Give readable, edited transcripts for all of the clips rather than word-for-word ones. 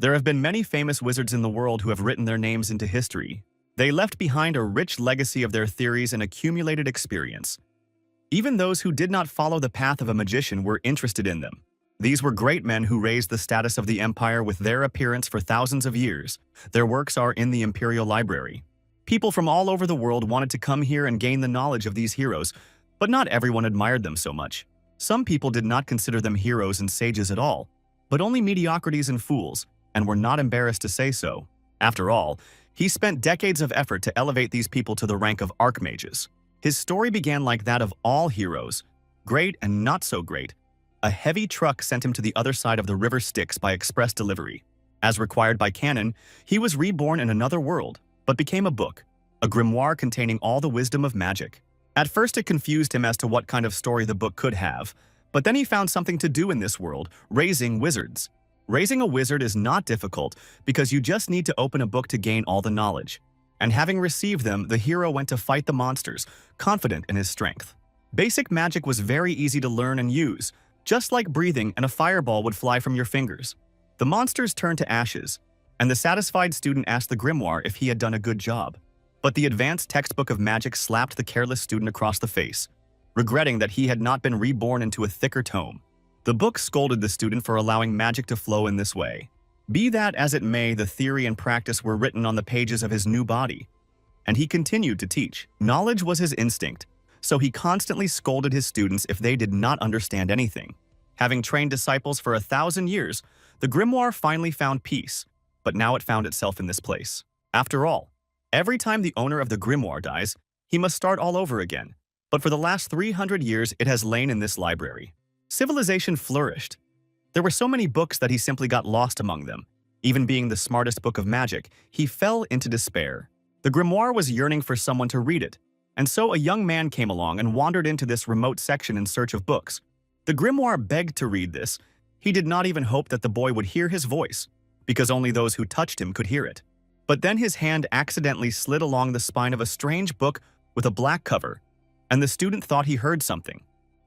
There have been many famous wizards in the world who have written their names into history. They left behind a rich legacy of their theories and accumulated experience. Even those who did not follow the path of a magician were interested in them. These were great men who raised the status of the empire with their appearance for thousands of years. Their works are in the Imperial Library. People from all over the world wanted to come here and gain the knowledge of these heroes, but not everyone admired them so much. Some people did not consider them heroes and sages at all, but only mediocrities and fools, and were not embarrassed to say so. After all, he spent decades of effort to elevate these people to the rank of archmages. His story began like that of all heroes, great and not so great. A heavy truck sent him to the other side of the river Styx by express delivery. As required by canon, he was reborn in another world, but became a book, a grimoire containing all the wisdom of magic. At first it confused him as to what kind of story the book could have, but then he found something to do in this world, raising wizards. Raising a wizard is not difficult because you just need to open a book to gain all the knowledge. And having received them, the hero went to fight the monsters, confident in his strength. Basic magic was very easy to learn and use, just like breathing, and a fireball would fly from your fingers. The monsters turned to ashes, and the satisfied student asked the grimoire if he had done a good job. But the advanced textbook of magic slapped the careless student across the face, regretting that he had not been reborn into a thicker tome. The book scolded the student for allowing magic to flow in this way. Be that as it may, the theory and practice were written on the pages of his new body, and he continued to teach. Knowledge was his instinct, so he constantly scolded his students if they did not understand anything. Having trained disciples for 1,000 years, the grimoire finally found peace, but now it found itself in this place. After all, every time the owner of the grimoire dies, he must start all over again. But for the last 300 years, it has lain in this library. Civilization flourished. There were so many books that he simply got lost among them. Even being the smartest book of magic, he fell into despair. The grimoire was yearning for someone to read it, and so a young man came along and wandered into this remote section in search of books. The grimoire begged to read this. He did not even hope that the boy would hear his voice, because only those who touched him could hear it. But then his hand accidentally slid along the spine of a strange book with a black cover, and the student thought he heard something.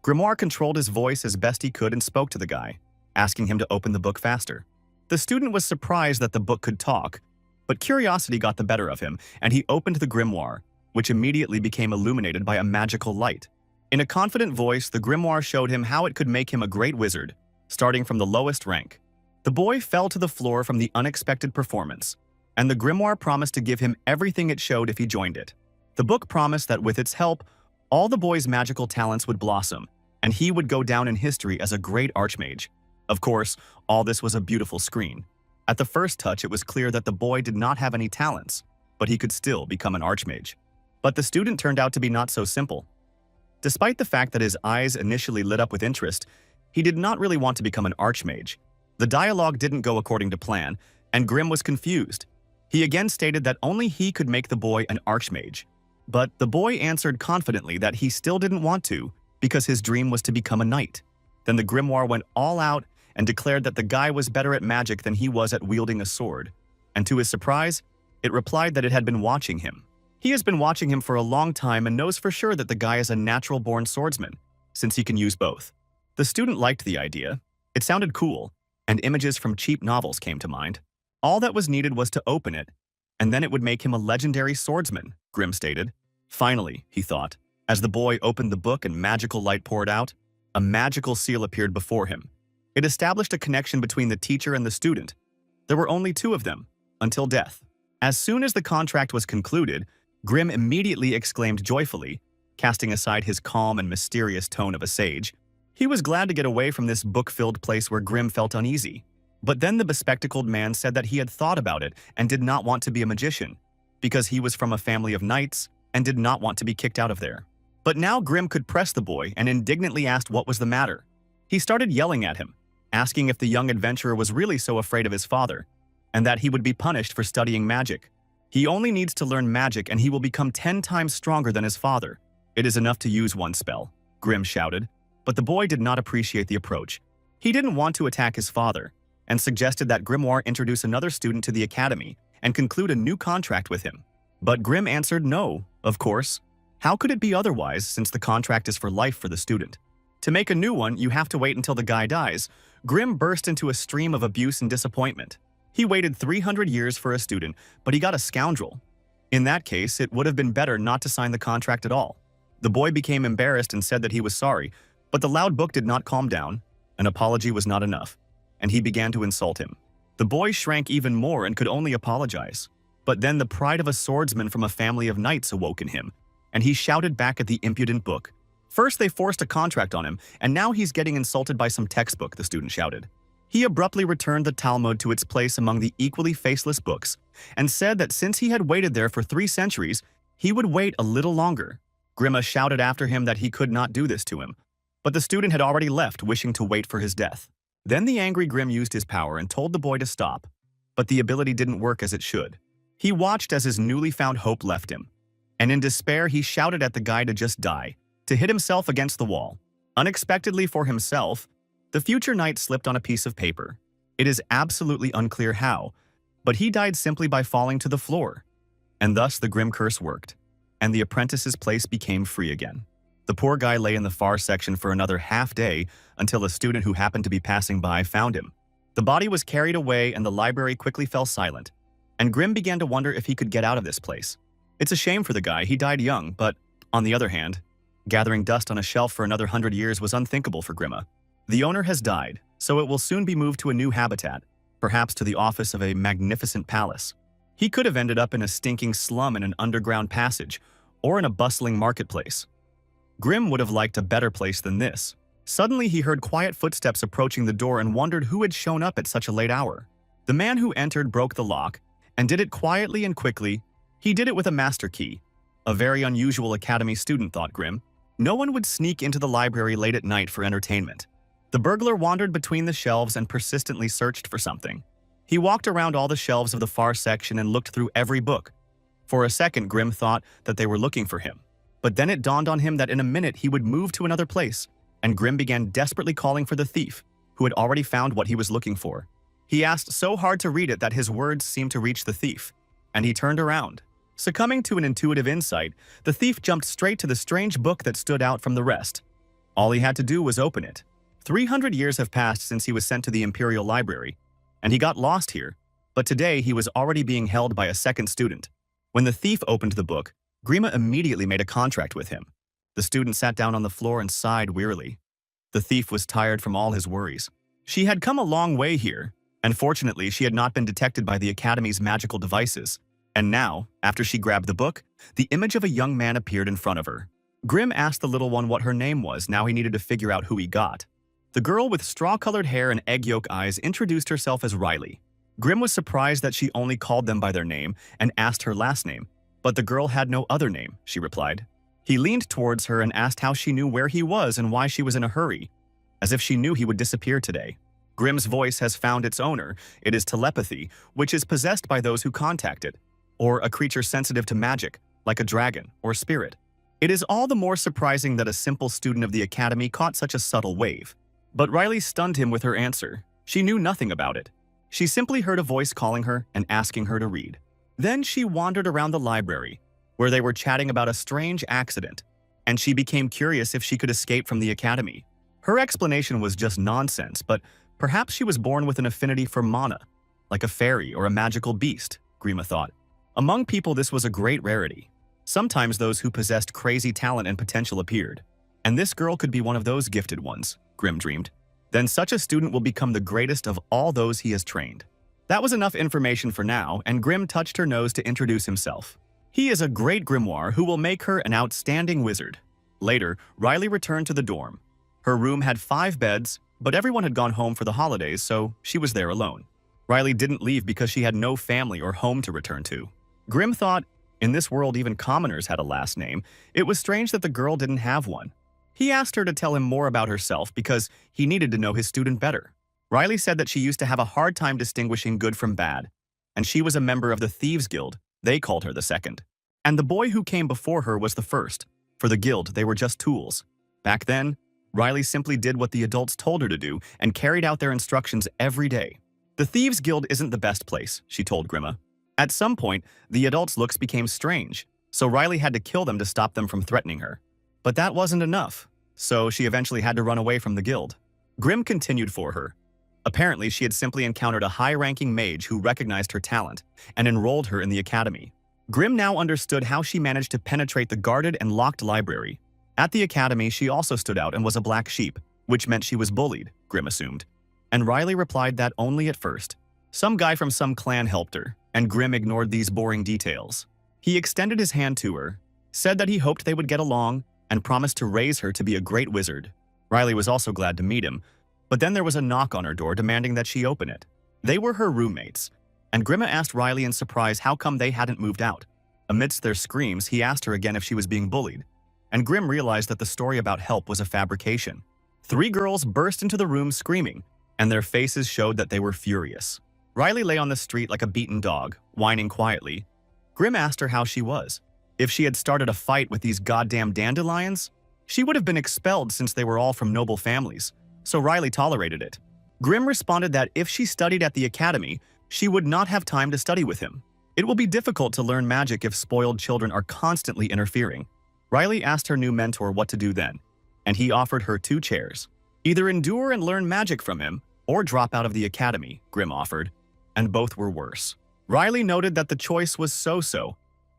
Grimoire controlled his voice as best he could and spoke to the guy, asking him to open the book faster. The student was surprised that the book could talk, but curiosity got the better of him, and he opened the grimoire, which immediately became illuminated by a magical light. In a confident voice, the grimoire showed him how it could make him a great wizard, starting from the lowest rank. The boy fell to the floor from the unexpected performance, and the grimoire promised to give him everything it showed if he joined it. The book promised that with its help, all the boy's magical talents would blossom, and he would go down in history as a great archmage. Of course, all this was a beautiful screen. At the first touch, it was clear that the boy did not have any talents, but he could still become an archmage. But the student turned out to be not so simple. Despite the fact that his eyes initially lit up with interest, he did not really want to become an archmage. The dialogue didn't go according to plan, and Grimm was confused. He again stated that only he could make the boy an archmage. But the boy answered confidently that he still didn't want to, because his dream was to become a knight. Then the grimoire went all out and declared that the guy was better at magic than he was at wielding a sword. And to his surprise, it replied that it had been watching him. He has been watching him for a long time and knows for sure that the guy is a natural-born swordsman, since he can use both. The student liked the idea. It sounded cool, and images from cheap novels came to mind. All that was needed was to open it, and then it would make him a legendary swordsman, Grimm stated. Finally, he thought, as the boy opened the book and magical light poured out, a magical seal appeared before him. It established a connection between the teacher and the student. There were only two of them, until death. As soon as the contract was concluded, Grimm immediately exclaimed joyfully, casting aside his calm and mysterious tone of a sage. He was glad to get away from this book-filled place where Grimm felt uneasy. But then the bespectacled man said that he had thought about it and did not want to be a magician, because he was from a family of knights and did not want to be kicked out of there. But now Grimm could press the boy and indignantly asked what was the matter. He started yelling at him, asking if the young adventurer was really so afraid of his father, and that he would be punished for studying magic. He only needs to learn magic and he will become 10 times stronger than his father. It is enough to use one spell, Grimm shouted. But the boy did not appreciate the approach. He didn't want to attack his father, and suggested that Grimoire introduce another student to the academy and conclude a new contract with him. But Grimm answered no, of course. How could it be otherwise, since the contract is for life for the student? To make a new one, you have to wait until the guy dies. Grimm burst into a stream of abuse and disappointment. He waited 300 years for a student, but he got a scoundrel. In that case, it would have been better not to sign the contract at all. The boy became embarrassed and said that he was sorry, but the loud book did not calm down. An apology was not enough, and he began to insult him. The boy shrank even more and could only apologize. But then the pride of a swordsman from a family of knights awoke in him, and he shouted back at the impudent book. First they forced a contract on him, and now he's getting insulted by some textbook, the student shouted. He abruptly returned the Talmud to its place among the equally faceless books, and said that since he had waited there for 3 centuries, he would wait a little longer. Grima shouted after him that he could not do this to him, but the student had already left, wishing to wait for his death. Then the angry Grimm used his power and told the boy to stop, but the ability didn't work as it should. He watched as his newly found hope left him, and in despair he shouted at the guy to just die, to hit himself against the wall. Unexpectedly for himself, the future knight slipped on a piece of paper. It is absolutely unclear how, but he died simply by falling to the floor. And thus the Grimm curse worked, and the apprentice's place became free again. The poor guy lay in the far section for another half day until a student who happened to be passing by found him. The body was carried away and the library quickly fell silent, and Grimm began to wonder if he could get out of this place. It's a shame for the guy, he died young, but on the other hand, gathering dust on a shelf for another 100 years was unthinkable for Grimma. The owner has died, so it will soon be moved to a new habitat, perhaps to the office of a magnificent palace. He could have ended up in a stinking slum in an underground passage, or in a bustling marketplace. Grimm would have liked a better place than this. Suddenly he heard quiet footsteps approaching the door and wondered who had shown up at such a late hour. The man who entered broke the lock, and did it quietly and quickly. He did it with a master key. A very unusual academy student, thought Grimm. No one would sneak into the library late at night for entertainment. The burglar wandered between the shelves and persistently searched for something. He walked around all the shelves of the far section and looked through every book. For a second, Grimm thought that they were looking for him. But then it dawned on him that in a minute he would move to another place, and Grimm began desperately calling for the thief, who had already found what he was looking for. He asked so hard to read it that his words seemed to reach the thief, and he turned around. Succumbing to an intuitive insight, the thief jumped straight to the strange book that stood out from the rest. All he had to do was open it. 300 years have passed since he was sent to the Imperial Library, and he got lost here, but today he was already being held by a second student. When the thief opened the book, Grima immediately made a contract with him. The student sat down on the floor and sighed wearily. The thief was tired from all his worries. She had come a long way here, and fortunately she had not been detected by the Academy's magical devices. And now, after she grabbed the book, the image of a young man appeared in front of her. Grimm asked the little one what her name was. Now he needed to figure out who he got. The girl with straw-colored hair and egg yolk eyes introduced herself as Riley. Grimm was surprised that she only called them by their name and asked her last name. But the girl had no other name, she replied. He leaned towards her and asked how she knew where he was and why she was in a hurry, as if she knew he would disappear today. Grimm's voice has found its owner. It is telepathy, which is possessed by those who contact it, or a creature sensitive to magic, like a dragon or spirit. It is all the more surprising that a simple student of the Academy caught such a subtle wave. But Riley stunned him with her answer. She knew nothing about it. She simply heard a voice calling her and asking her to read. Then she wandered around the library, where they were chatting about a strange accident, and she became curious if she could escape from the Academy. Her explanation was just nonsense, but perhaps she was born with an affinity for mana, like a fairy or a magical beast, Grima thought. Among people, this was a great rarity. Sometimes those who possessed crazy talent and potential appeared, and this girl could be one of those gifted ones, Grimm dreamed. Then such a student will become the greatest of all those he has trained. That was enough information for now, and Grimm touched her nose to introduce himself. He is a great grimoire who will make her an outstanding wizard. Later, Riley returned to the dorm. Her room had 5 beds, but everyone had gone home for the holidays, so she was there alone. Riley didn't leave because she had no family or home to return to. Grimm thought, in this world even commoners had a last name. It was strange that the girl didn't have one. He asked her to tell him more about herself because he needed to know his student better. Riley said that she used to have a hard time distinguishing good from bad, and she was a member of the Thieves Guild. They called her the second. And the boy who came before her was the first. For the guild, they were just tools. Back then, Riley simply did what the adults told her to do and carried out their instructions every day. The Thieves Guild isn't the best place, she told Grima. At some point, the adults' looks became strange, so Riley had to kill them to stop them from threatening her. But that wasn't enough, so she eventually had to run away from the guild. Grimm continued for her. Apparently, she had simply encountered a high-ranking mage who recognized her talent and enrolled her in the academy. Grimm now understood how she managed to penetrate the guarded and locked library. At the academy, she also stood out and was a black sheep, which meant she was bullied, Grimm assumed. And Riley replied that only at first. Some guy from some clan helped her, and Grimm ignored these boring details. He extended his hand to her, said that he hoped they would get along, and promised to raise her to be a great wizard. Riley was also glad to meet him, but then there was a knock on her door demanding that she open it. They were her roommates, and Grimm asked Riley in surprise how come they hadn't moved out. Amidst their screams, he asked her again if she was being bullied, and Grimm realized that the story about help was a fabrication. 3 girls burst into the room screaming, and their faces showed that they were furious. Riley lay on the street like a beaten dog, whining quietly. Grimm asked her how she was. If she had started a fight with these goddamn dandelions, she would have been expelled since they were all from noble families, so Riley tolerated it. Grimm responded that if she studied at the academy, she would not have time to study with him. It will be difficult to learn magic if spoiled children are constantly interfering. Riley asked her new mentor what to do then, and he offered her 2 chairs. Either endure and learn magic from him, or drop out of the academy, Grimm offered, and both were worse. Riley noted that the choice was so-so,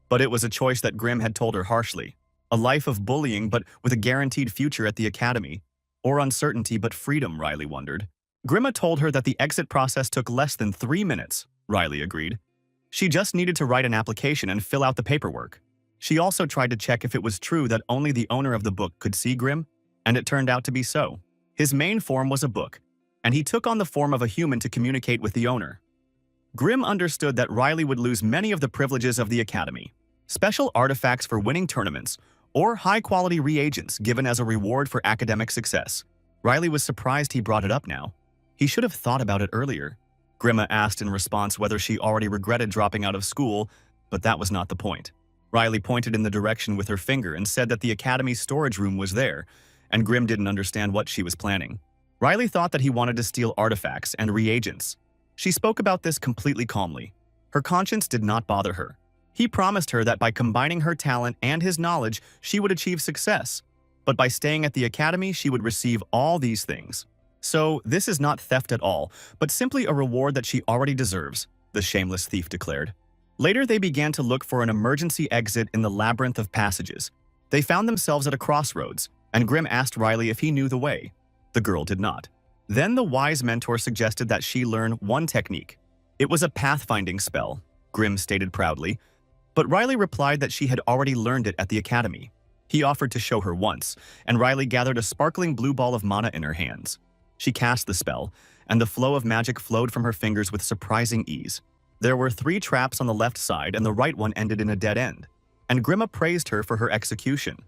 but it was a choice that Grimm had told her harshly. A life of bullying but with a guaranteed future at the academy. Or uncertainty but freedom, Riley wondered. Grimm told her that the exit process took less than 3 minutes, Riley agreed. She just needed to write an application and fill out the paperwork. She also tried to check if it was true that only the owner of the book could see Grimm, and it turned out to be so. His main form was a book, and he took on the form of a human to communicate with the owner. Grimm understood that Riley would lose many of the privileges of the academy. Special artifacts for winning tournaments, or high-quality reagents given as a reward for academic success. Riley was surprised he brought it up now. He should have thought about it earlier. Grimm asked in response whether she already regretted dropping out of school, but that was not the point. Riley pointed in the direction with her finger and said that the academy's storage room was there, and Grimm didn't understand what she was planning. Riley thought that he wanted to steal artifacts and reagents. She spoke about this completely calmly. Her conscience did not bother her. He promised her that by combining her talent and his knowledge, she would achieve success. But by staying at the academy, she would receive all these things. So, this is not theft at all, but simply a reward that she already deserves, the shameless thief declared. Later, they began to look for an emergency exit in the labyrinth of passages. They found themselves at a crossroads, and Grimm asked Riley if he knew the way. The girl did not. Then the wise mentor suggested that she learn one technique. It was a pathfinding spell, Grimm stated proudly, but Riley replied that she had already learned it at the academy. He offered to show her once, and Riley gathered a sparkling blue ball of mana in her hands. She cast the spell, and the flow of magic flowed from her fingers with surprising ease. There were 3 traps on the left side, and the right one ended in a dead end. And Grimm praised her for her execution.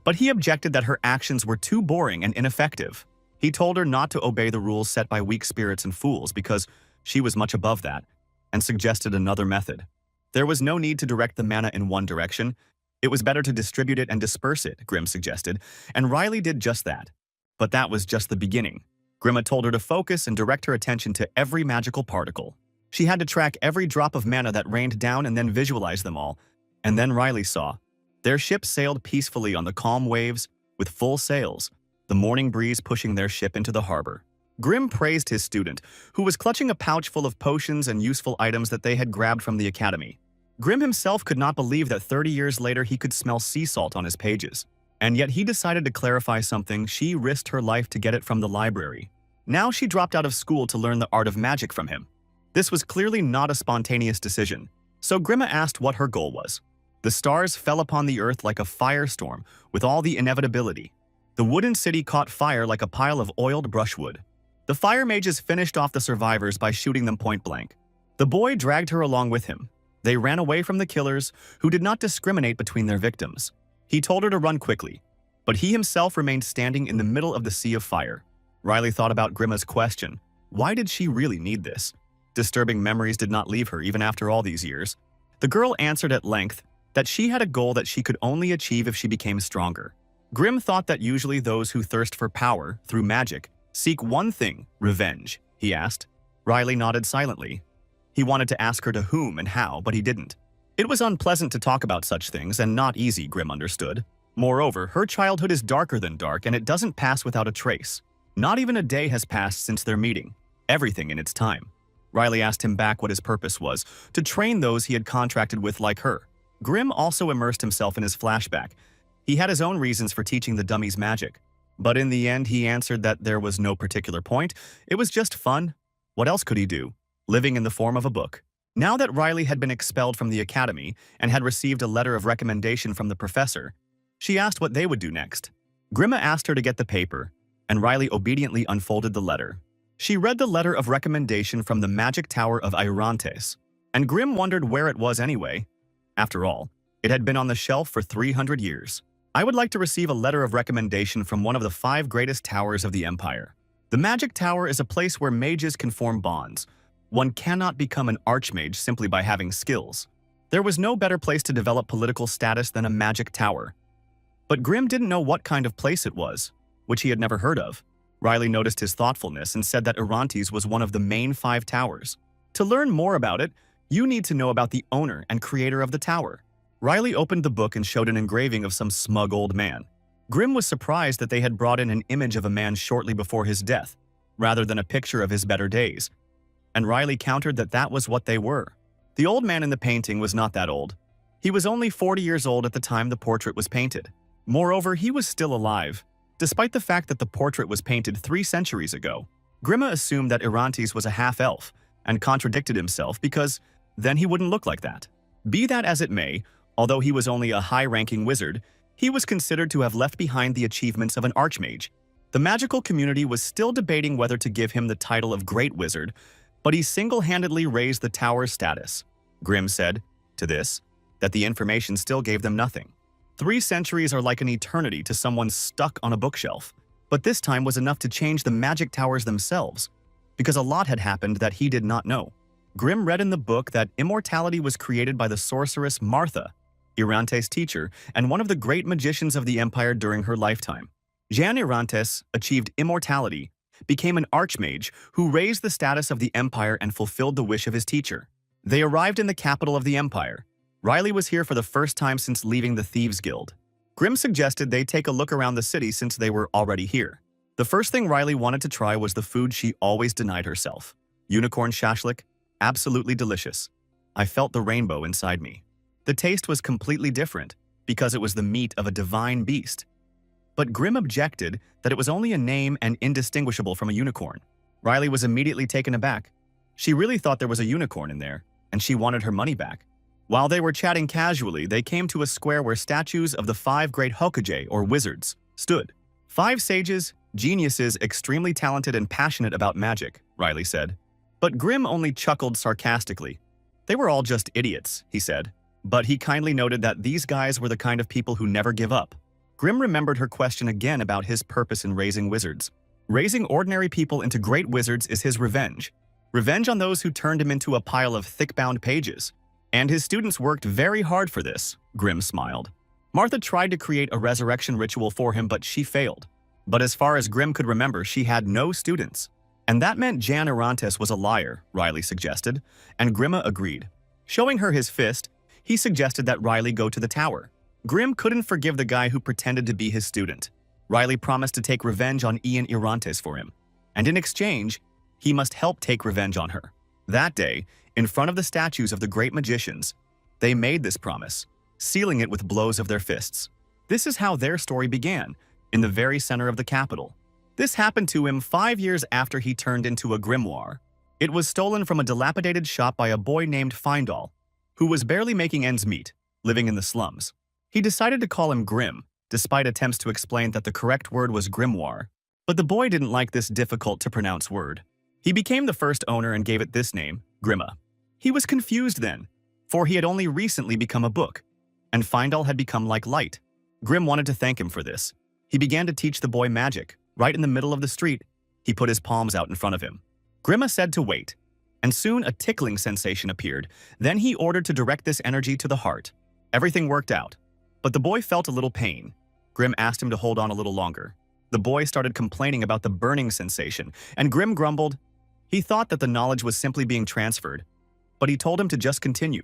But he objected that her actions were too boring and ineffective. He told her not to obey the rules set by weak spirits and fools because she was much above that, and suggested another method. There was no need to direct the mana in one direction. It was better to distribute it and disperse it, Grimm suggested, and Riley did just that. But that was just the beginning. Grimm told her to focus and direct her attention to every magical particle. She had to track every drop of mana that rained down and then visualize them all. And then Riley saw. Their ship sailed peacefully on the calm waves, with full sails, the morning breeze pushing their ship into the harbor. Grimm praised his student, who was clutching a pouch full of potions and useful items that they had grabbed from the academy. Grimm himself could not believe that 30 years later he could smell sea salt on his pages. And yet he decided to clarify something. She risked her life to get it from the library. Now she dropped out of school to learn the art of magic from him. This was clearly not a spontaneous decision, so Grimm asked what her goal was. The stars fell upon the earth like a firestorm, with all the inevitability. The wooden city caught fire like a pile of oiled brushwood. The fire mages finished off the survivors by shooting them point blank. The boy dragged her along with him. They ran away from the killers, who did not discriminate between their victims. He told her to run quickly, but he himself remained standing in the middle of the sea of fire. Riley thought about Grimm's question. Why did she really need this? Disturbing memories did not leave her even after all these years. The girl answered at length that she had a goal that she could only achieve if she became stronger. Grimm thought that usually those who thirst for power through magic seek one thing, revenge, he asked. Riley nodded silently. He wanted to ask her to whom and how, but he didn't. It was unpleasant to talk about such things and not easy, Grimm understood. Moreover, her childhood is darker than dark and it doesn't pass without a trace. Not even a day has passed since their meeting. everything in its time. Riley asked him back what his purpose was, to train those he had contracted with like her. Grimm also immersed himself in his flashback. He had his own reasons for teaching the dummies magic. But in the end, he answered that there was no particular point. It was just fun. What else could he do? Living in the form of a book. Now that Riley had been expelled from the academy and had received a letter of recommendation from the professor, she asked what they would do next. Grimma asked her to get the paper, and Riley obediently unfolded the letter. She read the letter of recommendation from the Magic Tower of Irantes, and Grimm wondered where it was anyway. After all, it had been on the shelf for 300 years. I would like to receive a letter of recommendation from one of the 5 greatest towers of the Empire. The Magic Tower is a place where mages can form bonds. One cannot become an archmage simply by having skills. There was no better place to develop political status than a magic tower. But Grimm didn't know what kind of place it was, which he had never heard of. Riley noticed his thoughtfulness and said that Irantes was one of the main 5 towers. To learn more about it, you need to know about the owner and creator of the tower. Riley opened the book and showed an engraving of some smug old man. Grimm was surprised that they had brought in an image of a man shortly before his death, rather than a picture of his better days. And Riley countered that that was what they were. The old man in the painting was not that old. He was only 40 years old at the time the portrait was painted. Moreover, he was still alive, despite the fact that the portrait was painted 3 centuries ago. Grimma assumed that Irantes was a half-elf and contradicted himself because then he wouldn't look like that. Be that as it may, although he was only a high-ranking wizard, he was considered to have left behind the achievements of an archmage. The magical community was still debating whether to give him the title of Great Wizard, but he single-handedly raised the tower's status. Grimm said, to this, that the information still gave them nothing. 3 centuries are like an eternity to someone stuck on a bookshelf. But this time was enough to change the magic towers themselves, because a lot had happened that he did not know. Grimm read in the book that immortality was created by the sorceress Martha, Irantes' teacher, and one of the great magicians of the Empire during her lifetime. Jean Irantes achieved immortality, became an archmage who raised the status of the Empire and fulfilled the wish of his teacher. They arrived in the capital of the Empire. Riley was here for the first time since leaving the Thieves' Guild. Grimm suggested they take a look around the city since they were already here. The first thing Riley wanted to try was the food she always denied herself. Unicorn shashlik, absolutely delicious. I felt the rainbow inside me. The taste was completely different because it was the meat of a divine beast. But Grimm objected that it was only a name and indistinguishable from a unicorn. Riley was immediately taken aback. She really thought there was a unicorn in there, and she wanted her money back. While they were chatting casually, they came to a square where statues of the 5 great Hokage, or wizards, stood. 5 sages, geniuses extremely talented and passionate about magic, Riley said. But Grimm only chuckled sarcastically. They were all just idiots, he said. But he kindly noted that these guys were the kind of people who never give up. Grimm remembered her question again about his purpose in raising wizards. Raising ordinary people into great wizards is his revenge. Revenge on those who turned him into a pile of thick-bound pages. And his students worked very hard for this, Grimm smiled. Martha tried to create a resurrection ritual for him, but she failed. But as far as Grimm could remember, she had no students. And that meant Jan Irantes was a liar, Riley suggested, and Grimma agreed. Showing her his fist, he suggested that Riley go to the tower. Grimm couldn't forgive the guy who pretended to be his student. Riley promised to take revenge on Ian Irantes for him, and in exchange, he must help take revenge on her. That day, in front of the statues of the great magicians, they made this promise, sealing it with blows of their fists. This is how their story began, in the very center of the capital. This happened to him 5 years after he turned into a grimoire. It was stolen from a dilapidated shop by a boy named Findall, who was barely making ends meet, living in the slums. He decided to call him Grimm, despite attempts to explain that the correct word was grimoire. But the boy didn't like this difficult-to-pronounce word. He became the first owner and gave it this name, Grimma. He was confused then, for he had only recently become a book, and Findall had become like light. Grimm wanted to thank him for this. He began to teach the boy magic. Right in the middle of the street, he put his palms out in front of him. Grimma said to wait, and soon a tickling sensation appeared. Then he ordered to direct this energy to the heart. Everything worked out, but the boy felt a little pain. Grimm asked him to hold on a little longer. The boy started complaining about the burning sensation, and Grimm grumbled. He thought that the knowledge was simply being transferred, but he told him to just continue.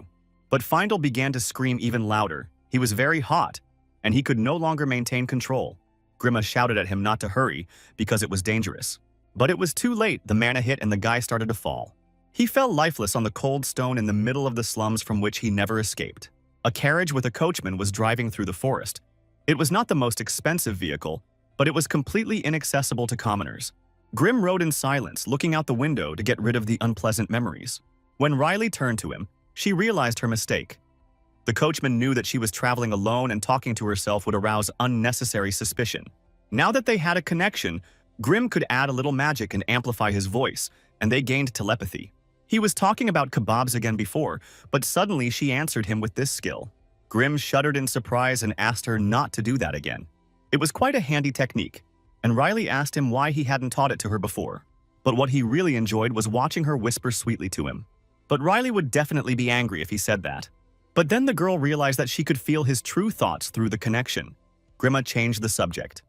But Findall began to scream even louder. He was very hot, and he could no longer maintain control. Grimma shouted at him not to hurry because it was dangerous. But it was too late. The mana hit and the guy started to fall. He fell lifeless on the cold stone in the middle of the slums from which he never escaped. A carriage with a coachman was driving through the forest. It was not the most expensive vehicle, but it was completely inaccessible to commoners. Grim rode in silence, looking out the window to get rid of the unpleasant memories. When Riley turned to him, she realized her mistake. The coachman knew that she was traveling alone and talking to herself would arouse unnecessary suspicion. Now that they had a connection, Grim could add a little magic and amplify his voice, and they gained telepathy. He was talking about kebabs again before, but suddenly she answered him with this skill. Grim shuddered in surprise and asked her not to do that again. It was quite a handy technique, and Riley asked him why he hadn't taught it to her before. But what he really enjoyed was watching her whisper sweetly to him. But Riley would definitely be angry if he said that. But then the girl realized that she could feel his true thoughts through the connection. Grimma changed the subject.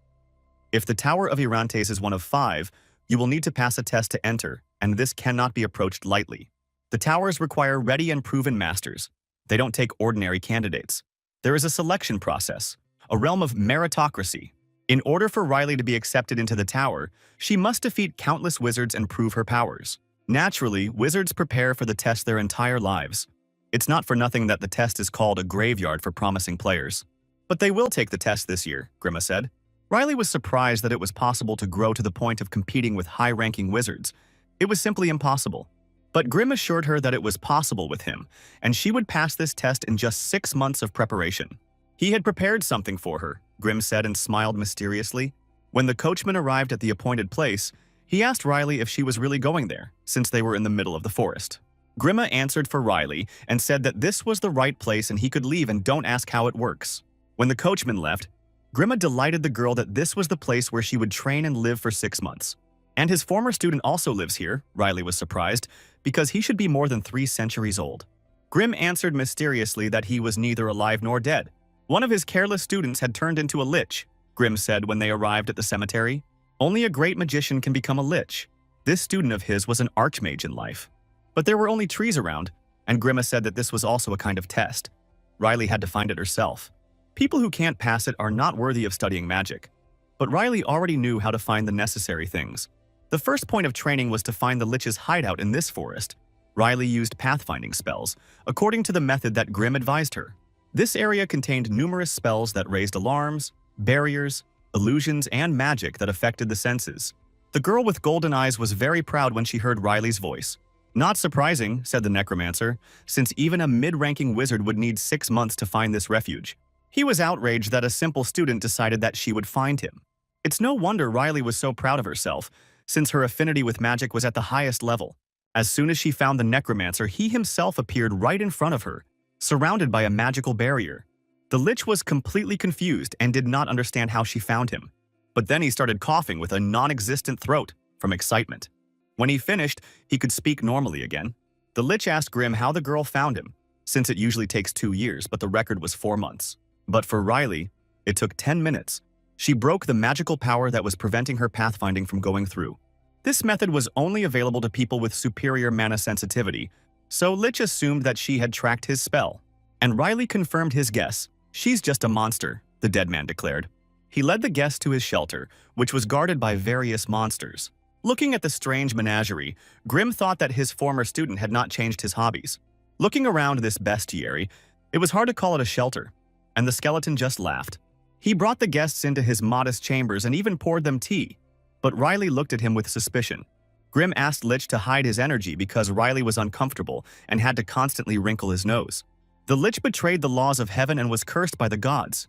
If the Tower of Irantes is one of 5, you will need to pass a test to enter, and this cannot be approached lightly. The towers require ready and proven masters. They don't take ordinary candidates. There is a selection process, a realm of meritocracy. In order for Riley to be accepted into the tower, she must defeat countless wizards and prove her powers. Naturally, wizards prepare for the test their entire lives. It's not for nothing that the test is called a graveyard for promising players. But they will take the test this year, Grimma said. Riley was surprised that it was possible to grow to the point of competing with high-ranking wizards. It was simply impossible. But Grim assured her that it was possible with him, and she would pass this test in just 6 months of preparation. He had prepared something for her, Grim said and smiled mysteriously. When the coachman arrived at the appointed place, he asked Riley if she was really going there, since they were in the middle of the forest. Grimma answered for Riley and said that this was the right place and he could leave and don't ask how it works. When the coachman left, Grimma delighted the girl that this was the place where she would train and live for 6 months. And his former student also lives here, Riley was surprised, because he should be more than 3 centuries old. Grim answered mysteriously that he was neither alive nor dead. One of his careless students had turned into a lich, Grim said when they arrived at the cemetery. Only a great magician can become a lich. This student of his was an archmage in life. But there were only trees around, and Grimma said that this was also a kind of test. Riley had to find it herself. People who can't pass it are not worthy of studying magic. But Riley already knew how to find the necessary things. The first point of training was to find the lich's hideout in this forest. Riley used pathfinding spells, according to the method that Grim advised her. This area contained numerous spells that raised alarms, barriers, illusions, and magic that affected the senses. The girl with golden eyes was very proud when she heard Riley's voice. Not surprising, said the necromancer, since even a mid-ranking wizard would need 6 months to find this refuge. He was outraged that a simple student decided that she would find him. It's no wonder Riley was so proud of herself, since her affinity with magic was at the highest level. As soon as she found the necromancer, he himself appeared right in front of her, surrounded by a magical barrier. The lich was completely confused and did not understand how she found him. But then he started coughing with a non-existent throat from excitement. When he finished, he could speak normally again. The lich asked Grim how the girl found him, since it usually takes 2 years, but the record was 4 months. But for Riley, it took 10 minutes. She broke the magical power that was preventing her pathfinding from going through. This method was only available to people with superior mana sensitivity, so Lich assumed that she had tracked his spell. And Riley confirmed his guess. She's just a monster, the dead man declared. He led the guest to his shelter, which was guarded by various monsters. Looking at the strange menagerie, Grim thought that his former student had not changed his hobbies. Looking around this bestiary, it was hard to call it a shelter, and the skeleton just laughed. He brought the guests into his modest chambers and even poured them tea, but Riley looked at him with suspicion. Grim asked Lich to hide his energy because Riley was uncomfortable and had to constantly wrinkle his nose. The Lich betrayed the laws of heaven and was cursed by the gods,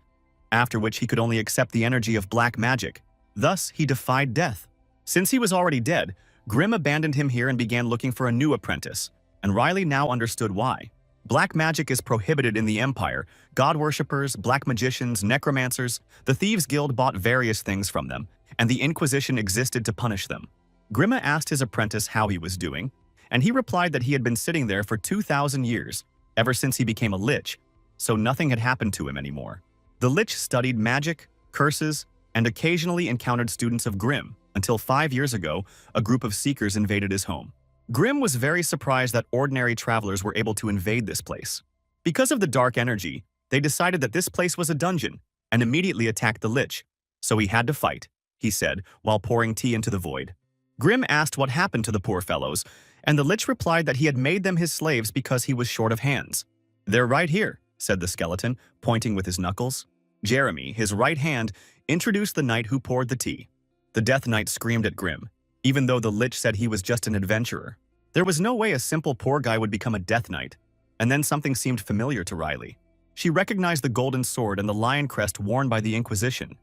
after which he could only accept the energy of black magic. Thus, he defied death. Since he was already dead, Grim abandoned him here and began looking for a new apprentice, and Riley now understood why. Black magic is prohibited in the Empire. God worshippers, black magicians, necromancers, the Thieves' Guild bought various things from them, and the Inquisition existed to punish them. Grimma asked his apprentice how he was doing, and he replied that he had been sitting there for 2,000 years, ever since he became a lich, so nothing had happened to him anymore. The lich studied magic, curses, and occasionally encountered students of Grim, until 5 years ago, a group of seekers invaded his home. Grim was very surprised that ordinary travelers were able to invade this place. Because of the dark energy, they decided that this place was a dungeon and immediately attacked the lich. So he had to fight, he said, while pouring tea into the void. Grim asked what happened to the poor fellows, and the Lich replied that he had made them his slaves because he was short of hands. "They're right here," said the skeleton, pointing with his knuckles. Jeremy, his right hand, introduced the knight who poured the tea. The Death Knight screamed at Grim, even though the Lich said he was just an adventurer. There was no way a simple poor guy would become a Death Knight. And then something seemed familiar to Riley. She recognized the golden sword and the lion crest worn by the Inquisition.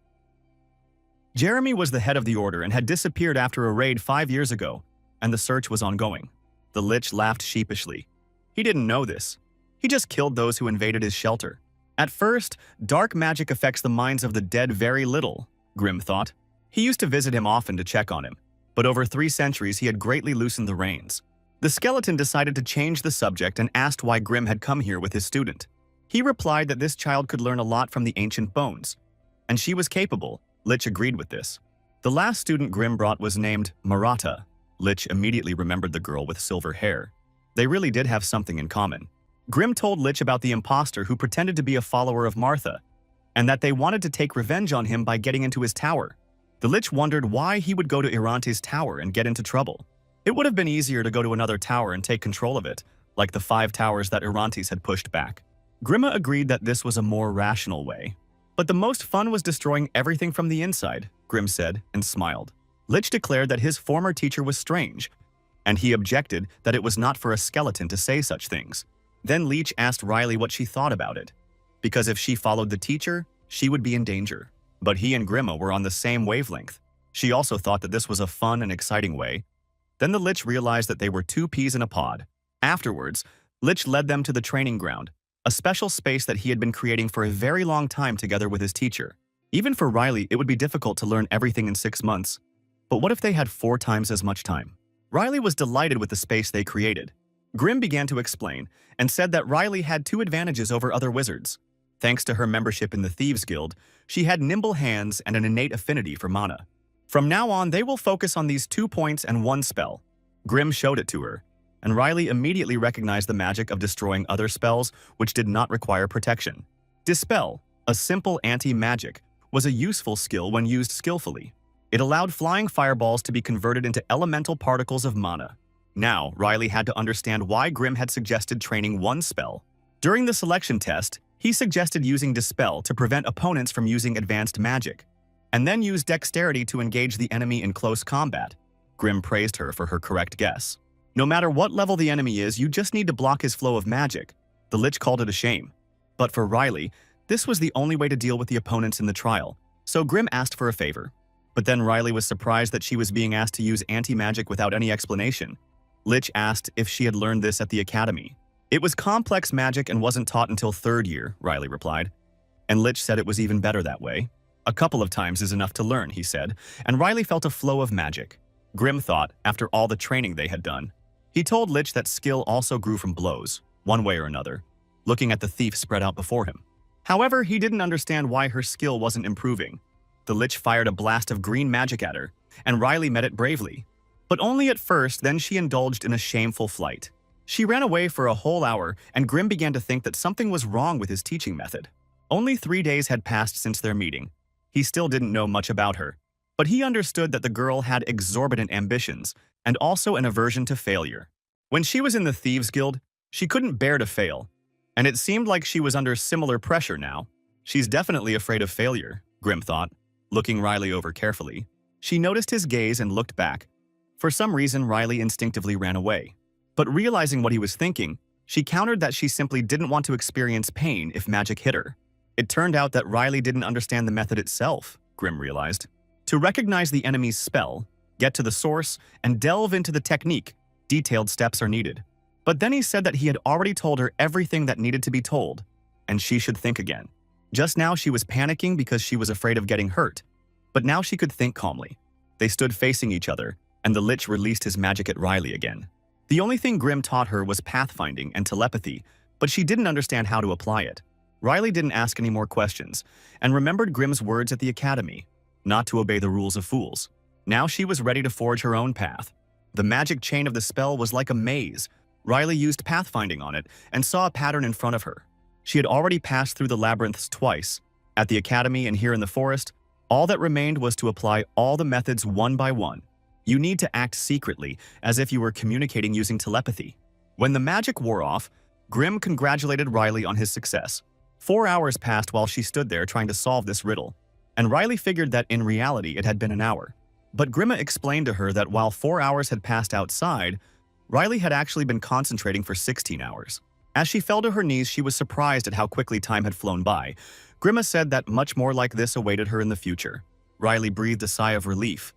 Jeremy was the head of the order and had disappeared after a raid 5 years ago, and the search was ongoing. The Lich laughed sheepishly. He didn't know this. He just killed those who invaded his shelter. At first, dark magic affects the minds of the dead very little, Grim thought. He used to visit him often to check on him, but over 3 centuries he had greatly loosened the reins. The skeleton decided to change the subject and asked why Grim had come here with his student. He replied that this child could learn a lot from the ancient bones, and she was capable. Lich agreed with this. The last student Grim brought was named Marata. Lich immediately remembered the girl with silver hair. They really did have something in common. Grim told Lich about the imposter who pretended to be a follower of Martha, and that they wanted to take revenge on him by getting into his tower. The Lich wondered why he would go to Irante's tower and get into trouble. It would have been easier to go to another tower and take control of it, like the 5 towers that Irantes had pushed back. Grimma agreed that this was a more rational way. But the most fun was destroying everything from the inside, Grim said, and smiled. Lich declared that his former teacher was strange, and he objected that it was not for a skeleton to say such things. Then Leech asked Riley what she thought about it, because if she followed the teacher, she would be in danger. But he and Grimma were on the same wavelength. She also thought that this was a fun and exciting way. Then the Lich realized that they were 2 peas in a pod. Afterwards, Lich led them to the training ground, a special space that he had been creating for a very long time together with his teacher. Even for Riley, it would be difficult to learn everything in 6 months. But what if they had 4 times as much time? Riley was delighted with the space they created. Grim began to explain, and said that Riley had 2 advantages over other wizards. Thanks to her membership in the Thieves Guild, she had nimble hands and an innate affinity for mana. From now on, they will focus on these 2 points and 1 spell. Grim showed it to her, and Riley immediately recognized the magic of destroying other spells which did not require protection. Dispel, a simple anti-magic, was a useful skill when used skillfully. It allowed flying fireballs to be converted into elemental particles of mana. Now, Riley had to understand why Grim had suggested training 1 spell. During the selection test, he suggested using Dispel to prevent opponents from using advanced magic, and then use Dexterity to engage the enemy in close combat. Grim praised her for her correct guess. No matter what level the enemy is, you just need to block his flow of magic. The Lich called it a shame. But for Riley, this was the only way to deal with the opponents in the trial, so Grim asked for a favor. But then Riley was surprised that she was being asked to use anti-magic without any explanation. Lich asked if she had learned this at the academy. It was complex magic and wasn't taught until 3rd year, Riley replied. And Lich said it was even better that way. A couple of times is enough to learn, he said, and Riley felt a flow of magic. Grim thought, after all the training they had done. He told Lich that skill also grew from blows, one way or another, looking at the thief spread out before him. However, he didn't understand why her skill wasn't improving. The Lich fired a blast of green magic at her, and Riley met it bravely. But only at first, then she indulged in a shameful flight. She ran away for a whole hour, and Grim began to think that something was wrong with his teaching method. Only 3 days had passed since their meeting. He still didn't know much about her, but he understood that the girl had exorbitant ambitions and also an aversion to failure. When she was in the Thieves Guild, she couldn't bear to fail, and it seemed like she was under similar pressure now. She's definitely afraid of failure, Grim thought, looking Riley over carefully. She noticed his gaze and looked back. For some reason, Riley instinctively ran away. But realizing what he was thinking, she countered that she simply didn't want to experience pain if magic hit her. It turned out that Riley didn't understand the method itself, Grim realized. To recognize the enemy's spell, get to the source, and delve into the technique, detailed steps are needed. But then he said that he had already told her everything that needed to be told, and she should think again. Just now she was panicking because she was afraid of getting hurt, but now she could think calmly. They stood facing each other, and the Lich released his magic at Riley again. The only thing Grim taught her was pathfinding and telepathy, but she didn't understand how to apply it. Riley didn't ask any more questions, and remembered Grim's words at the academy, not to obey the rules of fools. Now she was ready to forge her own path. The magic chain of the spell was like a maze. Riley used pathfinding on it and saw a pattern in front of her. She had already passed through the labyrinths twice. At the academy and here in the forest, all that remained was to apply all the methods one by one. You need to act secretly, as if you were communicating using telepathy. When the magic wore off, Grimm congratulated Riley on his success. 4 hours passed while she stood there trying to solve this riddle, and Riley figured that in reality it had been an hour. But Grimma explained to her that while 4 hours had passed outside, Riley had actually been concentrating for 16 hours. As she fell to her knees, she was surprised at how quickly time had flown by. Grimma said that much more like this awaited her in the future. Riley breathed a sigh of relief.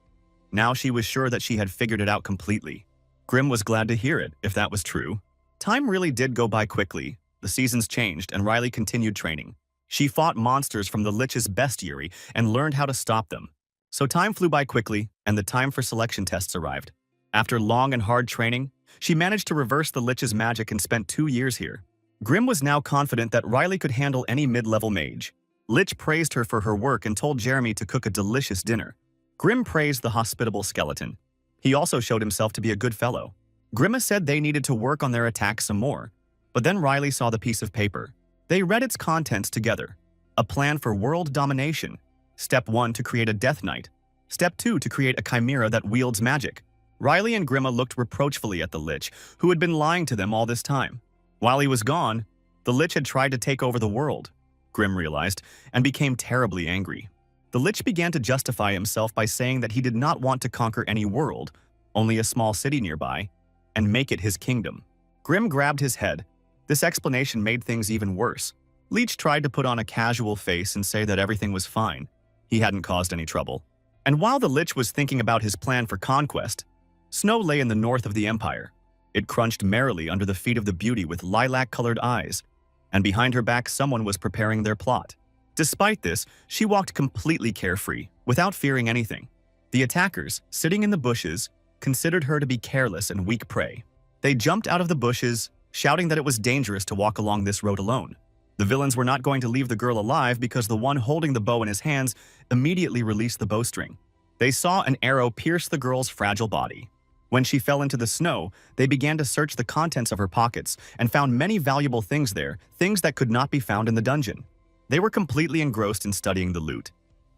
Now she was sure that she had figured it out completely. Grimm was glad to hear it, if that was true. Time really did go by quickly. The seasons changed, and Riley continued training. She fought monsters from the Lich's bestiary and learned how to stop them. So time flew by quickly, and the time for selection tests arrived. After long and hard training, she managed to reverse the Lich's magic and spent 2 years here. Grimm was now confident that Riley could handle any mid-level mage. Lich praised her for her work and told Jeremy to cook a delicious dinner. Grimm praised the hospitable skeleton. He also showed himself to be a good fellow. Grimma said they needed to work on their attack some more, but then Riley saw the piece of paper. They read its contents together. A plan for world domination. Step 1 to create a Death Knight. Step 2 to create a chimera that wields magic. Riley and Grimma looked reproachfully at the Lich, who had been lying to them all this time. While he was gone, the Lich had tried to take over the world, Grimm realized, and became terribly angry. The Lich began to justify himself by saying that he did not want to conquer any world, only a small city nearby, and make it his kingdom. Grimm grabbed his head. This explanation made things even worse. Leech tried to put on a casual face and say that everything was fine. He hadn't caused any trouble. And while the Lich was thinking about his plan for conquest, snow lay in the north of the empire. It crunched merrily under the feet of the beauty with lilac-colored eyes, and behind her back someone was preparing their plot. Despite this, she walked completely carefree, without fearing anything. The attackers, sitting in the bushes, considered her to be careless and weak prey. They jumped out of the bushes, shouting that it was dangerous to walk along this road alone. The villains were not going to leave the girl alive because the one holding the bow in his hands immediately released the bowstring. They saw an arrow pierce the girl's fragile body. When she fell into the snow, they began to search the contents of her pockets and found many valuable things there, things that could not be found in the dungeon. They were completely engrossed in studying the loot.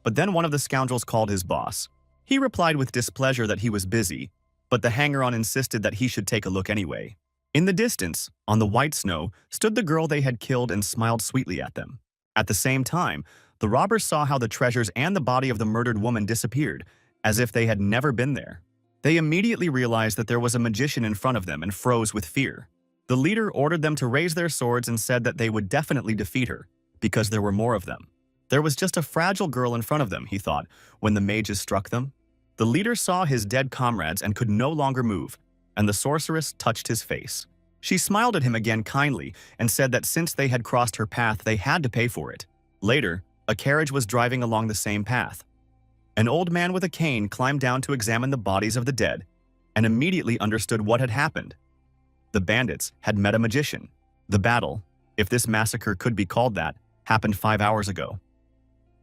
But then one of the scoundrels called his boss. He replied with displeasure that he was busy, but the hanger-on insisted that he should take a look anyway. In the distance, on the white snow, stood the girl they had killed and smiled sweetly at them. At the same time, the robbers saw how the treasures and the body of the murdered woman disappeared, as if they had never been there. They immediately realized that there was a magician in front of them and froze with fear. The leader ordered them to raise their swords and said that they would definitely defeat her, because there were more of them. There was just a fragile girl in front of them, he thought, when the mages struck them. The leader saw his dead comrades and could no longer move, and the sorceress touched his face. She smiled at him again kindly and said that since they had crossed her path, they had to pay for it. Later, a carriage was driving along the same path. An old man with a cane climbed down to examine the bodies of the dead and immediately understood what had happened. The bandits had met a magician. The battle, if this massacre could be called that, happened 5 hours ago.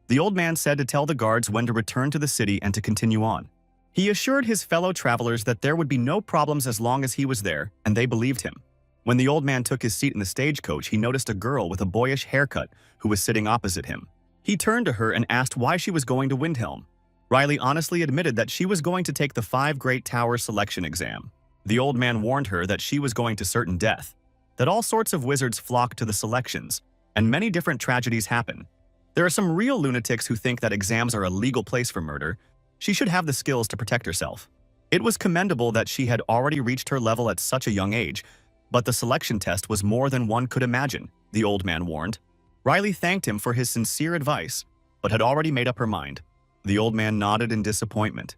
The old man said to tell the guards when to return to the city and to continue on. He assured his fellow travelers that there would be no problems as long as he was there, and they believed him. When the old man took his seat in the stagecoach, he noticed a girl with a boyish haircut who was sitting opposite him. He turned to her and asked why she was going to Windhelm. Riley honestly admitted that she was going to take the 5 Great Towers selection exam. The old man warned her that she was going to certain death, that all sorts of wizards flock to the selections, and many different tragedies happen. There are some real lunatics who think that exams are a legal place for murder. She should have the skills to protect herself. It was commendable that she had already reached her level at such a young age, but the selection test was more than one could imagine, the old man warned. Riley thanked him for his sincere advice, but had already made up her mind. The old man nodded in disappointment.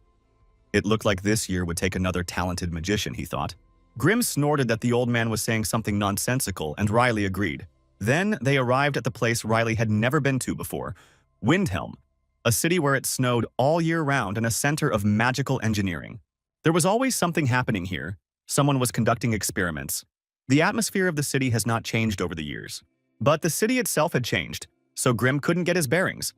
It looked like this year would take another talented magician, he thought. Grimm snorted that the old man was saying something nonsensical, and Riley agreed. Then they arrived at the place Riley had never been to before, Windhelm, a city where it snowed all year round and a center of magical engineering. There was always something happening here. Someone was conducting experiments. The atmosphere of the city has not changed over the years. But the city itself had changed, so Grimm couldn't get his bearings.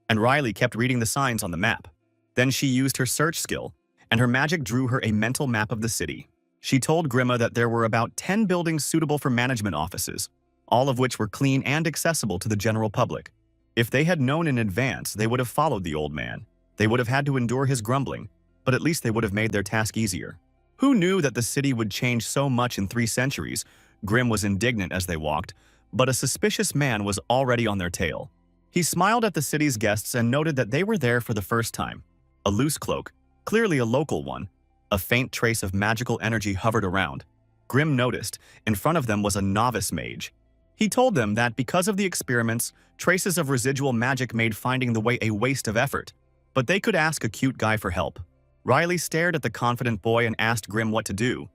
And Riley kept reading the signs on the map. Then she used her search skill, and her magic drew her a mental map of the city. She told Grimma that there were about 10 buildings suitable for management offices, all of which were clean and accessible to the general public. If they had known in advance, they would have followed the old man. They would have had to endure his grumbling, but at least they would have made their task easier. Who knew that the city would change so much in 3 centuries? Grimm was indignant as they walked, but a suspicious man was already on their tail. He smiled at the city's guests and noted that they were there for the first time. A loose cloak, clearly a local one. A faint trace of magical energy hovered around. Grimm noticed, in front of them was a novice mage. He told them that because of the experiments, traces of residual magic made finding the way a waste of effort. But they could ask a cute guy for help. Riley stared at the confident boy and asked Grimm what to do.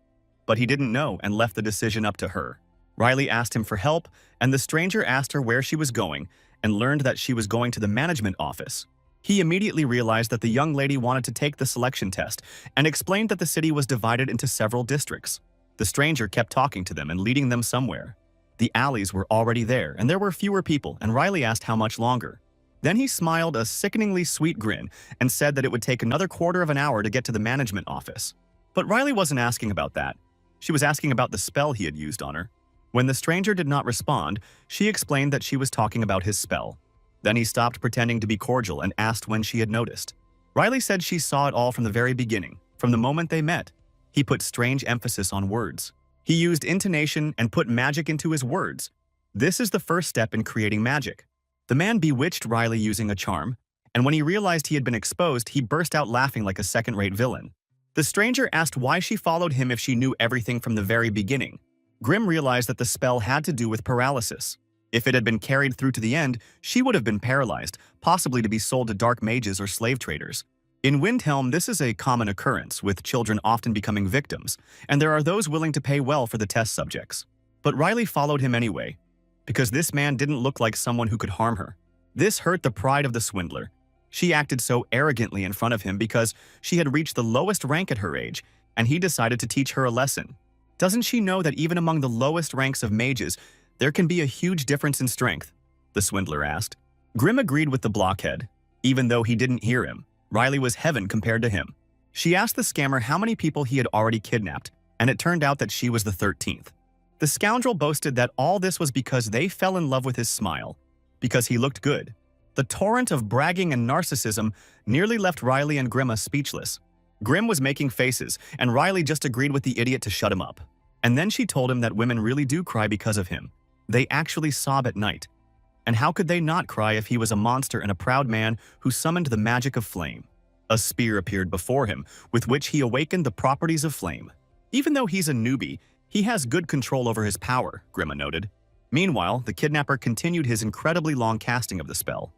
But he didn't know and left the decision up to her. Riley asked him for help, and the stranger asked her where she was going and learned that she was going to the management office. He immediately realized that the young lady wanted to take the selection test and explained that the city was divided into several districts. The stranger kept talking to them and leading them somewhere. The alleys were already there, and there were fewer people, and Riley asked how much longer. Then he smiled a sickeningly sweet grin and said that it would take another quarter of an hour to get to the management office. But Riley wasn't asking about that. She was asking about the spell he had used on her. When the stranger did not respond, she explained that she was talking about his spell. Then he stopped pretending to be cordial and asked when she had noticed. Riley said she saw it all from the very beginning, from the moment they met. He put strange emphasis on words. He used intonation and put magic into his words. This is the first step in creating magic. The man bewitched Riley using a charm, and when he realized he had been exposed, he burst out laughing like a second-rate villain. The stranger asked why she followed him if she knew everything from the very beginning. Grimm realized that the spell had to do with paralysis. If it had been carried through to the end, she would have been paralyzed, possibly to be sold to dark mages or slave traders. In Windhelm, this is a common occurrence, with children often becoming victims, and there are those willing to pay well for the test subjects. But Riley followed him anyway, because this man didn't look like someone who could harm her. This hurt the pride of the swindler. She acted so arrogantly in front of him because she had reached the lowest rank at her age, and he decided to teach her a lesson. Doesn't she know that even among the lowest ranks of mages, there can be a huge difference in strength? The swindler asked. Grimm agreed with the blockhead. Even though he didn't hear him, Riley was heaven compared to him. She asked the scammer how many people he had already kidnapped, and it turned out that she was the 13th. The scoundrel boasted that all this was because they fell in love with his smile, because he looked good. The torrent of bragging and narcissism nearly left Riley and Grimm speechless. Grimm was making faces, and Riley just agreed with the idiot to shut him up. And then she told him that women really do cry because of him. They actually sob at night. And how could they not cry if he was a monster and a proud man who summoned the magic of flame? A spear appeared before him, with which he awakened the properties of flame. Even though he's a newbie, he has good control over his power, Grimm noted. Meanwhile, the kidnapper continued his incredibly long casting of the spell.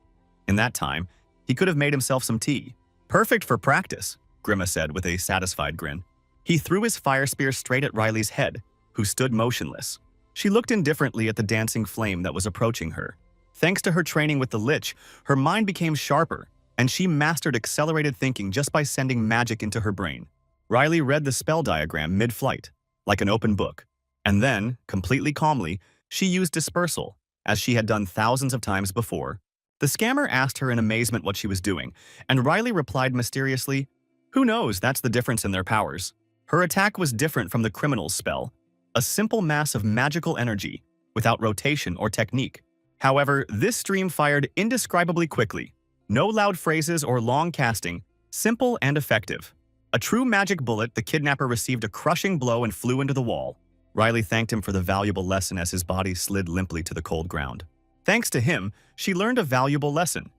In that time, he could have made himself some tea. Perfect for practice, Grimm said with a satisfied grin. He threw his fire spear straight at Riley's head, who stood motionless. She looked indifferently at the dancing flame that was approaching her. Thanks to her training with the Lich, her mind became sharper, and she mastered accelerated thinking just by sending magic into her brain. Riley read the spell diagram mid-flight, like an open book. And then, completely calmly, she used dispersal, as she had done thousands of times before. The scammer asked her in amazement what she was doing, and Riley replied mysteriously, "Who knows, that's the difference in their powers." Her attack was different from the criminal's spell, a simple mass of magical energy, without rotation or technique. However, this stream fired indescribably quickly. No loud phrases or long casting, simple and effective. A true magic bullet, the kidnapper received a crushing blow and flew into the wall. Riley thanked him for the valuable lesson as his body slid limply to the cold ground. Thanks to him, she learned a valuable lesson.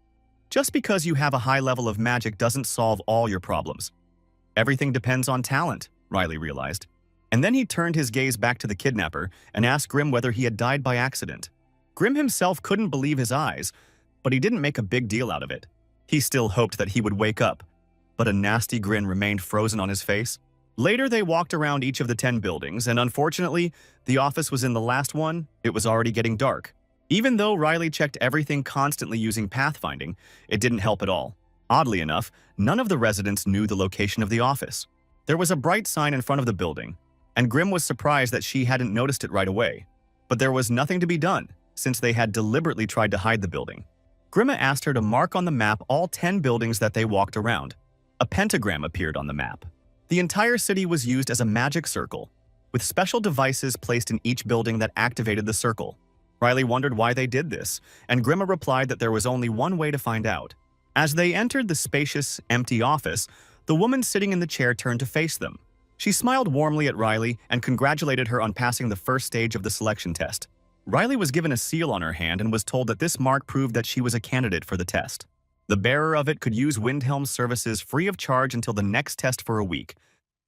Just because you have a high level of magic doesn't solve all your problems. Everything depends on talent, Riley realized. And then he turned his gaze back to the kidnapper and asked Grimm whether he had died by accident. Grimm himself couldn't believe his eyes, but he didn't make a big deal out of it. He still hoped that he would wake up, but a nasty grin remained frozen on his face. Later, they walked around each of the 10 buildings, and unfortunately, the office was in the last one. It was already getting dark. Even though Riley checked everything constantly using pathfinding, it didn't help at all. Oddly enough, none of the residents knew the location of the office. There was a bright sign in front of the building, and Grimm was surprised that she hadn't noticed it right away. But there was nothing to be done, since they had deliberately tried to hide the building. Grimm asked her to mark on the map all 10 buildings that they walked around. A pentagram appeared on the map. The entire city was used as a magic circle, with special devices placed in each building that activated the circle. Riley wondered why they did this, and Grimm replied that there was only one way to find out. As they entered the spacious, empty office, The woman sitting in the chair turned to face them. She smiled warmly at Riley and congratulated her on passing the first stage of the selection test. Riley was given a seal on her hand and was told that this mark proved that she was a candidate for the test. The bearer of it could use Windhelm's services free of charge until the next test for a week,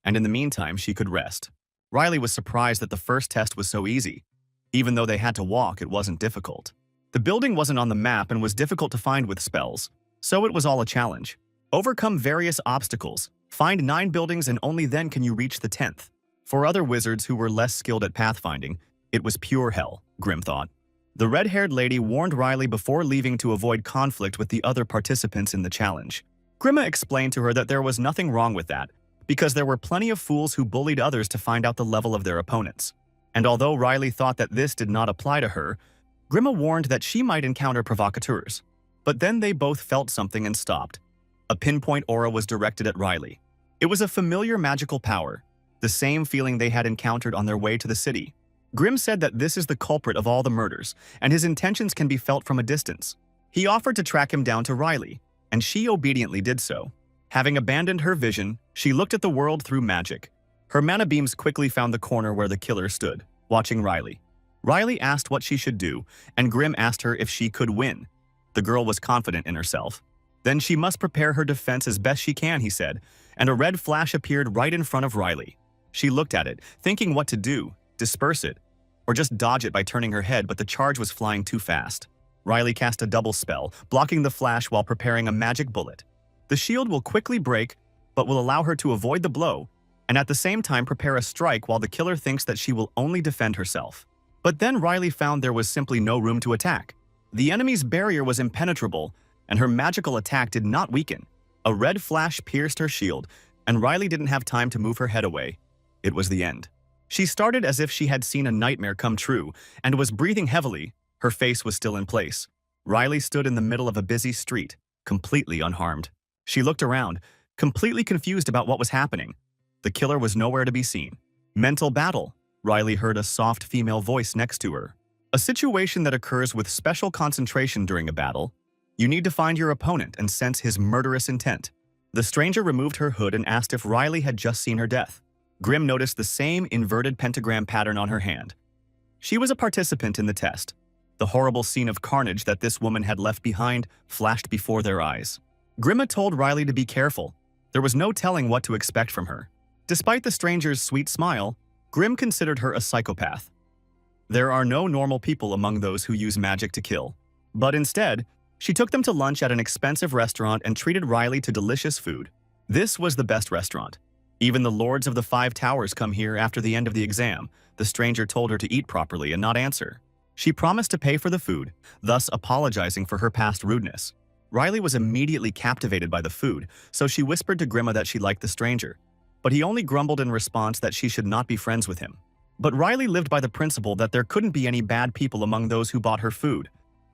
and in the meantime she could rest. Riley was surprised that the first test was so easy. Even though they had to walk, it wasn't difficult. The building wasn't on the map and was difficult to find with spells, so it was all a challenge. Overcome various obstacles, find 9 buildings, and only then can you reach the 10th. For other wizards who were less skilled at pathfinding, it was pure hell, Grim thought. The red-haired lady warned Riley before leaving to avoid conflict with the other participants in the challenge. Grimma explained to her that there was nothing wrong with that, because there were plenty of fools who bullied others to find out the level of their opponents. And although Riley thought that this did not apply to her, Grimma warned that she might encounter provocateurs. But then they both felt something and stopped. A pinpoint aura was directed at Riley. It was a familiar magical power, the same feeling they had encountered on their way to the city. Grim said that this is the culprit of all the murders, and his intentions can be felt from a distance. He offered to track him down to Riley, and she obediently did so. Having abandoned her vision, she looked at the world through magic. Her mana beams quickly found the corner where the killer stood, watching Riley. Riley asked what she should do, and Grim asked her if she could win. The girl was confident in herself. Then she must prepare her defense as best she can, he said, and a red flash appeared right in front of Riley. She looked at it, thinking what to do, disperse it, or just dodge it by turning her head, but the charge was flying too fast. Riley cast a double spell, blocking the flash while preparing a magic bullet. The shield will quickly break, but will allow her to avoid the blow, and at the same time prepare a strike while the killer thinks that she will only defend herself. But then Riley found there was simply no room to attack. The enemy's barrier was impenetrable, and her magical attack did not weaken. A red flash pierced her shield, and Riley didn't have time to move her head away. It was the end. She started as if she had seen a nightmare come true, and was breathing heavily. Her face was still in place. Riley stood in the middle of a busy street, completely unharmed. She looked around, completely confused about what was happening. The killer was nowhere to be seen. Mental battle. Riley heard a soft female voice next to her. A situation that occurs with special concentration during a battle. You need to find your opponent and sense his murderous intent. The stranger removed her hood and asked if Riley had just seen her death. Grim noticed the same inverted pentagram pattern on her hand. She was a participant in the test. The horrible scene of carnage that this woman had left behind flashed before their eyes. Grimma told Riley to be careful. There was no telling what to expect from her. Despite the stranger's sweet smile, Grim considered her a psychopath. There are no normal people among those who use magic to kill. But instead, she took them to lunch at an expensive restaurant and treated Riley to delicious food. This was the best restaurant. Even the lords of the 5 towers come here after the end of the exam. The stranger told her to eat properly and not answer. She promised to pay for the food, thus apologizing for her past rudeness. Riley was immediately captivated by the food, so she whispered to Grimma that she liked the stranger. But he only grumbled in response that she should not be friends with him. But Riley lived by the principle that there couldn't be any bad people among those who bought her food.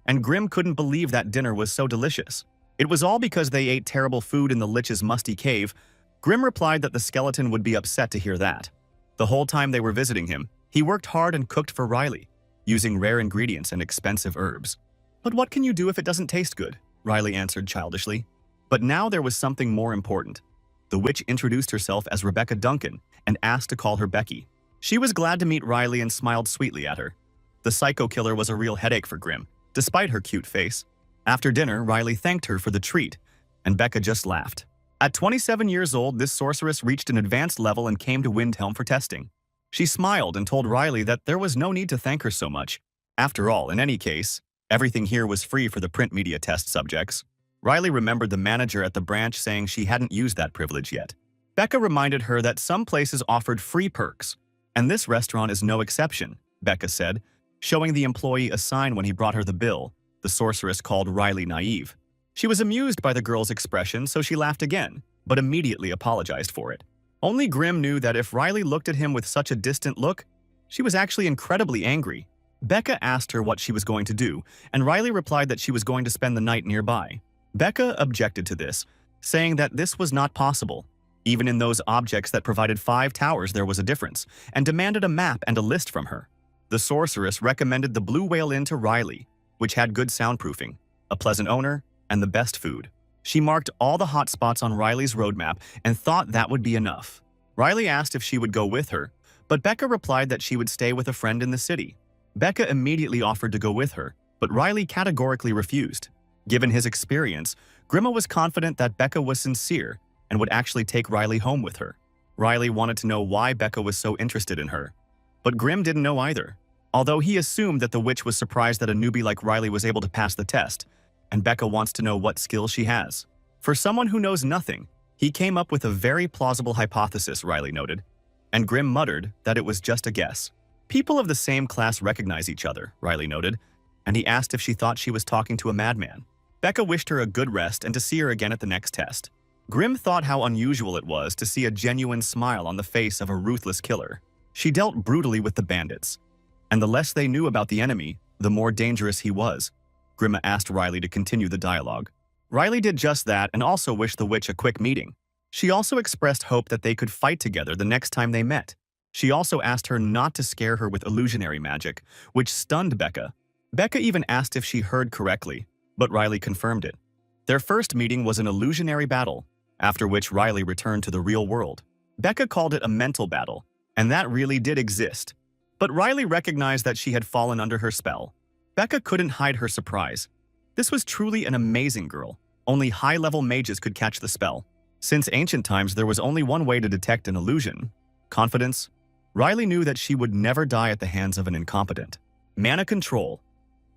And Grim couldn't believe that dinner was so delicious. It was all because they ate terrible food in the Lich's musty cave. Grim replied that the skeleton would be upset to hear that. The whole time they were visiting him, he worked hard and cooked for Riley, using rare ingredients and expensive herbs. But what can you do if it doesn't taste good? Riley answered childishly. But now there was something more important. The witch introduced herself as Rebecca Duncan and asked to call her Becky. She was glad to meet Riley and smiled sweetly at her. The psycho killer was a real headache for Grim, despite her cute face. After dinner, Riley thanked her for the treat, and Becca just laughed. At 27 years old, this sorceress reached an advanced level and came to Windhelm for testing. She smiled and told Riley that there was no need to thank her so much. After all, in any case, everything here was free for the print media test subjects. Riley remembered the manager at the branch saying she hadn't used that privilege yet. Becca reminded her that some places offered free perks, and this restaurant is no exception, Becca said, showing the employee a sign when he brought her the bill. The sorceress called Riley naive. She was amused by the girl's expression, so she laughed again, but immediately apologized for it. Only Grim knew that if Riley looked at him with such a distant look, she was actually incredibly angry. Becca asked her what she was going to do, and Riley replied that she was going to spend the night nearby. Becca objected to this, saying that this was not possible. Even in those objects that provided 5 towers there was a difference, and demanded a map and a list from her. The sorceress recommended the Blue Whale Inn to Riley, which had good soundproofing, a pleasant owner, and the best food. She marked all the hot spots on Riley's roadmap and thought that would be enough. Riley asked if she would go with her, but Becca replied that she would stay with a friend in the city. Becca immediately offered to go with her, but Riley categorically refused. Given his experience, Grimma was confident that Becca was sincere and would actually take Riley home with her. Riley wanted to know why Becca was so interested in her. But Grimm didn't know either, although he assumed that the witch was surprised that a newbie like Riley was able to pass the test, and Becca wants to know what skills she has. For someone who knows nothing, he came up with a very plausible hypothesis, Riley noted, and Grimm muttered that it was just a guess. People of the same class recognize each other, Riley noted, and he asked if she thought she was talking to a madman. Becca wished her a good rest and to see her again at the next test. Grimm thought how unusual it was to see a genuine smile on the face of a ruthless killer. She dealt brutally with the bandits, and the less they knew about the enemy, the more dangerous he was. Grimma asked Riley to continue the dialogue. Riley did just that and also wished the witch a quick meeting. She also expressed hope that they could fight together the next time they met. She also asked her not to scare her with illusionary magic, which stunned Becca. Becca even asked if she heard correctly, but Riley confirmed it. Their first meeting was an illusionary battle, after which Riley returned to the real world. Becca called it a mental battle, and that really did exist. But Riley recognized that she had fallen under her spell. Becca couldn't hide her surprise. This was truly an amazing girl. Only high-level mages could catch the spell. Since ancient times, there was only one way to detect an illusion: confidence. Riley knew that she would never die at the hands of an incompetent. Mana control,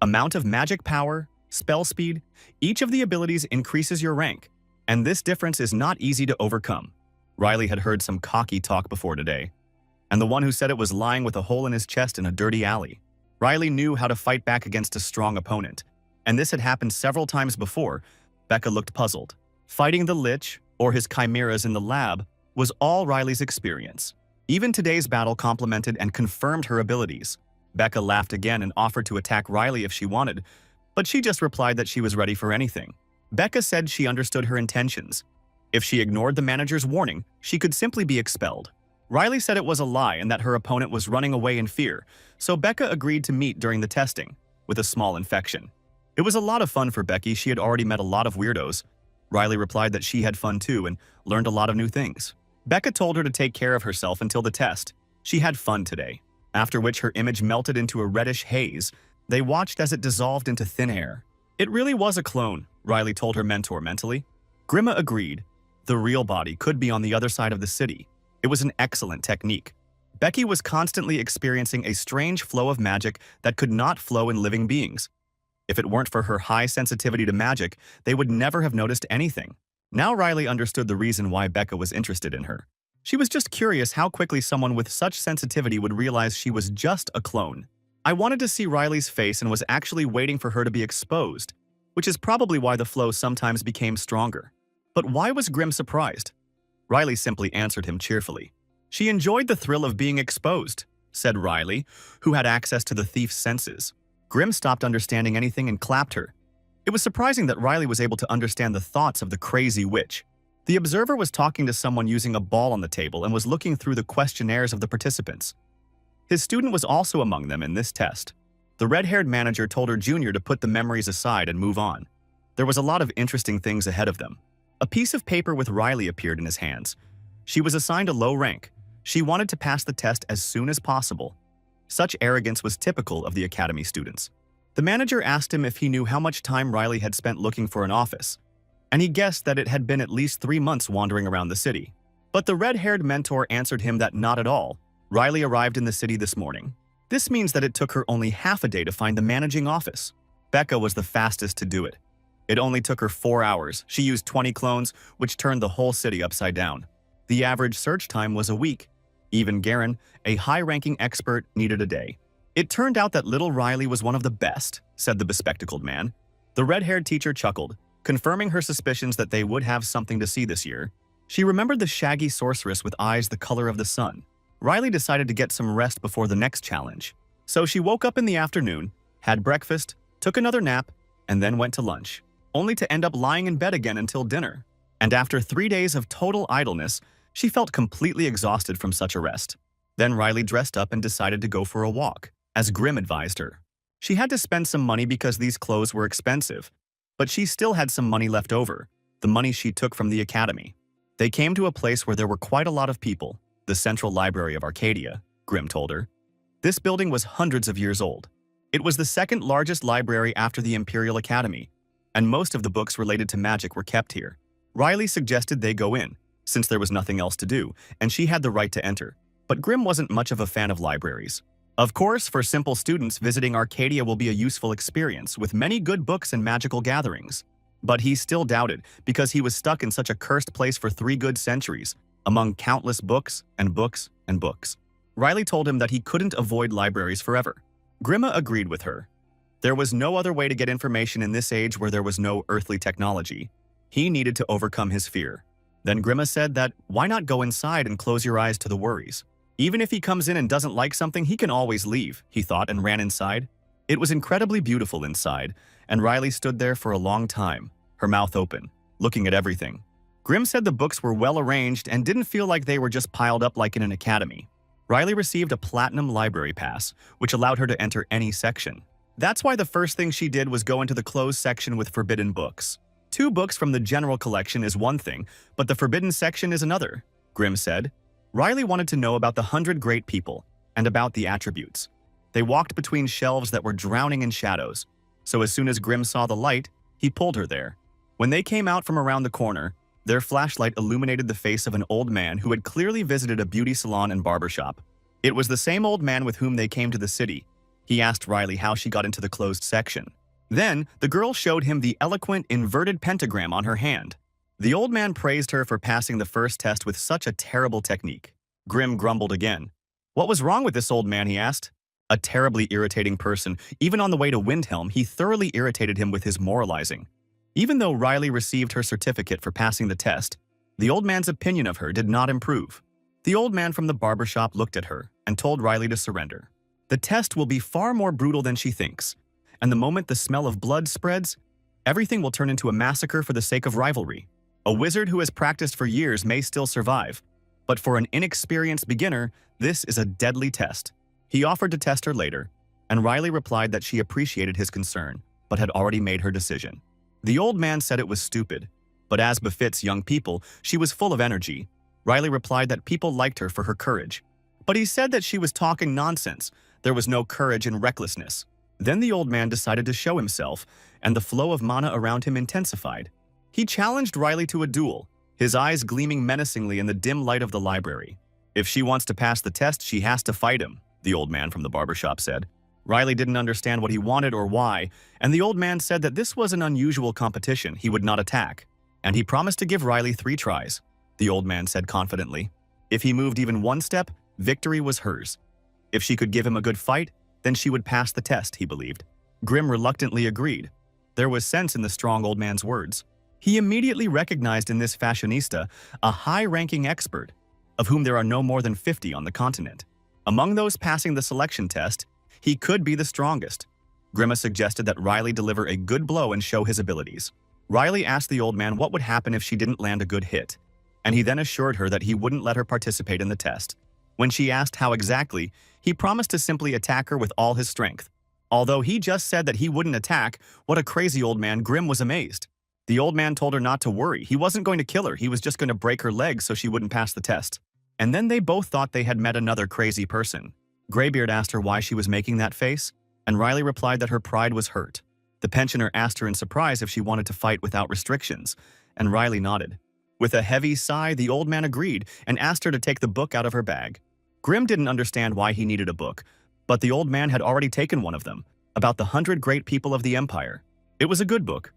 amount of magic power, spell speed, each of the abilities increases your rank, and this difference is not easy to overcome. Riley had heard some cocky talk before today, and the one who said it was lying with a hole in his chest in a dirty alley. Riley knew how to fight back against a strong opponent, and this had happened several times before. Becca looked puzzled. Fighting the Lich, or his chimeras in the lab, was all Riley's experience. Even today's battle complemented and confirmed her abilities. Becca laughed again and offered to attack Riley if she wanted, but she just replied that she was ready for anything. Becca said she understood her intentions. If she ignored the manager's warning, she could simply be expelled. Riley said it was a lie and that her opponent was running away in fear, so Becca agreed to meet during the testing, with a small infection. It was a lot of fun for Becky. She had already met a lot of weirdos. Riley replied that she had fun too and learned a lot of new things. Becca told her to take care of herself until the test. She had fun today, after which her image melted into a reddish haze. They watched as it dissolved into thin air. It really was a clone, Riley told her mentor mentally. Grimma agreed. The real body could be on the other side of the city. It was an excellent technique. Becky was constantly experiencing a strange flow of magic that could not flow in living beings. If it weren't for her high sensitivity to magic, they would never have noticed anything. Now Riley understood the reason why Becca was interested in her. She was just curious how quickly someone with such sensitivity would realize she was just a clone. I wanted to see Riley's face and was actually waiting for her to be exposed, which is probably why the flow sometimes became stronger. But why was Grimm surprised? Riley simply answered him cheerfully. She enjoyed the thrill of being exposed, said Riley, who had access to the thief's senses. Grimm stopped understanding anything and clapped her. It was surprising that Riley was able to understand the thoughts of the crazy witch. The observer was talking to someone using a ball on the table and was looking through the questionnaires of the participants. His student was also among them in this test. The red-haired manager told her junior to put the memories aside and move on. There was a lot of interesting things ahead of them. A piece of paper with Riley appeared in his hands. She was assigned a low rank. She wanted to pass the test as soon as possible. Such arrogance was typical of the academy students. The manager asked him if he knew how much time Riley had spent looking for an office, and he guessed that it had been at least 3 months wandering around the city. But the red-haired mentor answered him that not at all. Riley arrived in the city this morning. This means that it took her only half a day to find the managing office. Becca was the fastest to do it. It only took her 4 hours. She used 20 clones, which turned the whole city upside down. The average search time was a week. Even Garen, a high-ranking expert, needed a day. It turned out that little Riley was one of the best, said the bespectacled man. The red-haired teacher chuckled, confirming her suspicions that they would have something to see this year. She remembered the shaggy sorceress with eyes the color of the sun. Riley decided to get some rest before the next challenge. So she woke up in the afternoon, had breakfast, took another nap, and then went to lunch, only to end up lying in bed again until dinner. And after 3 days of total idleness, she felt completely exhausted from such a rest. Then Riley dressed up and decided to go for a walk, as Grimm advised her. She had to spend some money because these clothes were expensive, but she still had some money left over. the money she took from the academy. They came to a place where there were quite a lot of people, the Central Library of Arcadia, Grimm told her. This building was hundreds of years old. It was the second largest library after the Imperial Academy, and most of the books related to magic were kept here. Riley suggested they go in, since there was nothing else to do, and she had the right to enter. But Grimm wasn't much of a fan of libraries. Of course, for simple students, visiting Arcadia will be a useful experience, with many good books and magical gatherings. But he still doubted, because he was stuck in such a cursed place for 3 good centuries, among countless books and books and books. Riley told him that he couldn't avoid libraries forever. Grimm agreed with her. There was no other way to get information in this age where there was no earthly technology. He needed to overcome his fear. Then Grimm said that, why not go inside and close your eyes to the worries? Even if he comes in and doesn't like something, he can always leave, he thought, and ran inside. It was incredibly beautiful inside, and Riley stood there for a long time, her mouth open, looking at everything. Grimm said the books were well arranged and didn't feel like they were just piled up like in an academy. Riley received a platinum library pass, which allowed her to enter any section. That's why the first thing she did was go into the closed section with forbidden books. 2 books from the general collection is one thing, but the forbidden section is another, Grimm said. Riley wanted to know about the 100 great people and about the attributes. They walked between shelves that were drowning in shadows, so as soon as Grimm saw the light, he pulled her there. When they came out from around the corner, their flashlight illuminated the face of an old man who had clearly visited a beauty salon and barbershop. It was the same old man with whom they came to the city. He asked Riley how she got into the closed section. Then, the girl showed him the eloquent inverted pentagram on her hand. The old man praised her for passing the first test with such a terrible technique. Grimm grumbled again. What was wrong with this old man, he asked. A terribly irritating person. Even on the way to Windhelm, he thoroughly irritated him with his moralizing. Even though Riley received her certificate for passing the test, the old man's opinion of her did not improve. The old man from the barbershop looked at her and told Riley to surrender. The test will be far more brutal than she thinks, and the moment the smell of blood spreads, everything will turn into a massacre for the sake of rivalry. A wizard who has practiced for years may still survive, but for an inexperienced beginner, this is a deadly test. He offered to test her later, and Riley replied that she appreciated his concern, but had already made her decision. The old man said it was stupid, but as befits young people, she was full of energy. Riley replied that people liked her for her courage, but he said that she was talking nonsense. There was no courage in recklessness. Then the old man decided to show himself, and the flow of mana around him intensified. He challenged Riley to a duel, his eyes gleaming menacingly in the dim light of the library. If she wants to pass the test, she has to fight him, the old man from the barbershop said. Riley didn't understand what he wanted or why, and the old man said that this was an unusual competition. He would not attack, and he promised to give Riley 3 tries, the old man said confidently. If he moved even 1 step, victory was hers. If she could give him a good fight, then she would pass the test, he believed. Grimm reluctantly agreed. There was sense in the strong old man's words. He immediately recognized in this fashionista a high-ranking expert, of whom there are no more than 50 on the continent. Among those passing the selection test, he could be the strongest. Grimm suggested that Riley deliver a good blow and show his abilities. Riley asked the old man what would happen if she didn't land a good hit, and he then assured her that he wouldn't let her participate in the test. When she asked how exactly, he promised to simply attack her with all his strength. Although he just said that he wouldn't attack, what a crazy old man, Grimm was amazed. The old man told her not to worry. He wasn't going to kill her. He was just going to break her legs so she wouldn't pass the test. And then they both thought they had met another crazy person. Greybeard asked her why she was making that face, and Riley replied that her pride was hurt. The pensioner asked her in surprise if she wanted to fight without restrictions, and Riley nodded. With a heavy sigh, the old man agreed and asked her to take the book out of her bag. Grimm didn't understand why he needed a book, but the old man had already taken one of them, about the 100 great people of the Empire. It was a good book.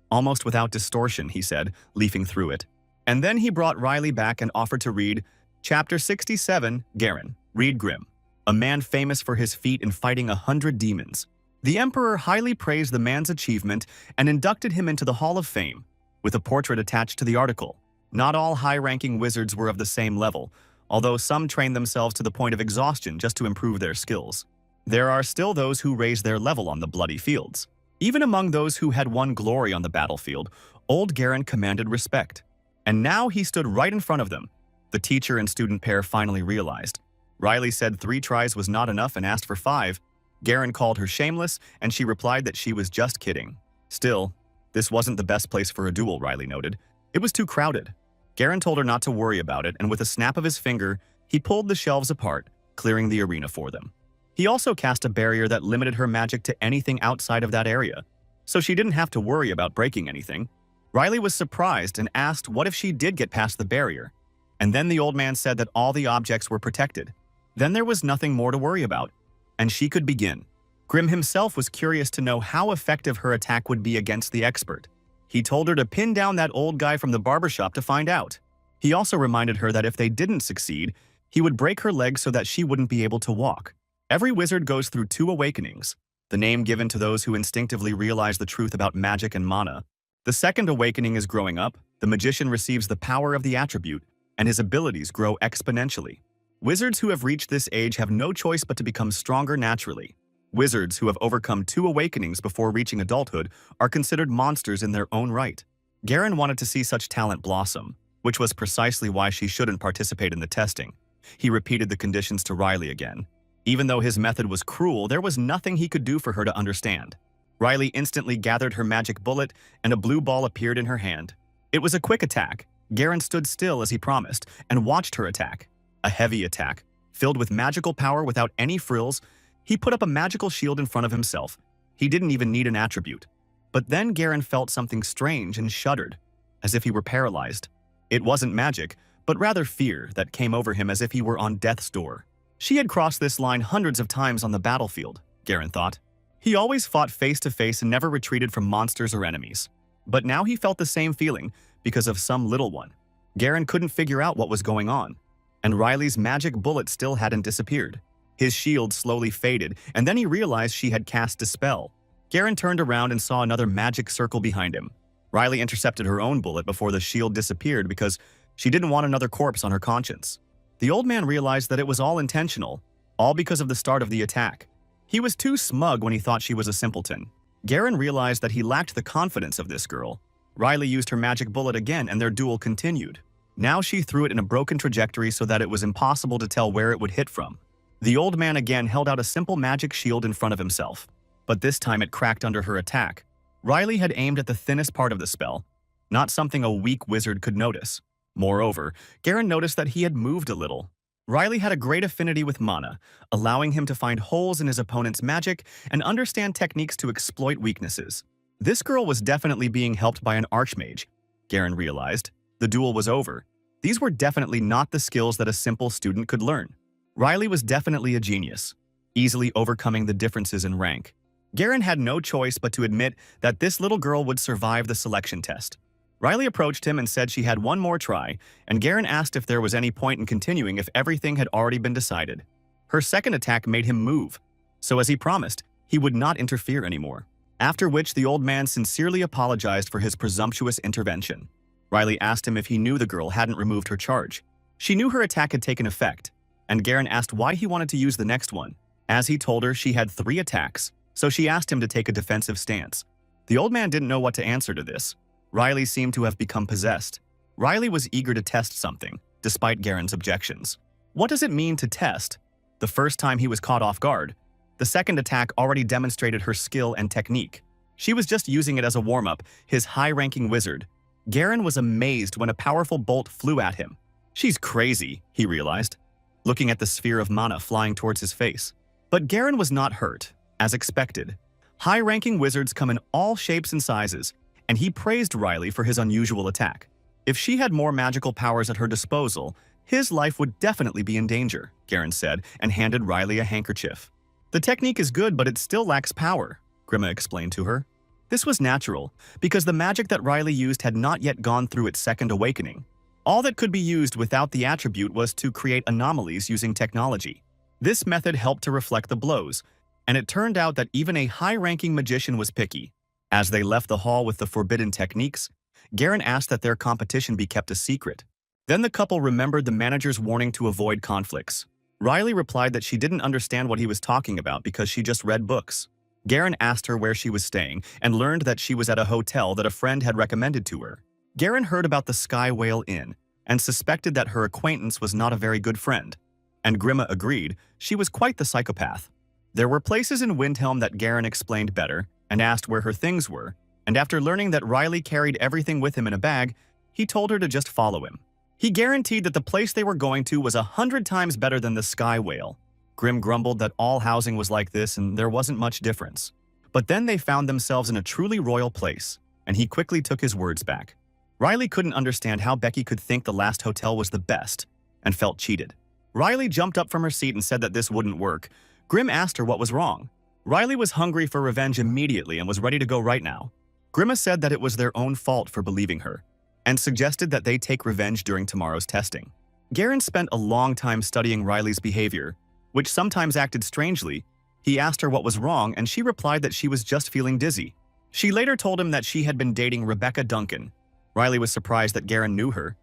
Almost without distortion, he said, leafing through it. And then he brought Riley back and offered to read Chapter 67, Garen, read Grimm, a man famous for his feat in fighting 100 demons. The Emperor highly praised the man's achievement and inducted him into the Hall of Fame, with a portrait attached to the article. Not all high-ranking wizards were of the same level, although some trained themselves to the point of exhaustion just to improve their skills. There are still those who raised their level on the bloody fields. Even among those who had won glory on the battlefield, old Garen commanded respect. And now he stood right in front of them. The teacher and student pair finally realized. Riley said 3 tries was not enough and asked for 5. Garen called her shameless, and she replied that she was just kidding. Still, this wasn't the best place for a duel, Riley noted. It was too crowded. Garen told her not to worry about it, and with a snap of his finger, he pulled the shelves apart, clearing the arena for them. He also cast a barrier that limited her magic to anything outside of that area, so she didn't have to worry about breaking anything. Riley was surprised and asked what if she did get past the barrier. And then the old man said that all the objects were protected. Then there was nothing more to worry about, and she could begin. Grimm himself was curious to know how effective her attack would be against the expert. He told her to pin down that old guy from the barbershop to find out. He also reminded her that if they didn't succeed, he would break her legs so that she wouldn't be able to walk. Every wizard goes through 2 awakenings, the name given to those who instinctively realize the truth about magic and mana. The second awakening is growing up. The magician receives the power of the attribute, and his abilities grow exponentially. Wizards who have reached this age have no choice but to become stronger naturally. Wizards who have overcome 2 awakenings before reaching adulthood are considered monsters in their own right. Garen wanted to see such talent blossom, which was precisely why she shouldn't participate in the testing. He repeated the conditions to Riley again. Even though his method was cruel, there was nothing he could do for her to understand. Riley instantly gathered her magic bullet, and a blue ball appeared in her hand. It was a quick attack. Garen stood still as he promised, and watched her attack. A heavy attack, filled with magical power without any frills. He put up a magical shield in front of himself. He didn't even need an attribute. But then Garen felt something strange and shuddered, as if he were paralyzed. It wasn't magic, but rather fear that came over him as if he were on death's door. She had crossed this line hundreds of times on the battlefield, Garen thought. He always fought face to face and never retreated from monsters or enemies. But now he felt the same feeling because of some little one. Garen couldn't figure out what was going on, and Riley's magic bullet still hadn't disappeared. His shield slowly faded, and then he realized she had cast a spell. Garen turned around and saw another magic circle behind him. Riley intercepted her own bullet before the shield disappeared because she didn't want another corpse on her conscience. The old man realized that it was all intentional, all because of the start of the attack. He was too smug when he thought she was a simpleton. Garen realized that he lacked the confidence of this girl. Riley used her magic bullet again, and their duel continued. Now she threw it in a broken trajectory so that it was impossible to tell where it would hit from. The old man again held out a simple magic shield in front of himself, but this time it cracked under her attack. Riley had aimed at the thinnest part of the spell, not something a weak wizard could notice. Moreover, Garen noticed that he had moved a little. Riley had a great affinity with mana, allowing him to find holes in his opponent's magic and understand techniques to exploit weaknesses. This girl was definitely being helped by an archmage, Garen realized. The duel was over. These were definitely not the skills that a simple student could learn. Riley was definitely a genius, easily overcoming the differences in rank. Garen had no choice but to admit that this little girl would survive the selection test. Riley approached him and said she had one more try, and Garen asked if there was any point in continuing if everything had already been decided. Her second attack made him move, so as he promised, he would not interfere anymore. After which the old man sincerely apologized for his presumptuous intervention. Riley asked him if he knew the girl hadn't removed her charge. She knew her attack had taken effect, and Garen asked why he wanted to use the next one. As he told her, she had 3 attacks, so she asked him to take a defensive stance. The old man didn't know what to answer to this. Riley seemed to have become possessed. Riley was eager to test something, despite Garen's objections. What does it mean to test? The first time he was caught off guard. The second attack already demonstrated her skill and technique. She was just using it as a warm-up, his high-ranking wizard. Garen was amazed when a powerful bolt flew at him. She's crazy, he realized, looking at the sphere of mana flying towards his face. But Garen was not hurt, as expected. High-ranking wizards come in all shapes and sizes, and he praised Riley for his unusual attack. If she had more magical powers at her disposal, his life would definitely be in danger, Garen said, and handed Riley a handkerchief. The technique is good, but it still lacks power, Grimma explained to her. This was natural, because the magic that Riley used had not yet gone through its second awakening. All that could be used without the attribute was to create anomalies using technology. This method helped to reflect the blows, and it turned out that even a high-ranking magician was picky. As they left the hall with the forbidden techniques, Garen asked that their competition be kept a secret. Then the couple remembered the manager's warning to avoid conflicts. Riley replied that she didn't understand what he was talking about because she just read books. Garen asked her where she was staying and learned that she was at a hotel that a friend had recommended to her. Garen heard about the Sky Whale Inn and suspected that her acquaintance was not a very good friend. And Grimma agreed, she was quite the psychopath. There were places in Windhelm that Garen explained better and asked where her things were, and after learning that Riley carried everything with him in a bag, he told her to just follow him. He guaranteed that the place they were going to was 100 times better than the Sky Whale. Grimm grumbled that all housing was like this and there wasn't much difference. But then they found themselves in a truly royal place, and he quickly took his words back. Riley couldn't understand how Becky could think the last hotel was the best, and felt cheated. Riley jumped up from her seat and said that this wouldn't work. Grimm asked her what was wrong. Riley was hungry for revenge immediately and was ready to go right now. Grimm said that it was their own fault for believing her, and suggested that they take revenge during tomorrow's testing. Garen spent a long time studying Riley's behavior, which sometimes acted strangely. He asked her what was wrong, and she replied that she was just feeling dizzy. She later told him that she had been dating Rebecca Duncan. Riley was surprised that Garen knew her,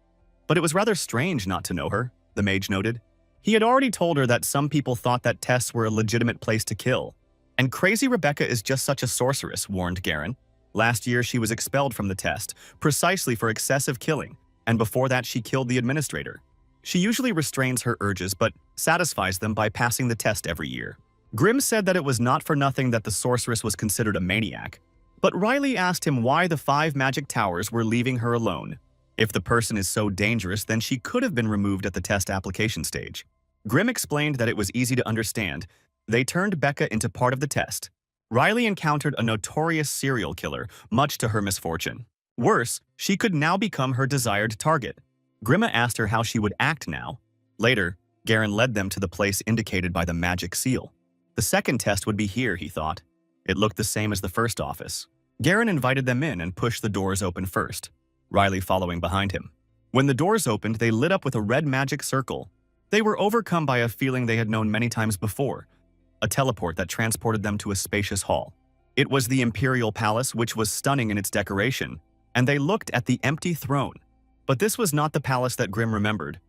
but it was rather strange not to know her, the mage noted. He had already told her that some people thought that tests were a legitimate place to kill. And crazy Rebecca is just such a sorceress, warned Garen. Last year she was expelled from the test, precisely for excessive killing, and before that she killed the administrator. She usually restrains her urges but satisfies them by passing the test every year. Grimm said that it was not for nothing that the sorceress was considered a maniac. But Riley asked him why the 5 magic towers were leaving her alone. If the person is so dangerous, then she could have been removed at the test application stage. Grimm explained that it was easy to understand. They turned Becca into part of the test. Riley encountered a notorious serial killer, much to her misfortune. Worse, she could now become her desired target. Grimma asked her how she would act now. Later, Garen led them to the place indicated by the magic seal. The second test would be here, he thought. It looked the same as the first office. Garen invited them in and pushed the doors open first, Riley following behind him. When the doors opened, they lit up with a red magic circle. They were overcome by a feeling they had known many times before, a teleport that transported them to a spacious hall. It was the Imperial Palace, which was stunning in its decoration, and they looked at the empty throne. But this was not the palace that Grimm remembered.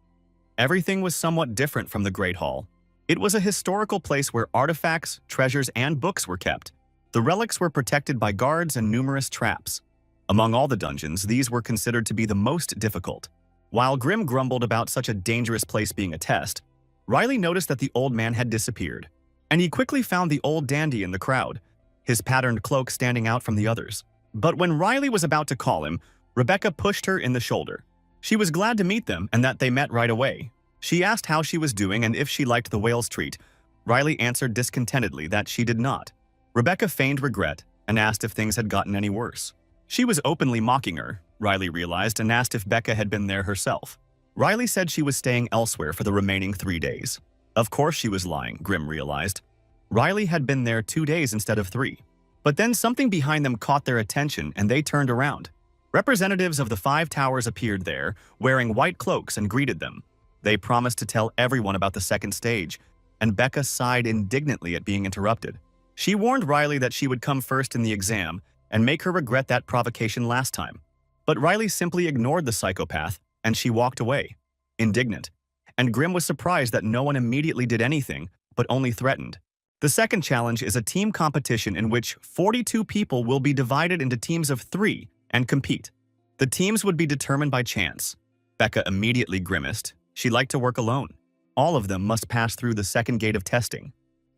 Everything was somewhat different from the Great Hall. It was a historical place where artifacts, treasures, and books were kept. The relics were protected by guards and numerous traps. Among all the dungeons, these were considered to be the most difficult. While Grimm grumbled about such a dangerous place being a test, Riley noticed that the old man had disappeared, and he quickly found the old dandy in the crowd, his patterned cloak standing out from the others. But when Riley was about to call him, Rebecca pushed her in the shoulder. She was glad to meet them and that they met right away. She asked how she was doing and if she liked the whale's treat. Riley answered discontentedly that she did not. Rebecca feigned regret and asked if things had gotten any worse. She was openly mocking her, Riley realized, and asked if Becca had been there herself. Riley said she was staying elsewhere for the remaining 3 days. Of course she was lying, Grimm realized. Riley had been there 2 days instead of 3. But then something behind them caught their attention and they turned around. Representatives of the 5 towers appeared there, wearing white cloaks, and greeted them. They promised to tell everyone about the second stage, and Becca sighed indignantly at being interrupted. She warned Riley that she would come first in the exam and make her regret that provocation last time. But Riley simply ignored the psychopath, and she walked away, indignant. And Grimm was surprised that no one immediately did anything, but only threatened. The second challenge is a team competition in which 42 people will be divided into teams of 3 and compete. The teams would be determined by chance. Becca immediately grimaced. She liked to work alone. All of them must pass through the second gate of testing.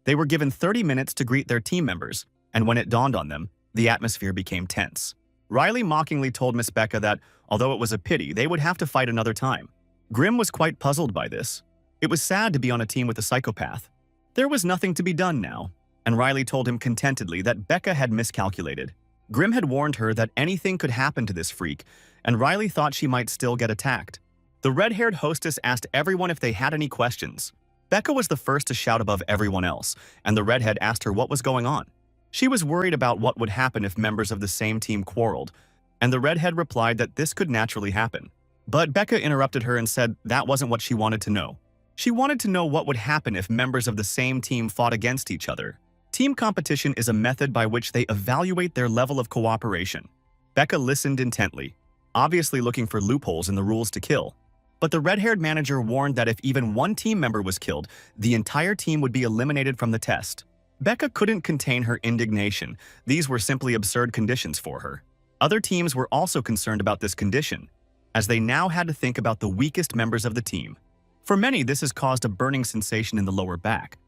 They were given 30 minutes to greet their team members, and when it dawned on them, the atmosphere became tense. Riley mockingly told Miss Becca that, although it was a pity, they would have to fight another time. Grimm was quite puzzled by this. It was sad to be on a team with a psychopath. There was nothing to be done now, and Riley told him contentedly that Becca had miscalculated. Grimm had warned her that anything could happen to this freak, and Riley thought she might still get attacked. The red-haired hostess asked everyone if they had any questions. Becca was the first to shout above everyone else, and the redhead asked her what was going on. She was worried about what would happen if members of the same team quarreled, and the redhead replied that this could naturally happen. But Becca interrupted her and said that wasn't what she wanted to know. She wanted to know what would happen if members of the same team fought against each other. Team competition is a method by which they evaluate their level of cooperation. Becca listened intently, obviously looking for loopholes in the rules to kill. But the red-haired manager warned that if even one team member was killed, the entire team would be eliminated from the test. Becca couldn't contain her indignation. These were simply absurd conditions for her. Other teams were also concerned about this condition, as they now had to think about the weakest members of the team. For many, this has caused a burning sensation in the lower back.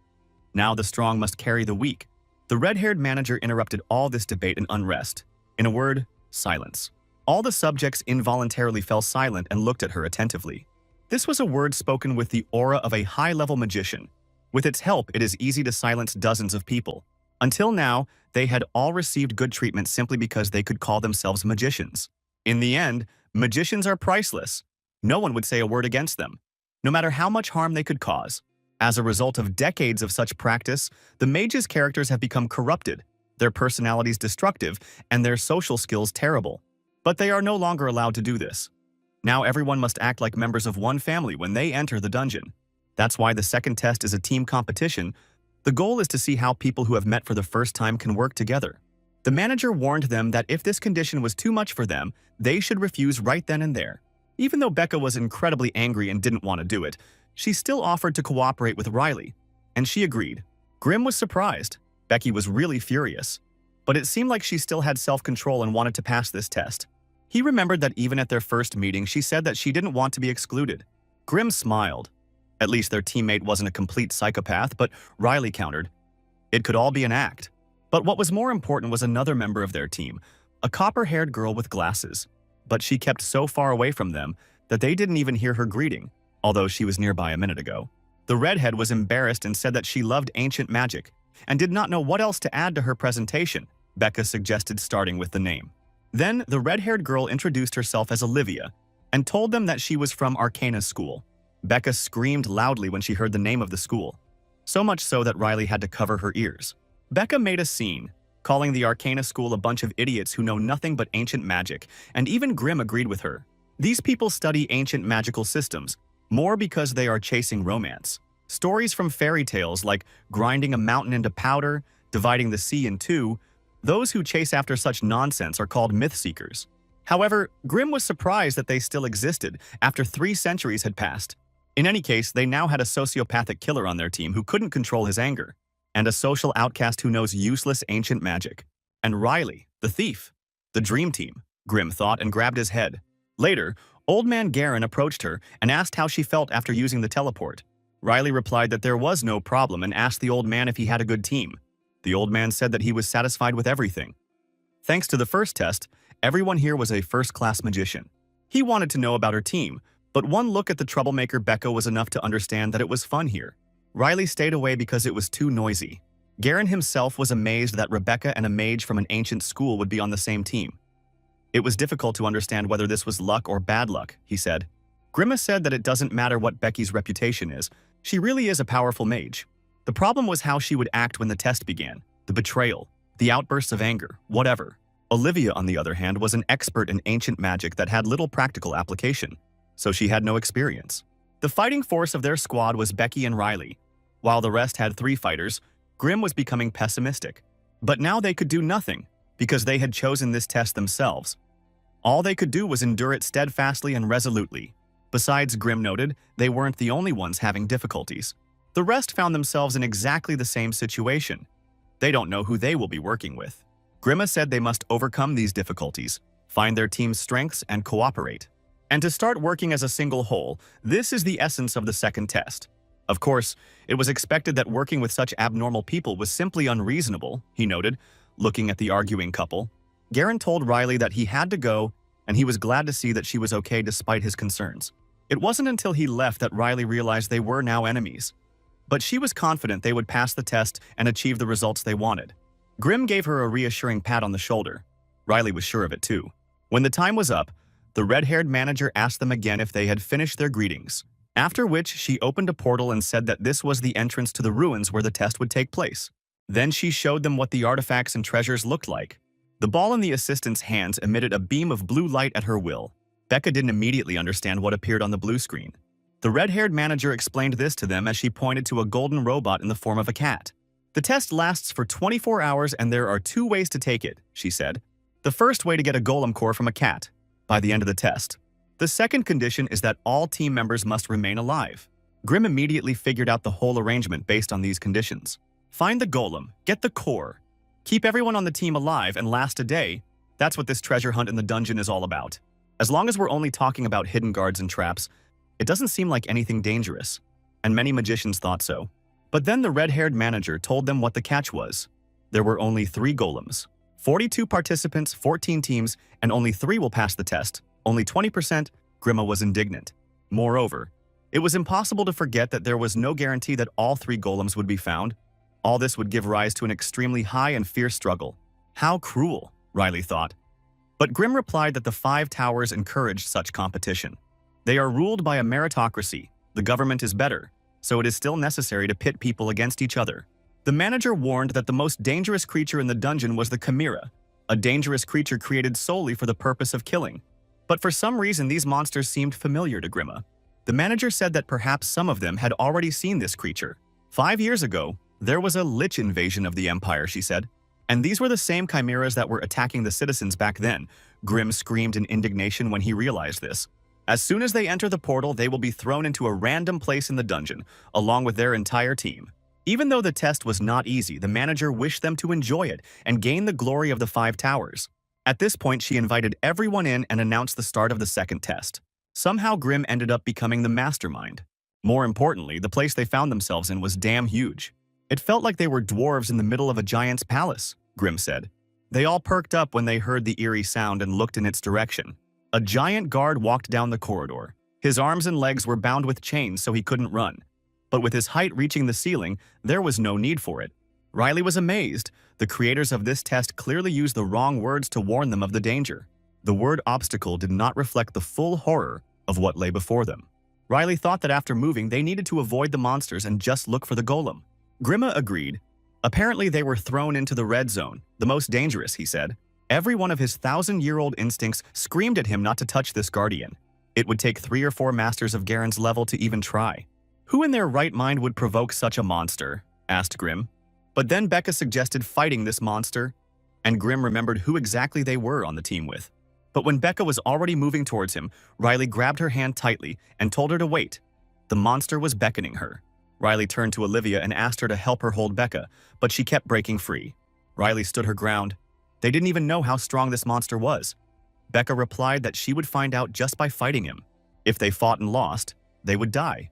Now the strong must carry the weak. The red-haired manager interrupted all this debate and unrest. In a word, silence. All the subjects involuntarily fell silent and looked at her attentively. This was a word spoken with the aura of a high-level magician. With its help, it is easy to silence dozens of people. Until now, they had all received good treatment simply because they could call themselves magicians. In the end, magicians are priceless. No one would say a word against them, no matter how much harm they could cause. As a result of decades of such practice, the mages' characters have become corrupted, their personalities destructive, and their social skills terrible. But they are no longer allowed to do this. Now everyone must act like members of one family when they enter the dungeon. That's why the second test is a team competition. The goal is to see how people who have met for the first time can work together. The manager warned them that if this condition was too much for them, they should refuse right then and there. Even though Becca was incredibly angry and didn't want to do it, she still offered to cooperate with Riley, and she agreed. Grimm was surprised. Becky was really furious. But it seemed like she still had self-control and wanted to pass this test. He remembered that even at their first meeting, she said that she didn't want to be excluded. Grimm smiled. At least their teammate wasn't a complete psychopath, but Riley countered. It could all be an act. But what was more important was another member of their team, a copper-haired girl with glasses. But she kept so far away from them that they didn't even hear her greeting, although she was nearby a minute ago. The redhead was embarrassed and said that she loved ancient magic and did not know what else to add to her presentation. Becca suggested starting with the name. Then the red-haired girl introduced herself as Olivia and told them that she was from Arcana's school. Becca screamed loudly when she heard the name of the school, so much so that Riley had to cover her ears. Becca made a scene, calling the Arcana school a bunch of idiots who know nothing but ancient magic, and even Grimm agreed with her. These people study ancient magical systems, more because they are chasing romance. Stories from fairy tales like grinding a mountain into powder, dividing the sea in two. Those who chase after such nonsense are called myth seekers. However, Grimm was surprised that they still existed after 3 centuries had passed. In any case, they now had a sociopathic killer on their team who couldn't control his anger, and a social outcast who knows useless ancient magic. And Riley, the thief. The dream team, Grimm thought and grabbed his head. Later, Old Man Garen approached her and asked how she felt after using the teleport. Riley replied that there was no problem and asked the old man if he had a good team. The old man said that he was satisfied with everything. Thanks to the first test, everyone here was a first-class magician. He wanted to know about her team, but one look at the troublemaker Becca was enough to understand that it was fun here. Riley stayed away because it was too noisy. Garen himself was amazed that Rebecca and a mage from an ancient school would be on the same team. It was difficult to understand whether this was luck or bad luck, he said. Grimace said that it doesn't matter what Becky's reputation is. She really is a powerful mage. The problem was how she would act when the test began. The betrayal, the outbursts of anger, whatever. Olivia, on the other hand, was an expert in ancient magic that had little practical application, so she had no experience. The fighting force of their squad was Becky and Riley. While the rest had 3 fighters, Grimm was becoming pessimistic. But now they could do nothing, because they had chosen this test themselves. All they could do was endure it steadfastly and resolutely. Besides, Grimm noted, they weren't the only ones having difficulties. The rest found themselves in exactly the same situation. They don't know who they will be working with. Grimma said they must overcome these difficulties, find their team's strengths, and cooperate. And to start working as a single whole, this is the essence of the second test. Of course, it was expected that working with such abnormal people was simply unreasonable, he noted, looking at the arguing couple. Garen told Riley that he had to go, and he was glad to see that she was okay despite his concerns. It wasn't until he left that Riley realized they were now enemies. But she was confident they would pass the test and achieve the results they wanted. Grimm gave her a reassuring pat on the shoulder. Riley was sure of it too. When the time was up, the red-haired manager asked them again if they had finished their greetings, after which she opened a portal and said that this was the entrance to the ruins where the test would take place. Then she showed them what the artifacts and treasures looked like. The ball in the assistant's hands emitted a beam of blue light at her will. Becca didn't immediately understand what appeared on the blue screen. The red-haired manager explained this to them as she pointed to a golden robot in the form of a cat. The test lasts for 24 hours and there are 2 ways to take it, she said. The first way to get a golem core from a cat, by the end of the test. The second condition is that all team members must remain alive. Grimm immediately figured out the whole arrangement based on these conditions. Find the golem, get the core, keep everyone on the team alive, and last a day. That's what this treasure hunt in the dungeon is all about. As long as we're only talking about hidden guards and traps, it doesn't seem like anything dangerous, and many magicians thought so. But then the red-haired manager told them what the catch was. There were only 3 golems. 42 participants, 14 teams, and only 3 will pass the test. Only 20%, Grima was indignant. Moreover, it was impossible to forget that there was no guarantee that all 3 golems would be found. All this would give rise to an extremely high and fierce struggle. How cruel, Riley thought. But Grimm replied that the 5 towers encouraged such competition. They are ruled by a meritocracy. The government is better, so it is still necessary to pit people against each other. The manager warned that the most dangerous creature in the dungeon was the Chimera, a dangerous creature created solely for the purpose of killing. But for some reason, these monsters seemed familiar to Grima. The manager said that perhaps some of them had already seen this creature. 5 years ago, there was a lich invasion of the Empire, she said. And these were the same chimeras that were attacking the citizens back then. Grimm screamed in indignation when he realized this. As soon as they enter the portal, they will be thrown into a random place in the dungeon, along with their entire team. Even though the test was not easy, the manager wished them to enjoy it and gain the glory of the 5 towers. At this point, she invited everyone in and announced the start of the second test. Somehow, Grimm ended up becoming the mastermind. More importantly, the place they found themselves in was damn huge. It felt like they were dwarves in the middle of a giant's palace, Grimm said. They all perked up when they heard the eerie sound and looked in its direction. A giant guard walked down the corridor. His arms and legs were bound with chains so he couldn't run. But with his height reaching the ceiling, there was no need for it. Riley was amazed. The creators of this test clearly used the wrong words to warn them of the danger. The word obstacle did not reflect the full horror of what lay before them. Riley thought that after moving, they needed to avoid the monsters and just look for the golem. Grima agreed. Apparently, they were thrown into the red zone, the most dangerous, he said. Every one of his 1,000-year-old instincts screamed at him not to touch this guardian. It would take 3 or 4 masters of Garen's level to even try. Who in their right mind would provoke such a monster? Asked Grimm. But then Becca suggested fighting this monster, and Grimm remembered who exactly they were on the team with. But when Becca was already moving towards him, Riley grabbed her hand tightly and told her to wait. The monster was beckoning her. Riley turned to Olivia and asked her to help her hold Becca, but she kept breaking free. Riley stood her ground. They didn't even know how strong this monster was. Becca replied that she would find out just by fighting him. If they fought and lost, they would die.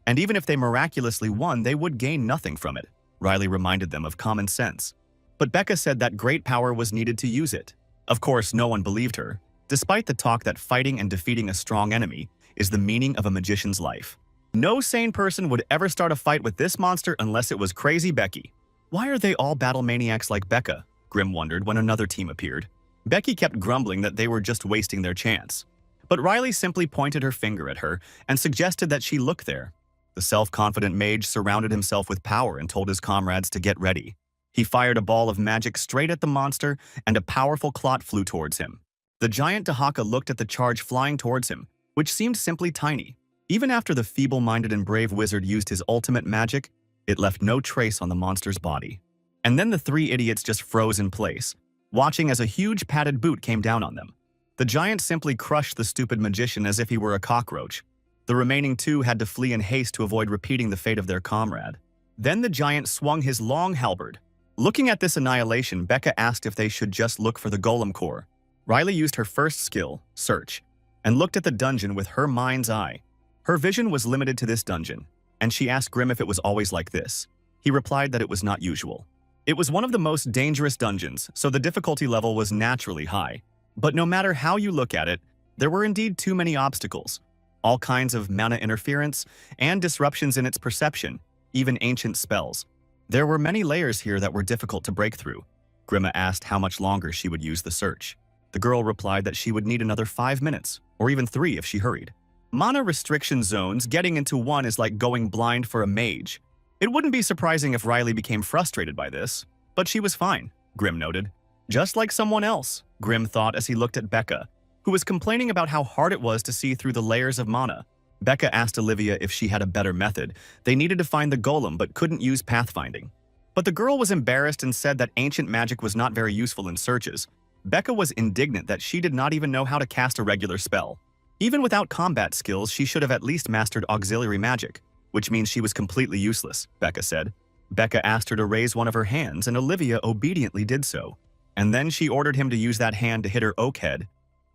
And even if they miraculously won, they would gain nothing from it. Riley reminded them of common sense. But Becca said that great power was needed to use it. Of course, no one believed her, despite the talk that fighting and defeating a strong enemy is the meaning of a magician's life. No sane person would ever start a fight with this monster unless it was crazy Becky. Why are they all battle maniacs like Becca? Grimm wondered when another team appeared. Becky kept grumbling that they were just wasting their chance. But Riley simply pointed her finger at her and suggested that she look there. The self-confident mage surrounded himself with power and told his comrades to get ready. He fired a ball of magic straight at the monster, and a powerful clot flew towards him. The giant Dahaka looked at the charge flying towards him, which seemed simply tiny. Even after the feeble-minded and brave wizard used his ultimate magic, it left no trace on the monster's body. And then the 3 idiots just froze in place, watching as a huge padded boot came down on them. The giant simply crushed the stupid magician as if he were a cockroach. The remaining 2 had to flee in haste to avoid repeating the fate of their comrade. Then the giant swung his long halberd. Looking at this annihilation, Becca asked if they should just look for the golem core. Riley used her first skill, search, and looked at the dungeon with her mind's eye. Her vision was limited to this dungeon, and she asked Grimm if it was always like this. He replied that it was not usual. It was one of the most dangerous dungeons, so the difficulty level was naturally high. But no matter how you look at it, there were indeed too many obstacles. All kinds of mana interference and disruptions in its perception, even ancient spells. There were many layers here that were difficult to break through. Grima asked how much longer she would use the search. The girl replied that she would need another 5 minutes, or even 3 if she hurried. Mana restriction zones, getting into one is like going blind for a mage. It wouldn't be surprising if Riley became frustrated by this, but she was fine, Grimm noted. Just like someone else, Grimm thought as he looked at Becca, who was complaining about how hard it was to see through the layers of mana. Becca asked Olivia if she had a better method. They needed to find the golem but couldn't use pathfinding. But the girl was embarrassed and said that ancient magic was not very useful in searches. Becca was indignant that she did not even know how to cast a regular spell. Even without combat skills, she should have at least mastered auxiliary magic, which means she was completely useless, Becca said. Becca asked her to raise one of her hands, and Olivia obediently did so. And then she ordered him to use that hand to hit her oak head.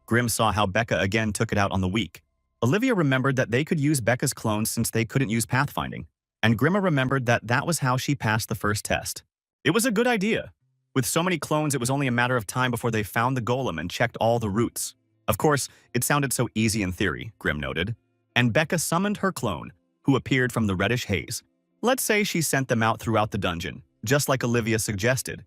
Grimm saw how Becca again took it out on the weak. Olivia remembered that they could use Becca's clones since they couldn't use pathfinding, and Grima remembered that that was how she passed the first test. It was a good idea. With so many clones, it was only a matter of time before they found the golem and checked all the routes. Of course, it sounded so easy in theory, Grimm noted. And Becca summoned her clone, who appeared from the reddish haze. Let's say she sent them out throughout the dungeon, just like Olivia suggested.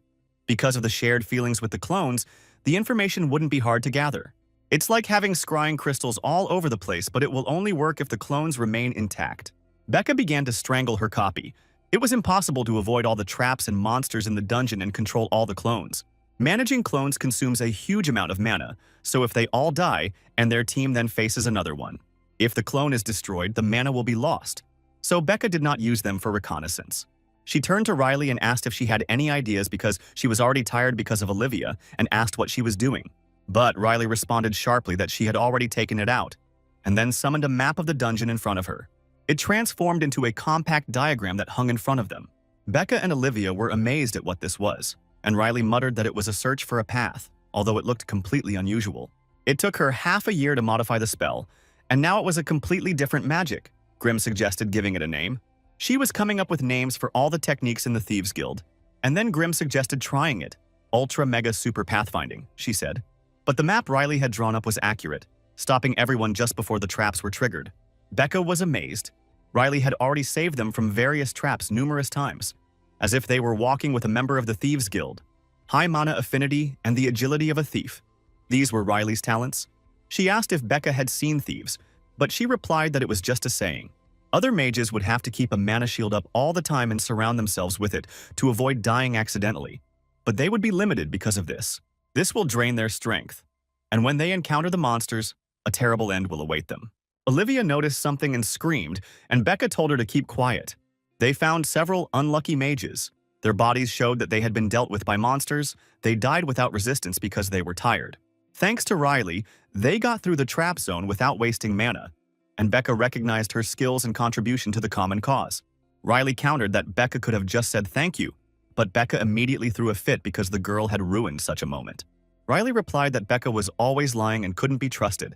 Because of the shared feelings with the clones, the information wouldn't be hard to gather. It's like having scrying crystals all over the place, but it will only work if the clones remain intact. Becca began to strangle her copy. It was impossible to avoid all the traps and monsters in the dungeon and control all the clones. Managing clones consumes a huge amount of mana, so if they all die, and their team then faces another one. If the clone is destroyed, the mana will be lost. So Becca did not use them for reconnaissance. She turned to Riley and asked if she had any ideas because she was already tired because of Olivia and asked what she was doing. But Riley responded sharply that she had already taken it out, and then summoned a map of the dungeon in front of her. It transformed into a compact diagram that hung in front of them. Becca and Olivia were amazed at what this was, and Riley muttered that it was a search for a path, although it looked completely unusual. It took her half a year to modify the spell, and now it was a completely different magic, Grimm suggested giving it a name. She was coming up with names for all the techniques in the Thieves Guild, and then Grimm suggested trying it. Ultra Mega Super Pathfinding, she said. But the map Riley had drawn up was accurate, stopping everyone just before the traps were triggered. Becca was amazed. Riley had already saved them from various traps numerous times, as if they were walking with a member of the Thieves Guild. High mana affinity and the agility of a thief. These were Riley's talents. She asked if Becca had seen thieves, but she replied that it was just a saying. Other mages would have to keep a mana shield up all the time and surround themselves with it to avoid dying accidentally, but they would be limited because of this. This will drain their strength, and when they encounter the monsters, a terrible end will await them. Olivia noticed something and screamed, and Becca told her to keep quiet. They found several unlucky mages. Their bodies showed that they had been dealt with by monsters. They died without resistance because they were tired. Thanks to Riley, they got through the trap zone without wasting mana, and Becca recognized her skills and contribution to the common cause. Riley countered that Becca could have just said thank you, but Becca immediately threw a fit because the girl had ruined such a moment. Riley replied that Becca was always lying and couldn't be trusted,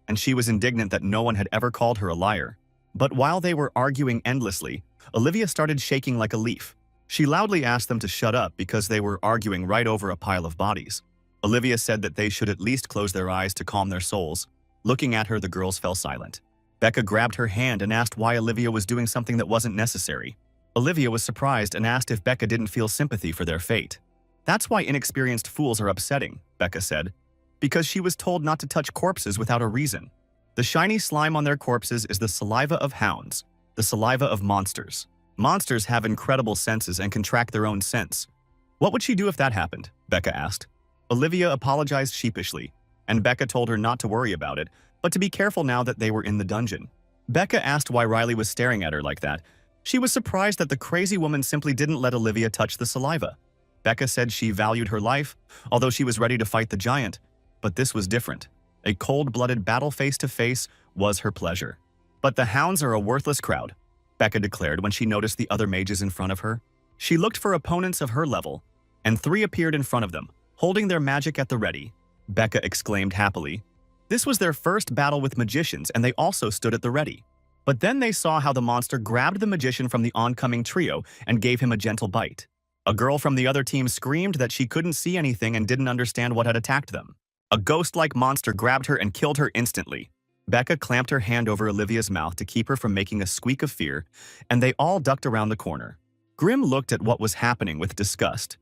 and she was indignant that no one had ever called her a liar. But while they were arguing endlessly, Olivia started shaking like a leaf. She loudly asked them to shut up because they were arguing right over a pile of bodies. Olivia said that they should at least close their eyes to calm their souls. Looking at her, the girls fell silent. Becca grabbed her hand and asked why Olivia was doing something that wasn't necessary. Olivia was surprised and asked if Becca didn't feel sympathy for their fate. That's why inexperienced fools are upsetting, Becca said, because she was told not to touch corpses without a reason. The shiny slime on their corpses is the saliva of hounds, the saliva of monsters. Monsters have incredible senses and can track their own scents. What would she do if that happened? Becca asked. Olivia apologized sheepishly, and Becca told her not to worry about it, but to be careful now that they were in the dungeon. Becca asked why Riley was staring at her like that. She was surprised that the crazy woman simply didn't let Olivia touch the saliva. Becca said she valued her life, although she was ready to fight the giant. But this was different. A cold-blooded battle face-to-face was her pleasure. But the hounds are a worthless crowd, Becca declared when she noticed the other mages in front of her. She looked for opponents of her level, and 3 appeared in front of them, holding their magic at the ready. Becca exclaimed happily. This was their first battle with magicians, and they also stood at the ready. But then they saw how the monster grabbed the magician from the oncoming trio and gave him a gentle bite. A girl from the other team screamed that she couldn't see anything and didn't understand what had attacked them. A ghost-like monster grabbed her and killed her instantly. Becca clamped her hand over Olivia's mouth to keep her from making a squeak of fear, and they all ducked around the corner. Grimm looked at what was happening with disgust.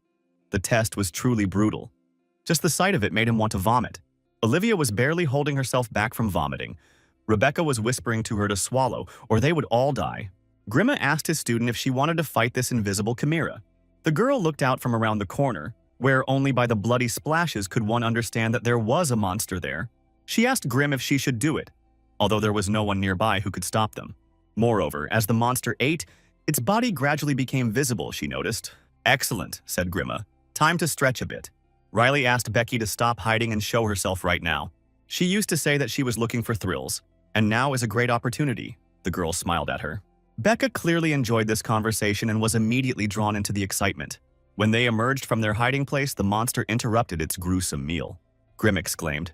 The test was truly brutal. Just the sight of it made him want to vomit. Olivia was barely holding herself back from vomiting. Rebecca was whispering to her to swallow, or they would all die. Grimma asked his student if she wanted to fight this invisible chimera. The girl looked out from around the corner, where only by the bloody splashes could one understand that there was a monster there. She asked Grimm if she should do it, although there was no one nearby who could stop them. Moreover, as the monster ate, its body gradually became visible, she noticed. Excellent, said Grimma. Time to stretch a bit. Riley asked Becky to stop hiding and show herself right now. She used to say that she was looking for thrills, and now is a great opportunity. The girl smiled at her. Becca clearly enjoyed this conversation and was immediately drawn into the excitement. When they emerged from their hiding place, the monster interrupted its gruesome meal. Grimm exclaimed,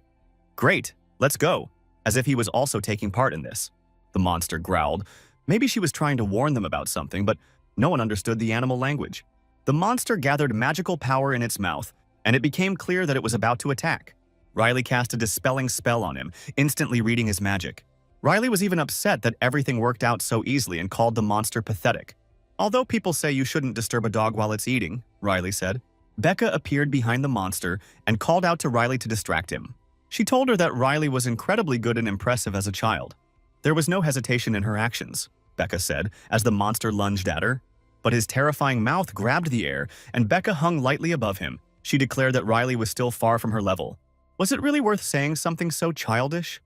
"Great, let's go," as if he was also taking part in this. The monster growled. Maybe she was trying to warn them about something, but no one understood the animal language. The monster gathered magical power in its mouth, and it became clear that it was about to attack. Riley cast a dispelling spell on him, instantly reading his magic. Riley was even upset that everything worked out so easily and called the monster pathetic. "Although people say you shouldn't disturb a dog while it's eating," Riley said. Becca appeared behind the monster and called out to Riley to distract him. She told her that Riley was incredibly good and impressive as a child. There was no hesitation in her actions, Becca said, as the monster lunged at her. But his terrifying mouth grabbed the air, and Becca hung lightly above him. She declared that Riley was still far from her level. Was it really worth saying something so childish?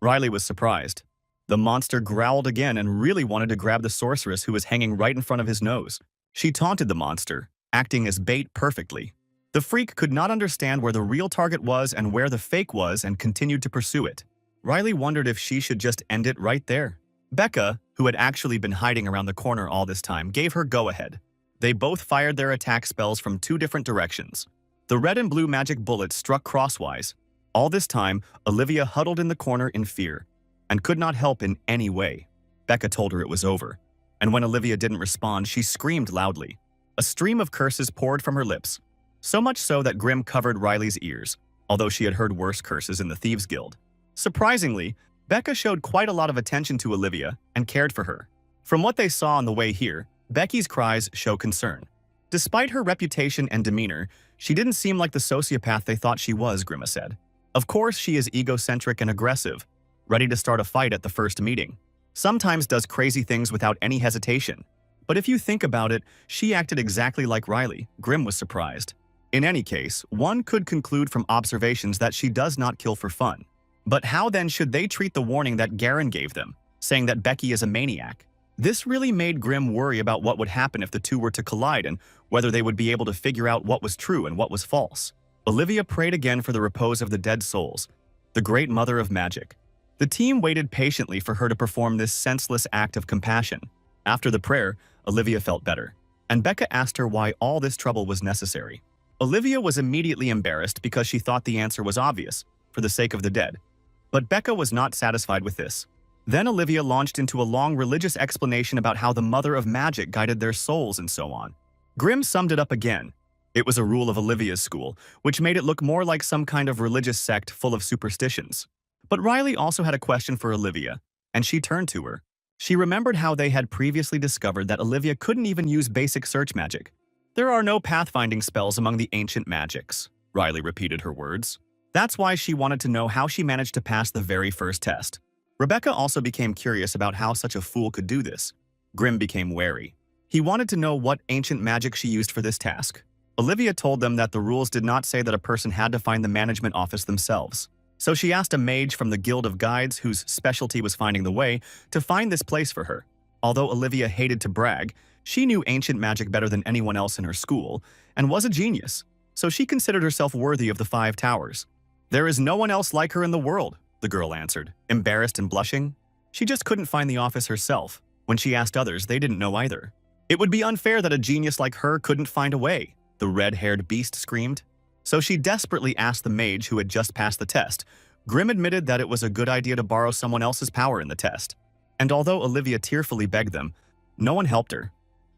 Riley was surprised. The monster growled again and really wanted to grab the sorceress who was hanging right in front of his nose. She taunted the monster, acting as bait perfectly. The freak could not understand where the real target was and where the fake was and continued to pursue it. Riley wondered if she should just end it right there. Becca, who had actually been hiding around the corner all this time, gave her go-ahead. They both fired their attack spells from 2 different directions. The red and blue magic bullets struck crosswise. All this time, Olivia huddled in the corner in fear and could not help in any way. Becca told her it was over, and when Olivia didn't respond, she screamed loudly. A stream of curses poured from her lips, so much so that Grimm covered Riley's ears, although she had heard worse curses in the Thieves' Guild. Surprisingly, Becca showed quite a lot of attention to Olivia and cared for her. From what they saw on the way here, Becky's cries show concern. Despite her reputation and demeanor, she didn't seem like the sociopath they thought she was, Grimma said. Of course, she is egocentric and aggressive, ready to start a fight at the first meeting. Sometimes does crazy things without any hesitation. But if you think about it, she acted exactly like Riley. Grimm was surprised. In any case, one could conclude from observations that she does not kill for fun. But how then should they treat the warning that Garen gave them, saying that Becky is a maniac? This really made Grimm worry about what would happen if the two were to collide and whether they would be able to figure out what was true and what was false. Olivia prayed again for the repose of the dead souls, the great mother of magic. The team waited patiently for her to perform this senseless act of compassion. After the prayer, Olivia felt better, and Becca asked her why all this trouble was necessary. Olivia was immediately embarrassed because she thought the answer was obvious, for the sake of the dead. But Becca was not satisfied with this. Then Olivia launched into a long religious explanation about how the mother of magic guided their souls and so on. Grimm summed it up again. It was a rule of Olivia's school, which made it look more like some kind of religious sect full of superstitions. But Riley also had a question for Olivia, and she turned to her. She remembered how they had previously discovered that Olivia couldn't even use basic search magic. There are no pathfinding spells among the ancient magics, Riley repeated her words. That's why she wanted to know how she managed to pass the very first test. Rebecca also became curious about how such a fool could do this. Grimm became wary. He wanted to know what ancient magic she used for this task. Olivia told them that the rules did not say that a person had to find the management office themselves. So she asked a mage from the Guild of Guides, whose specialty was finding the way, to find this place for her. Although Olivia hated to brag, she knew ancient magic better than anyone else in her school, and was a genius, so she considered herself worthy of the 5 towers. "There is no one else like her in the world," the girl answered, embarrassed and blushing. She just couldn't find the office herself. When she asked others, they didn't know either. "It would be unfair that a genius like her couldn't find a way," the red-haired beast screamed. So she desperately asked the mage who had just passed the test. Grimm admitted that it was a good idea to borrow someone else's power in the test. And although Olivia tearfully begged them, no one helped her.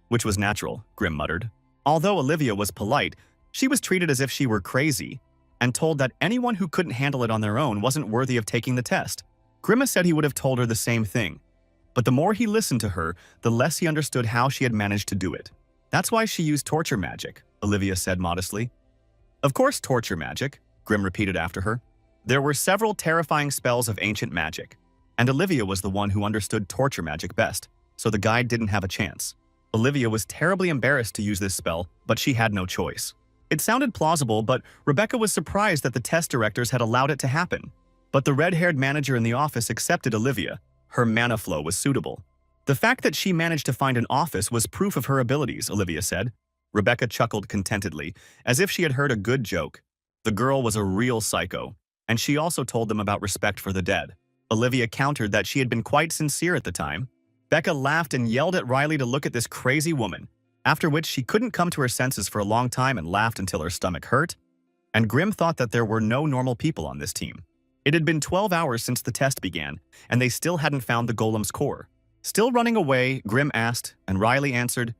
Which was natural, Grimm muttered. Although Olivia was polite, she was treated as if she were crazy, and told that anyone who couldn't handle it on their own wasn't worthy of taking the test. Grimma said he would have told her the same thing. But the more he listened to her, the less he understood how she had managed to do it. "That's why she used torture magic," Olivia said modestly. "Of course torture magic," Grimm repeated after her. There were several terrifying spells of ancient magic, and Olivia was the one who understood torture magic best, so the guide didn't have a chance. Olivia was terribly embarrassed to use this spell, but she had no choice. It sounded plausible, but Rebecca was surprised that the test directors had allowed it to happen. But the red-haired manager in the office accepted Olivia. Her mana flow was suitable. The fact that she managed to find an office was proof of her abilities, Olivia said. Rebecca chuckled contentedly, as if she had heard a good joke. The girl was a real psycho, and she also told them about respect for the dead. Olivia countered that she had been quite sincere at the time. Becca laughed and yelled at Riley to look at this crazy woman, after which she couldn't come to her senses for a long time and laughed until her stomach hurt. And Grimm thought that there were no normal people on this team. It had been 12 hours since the test began, and they still hadn't found the golem's core. Still running away, Grimm asked, and Riley answered,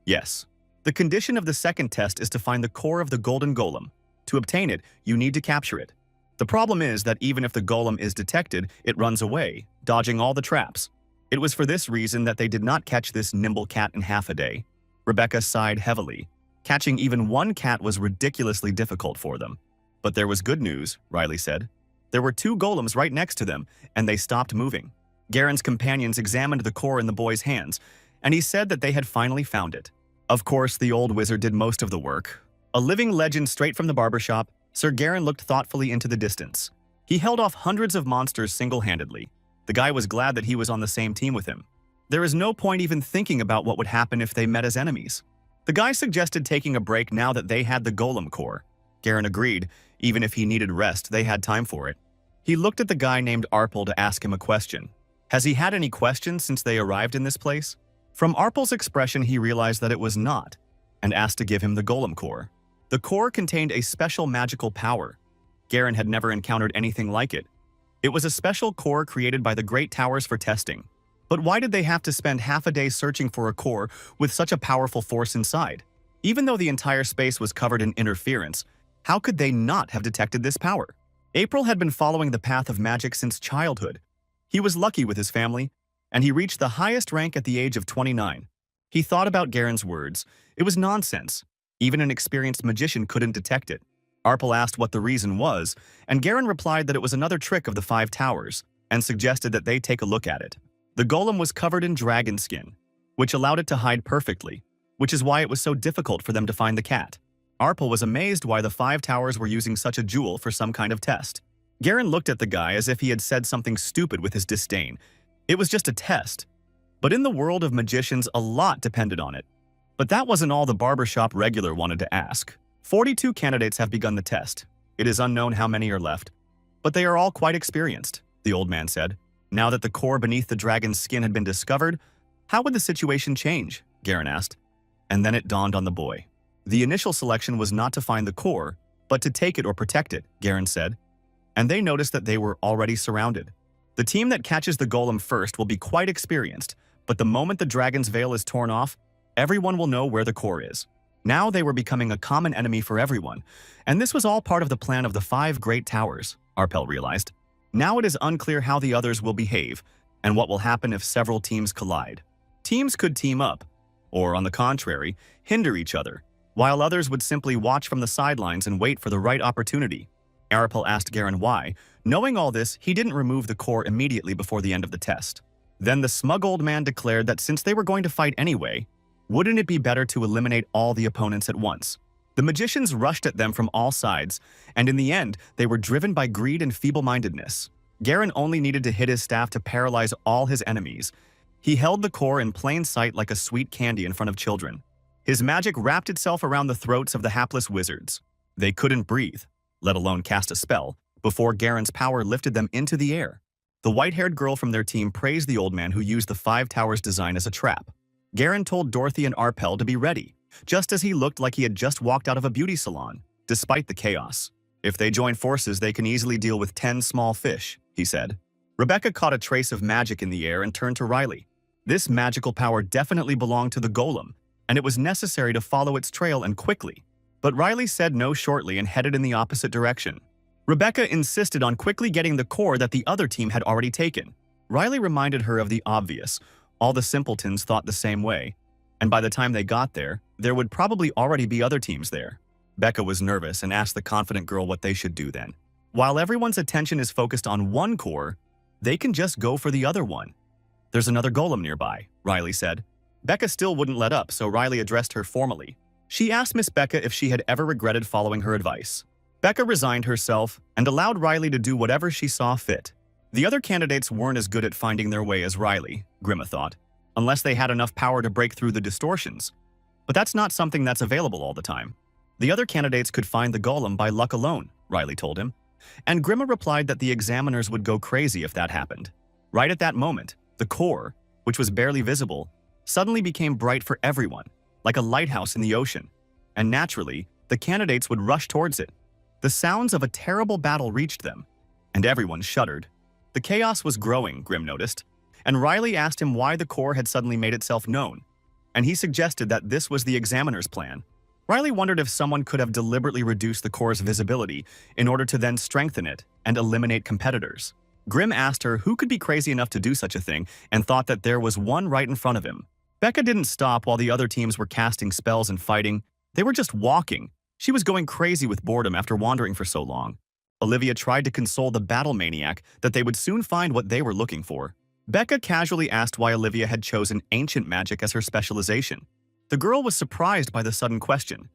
"Yes." The condition of the second test is to find the core of the golden golem. To obtain it, you need to capture it. The problem is that even if the golem is detected, it runs away, dodging all the traps. It was for this reason that they did not catch this nimble cat in half a day. Rebecca sighed heavily. Catching even one cat was ridiculously difficult for them. But there was good news, Riley said. There were two golems right next to them, and they stopped moving. Garen's companions examined the core in the boy's hands, and he said that they had finally found it. Of course, the old wizard did most of the work. A living legend straight from the barbershop, Sir Garen looked thoughtfully into the distance. He held off hundreds of monsters single-handedly. The guy was glad that he was on the same team with him. There is no point even thinking about what would happen if they met as enemies. The guy suggested taking a break now that they had the golem core. Garen agreed. Even if he needed rest, they had time for it. He looked at the guy named Arpel to ask him a question. Has he had any questions since they arrived in this place? From Arpel's expression, he realized that it was not, and asked to give him the golem core. The core contained a special magical power. Garen had never encountered anything like it. It was a special core created by the Great Towers for testing. But why did they have to spend half a day searching for a core with such a powerful force inside? Even though the entire space was covered in interference, how could they not have detected this power? April had been following the path of magic since childhood. He was lucky with his family, and he reached the highest rank at the age of 29. He thought about Garen's words. It was nonsense. Even an experienced magician couldn't detect it. Arpel asked what the reason was, and Garen replied that it was another trick of the 5 towers, and suggested that they take a look at it. The golem was covered in dragon skin, which allowed it to hide perfectly, which is why it was so difficult for them to find the cat. Arpel was amazed why the 5 towers were using such a jewel for some kind of test. Garen looked at the guy as if he had said something stupid with his disdain. It was just a test. But in the world of magicians, a lot depended on it. But that wasn't all the barbershop regular wanted to ask. 42 candidates have begun the test. It is unknown how many are left. But they are all quite experienced, the old man said. Now that the core beneath the dragon's skin had been discovered, how would the situation change? Garen asked. And then it dawned on the boy. The initial selection was not to find the core, but to take it or protect it, Garen said. And they noticed that they were already surrounded. The team that catches the golem first will be quite experienced, but the moment the dragon's veil is torn off, everyone will know where the core is. Now they were becoming a common enemy for everyone, and this was all part of the plan of the 5 great towers, Arpel realized. Now it is unclear how the others will behave, and what will happen if several teams collide. Teams could team up, or on the contrary, hinder each other, while others would simply watch from the sidelines and wait for the right opportunity. Arpel asked Garen why. Knowing all this, he didn't remove the core immediately before the end of the test. Then the smug old man declared that since they were going to fight anyway, wouldn't it be better to eliminate all the opponents at once? The magicians rushed at them from all sides, and in the end, they were driven by greed and feeble-mindedness. Garen only needed to hit his staff to paralyze all his enemies. He held the core in plain sight like a sweet candy in front of children. His magic wrapped itself around the throats of the hapless wizards. They couldn't breathe, let alone cast a spell, before Garen's power lifted them into the air. The white-haired girl from their team praised the old man who used the 5 towers design as a trap. Garen told Dorothy and Arpel to be ready, just as he looked like he had just walked out of a beauty salon, despite the chaos. If they join forces, they can easily deal with 10 small fish, he said. Rebecca caught a trace of magic in the air and turned to Riley. This magical power definitely belonged to the golem, and it was necessary to follow its trail and quickly. But Riley said no shortly and headed in the opposite direction. Rebecca insisted on quickly getting the core that the other team had already taken. Riley reminded her of the obvious. All the simpletons thought the same way, and by the time they got there, there would probably already be other teams there. Becca was nervous and asked the confident girl what they should do then. While everyone's attention is focused on one core, they can just go for the other one. There's another golem nearby, Riley said. Becca still wouldn't let up, so Riley addressed her formally. She asked Miss Becca if she had ever regretted following her advice. Becca resigned herself and allowed Riley to do whatever she saw fit. The other candidates weren't as good at finding their way as Riley, Grimma thought, unless they had enough power to break through the distortions. But that's not something that's available all the time. The other candidates could find the golem by luck alone, Riley told him. And Grimma replied that the examiners would go crazy if that happened. Right at that moment, the core, which was barely visible, suddenly became bright for everyone, like a lighthouse in the ocean. And naturally, the candidates would rush towards it. The sounds of a terrible battle reached them, and everyone shuddered. The chaos was growing, Grim noticed, and Riley asked him why the core had suddenly made itself known. and he suggested that this was the examiner's plan. Riley wondered if someone could have deliberately reduced the core's visibility in order to then strengthen it and eliminate competitors. Grimm asked her who could be crazy enough to do such a thing and thought that there was one right in front of him. Becca didn't stop while the other teams were casting spells and fighting. They were just walking. She was going crazy with boredom after wandering for so long. Olivia tried to console the battle maniac that they would soon find what they were looking for. Becca casually asked why Olivia had chosen ancient magic as her specialization. The girl was surprised by the sudden question,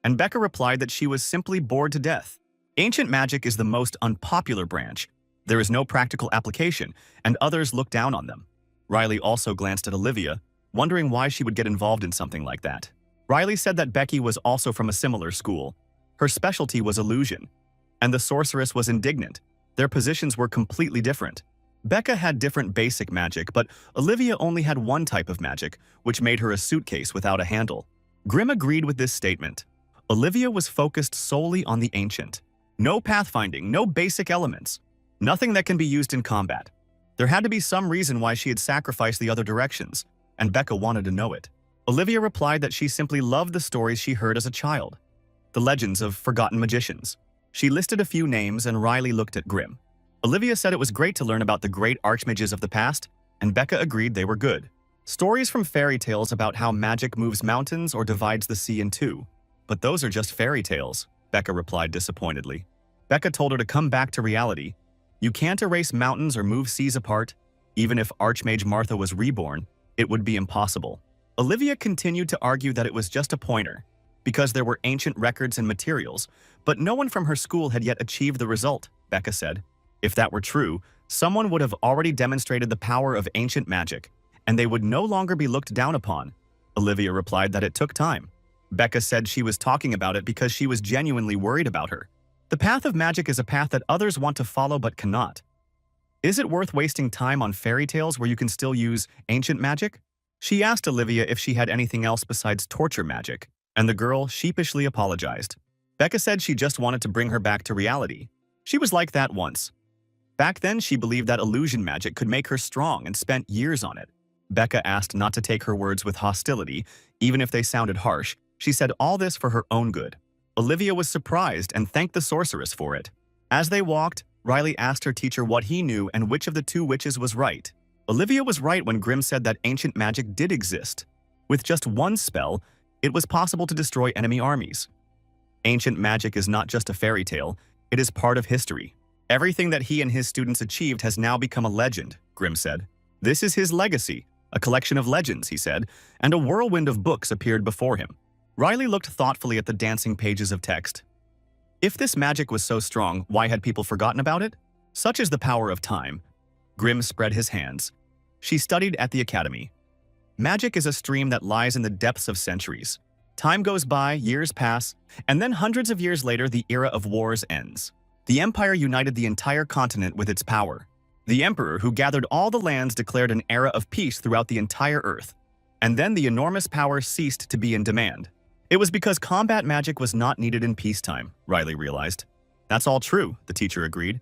and Becca replied that she was simply bored to death. Ancient magic is the most unpopular branch. There is no practical application, and others look down on them. Riley also glanced at Olivia, wondering why she would get involved in something like that. Riley said that Becky was also from a similar school. Her specialty was illusion, and the sorceress was indignant. Their positions were completely different. Becca had different basic magic, but Olivia only had one type of magic, which made her a suitcase without a handle. Grimm agreed with this statement. Olivia was focused solely on the ancient. No pathfinding, no basic elements. Nothing that can be used in combat. There had to be some reason why she had sacrificed the other directions, and Becca wanted to know it. Olivia replied that she simply loved the stories she heard as a child. The legends of forgotten magicians. She listed a few names, and Riley looked at Grimm. Olivia said it was great to learn about the great archmages of the past, and Becca agreed they were good. Stories from fairy tales about how magic moves mountains or divides the sea in two. But those are just fairy tales, Becca replied disappointedly. Becca told her to come back to reality. You can't erase mountains or move seas apart. Even if Archmage Martha was reborn, it would be impossible. Olivia continued to argue that it was just a pointer, because there were ancient records and materials, but no one from her school had yet achieved the result, Becca said. If that were true, someone would have already demonstrated the power of ancient magic, and they would no longer be looked down upon. Olivia replied that it took time. Becca said she was talking about it because she was genuinely worried about her. The path of magic is a path that others want to follow but cannot. Is it worth wasting time on fairy tales where you can still use ancient magic? She asked Olivia if she had anything else besides torture magic, and the girl sheepishly apologized. Becca said she just wanted to bring her back to reality. She was like that once. Back then, she believed that illusion magic could make her strong and spent years on it. Becca asked not to take her words with hostility, even if they sounded harsh. She said all this for her own good. Olivia was surprised and thanked the sorceress for it. As they walked, Riley asked her teacher what he knew and which of the two witches was right. Olivia was right when Grimm said that ancient magic did exist. With just one spell, it was possible to destroy enemy armies. Ancient magic is not just a fairy tale, it is part of history. Everything that he and his students achieved has now become a legend, Grimm said. This is his legacy, a collection of legends, he said, and a whirlwind of books appeared before him. Riley looked thoughtfully at the dancing pages of text. If this magic was so strong, why had people forgotten about it? Such is the power of time. Grimm spread his hands. She studied at the academy. Magic is a stream that lies in the depths of centuries. Time goes by, years pass, and then hundreds of years later the era of wars ends. The empire united the entire continent with its power. The emperor who gathered all the lands declared an era of peace throughout the entire earth. And then the enormous power ceased to be in demand. It was because combat magic was not needed in peacetime, Riley realized. That's all true, the teacher agreed.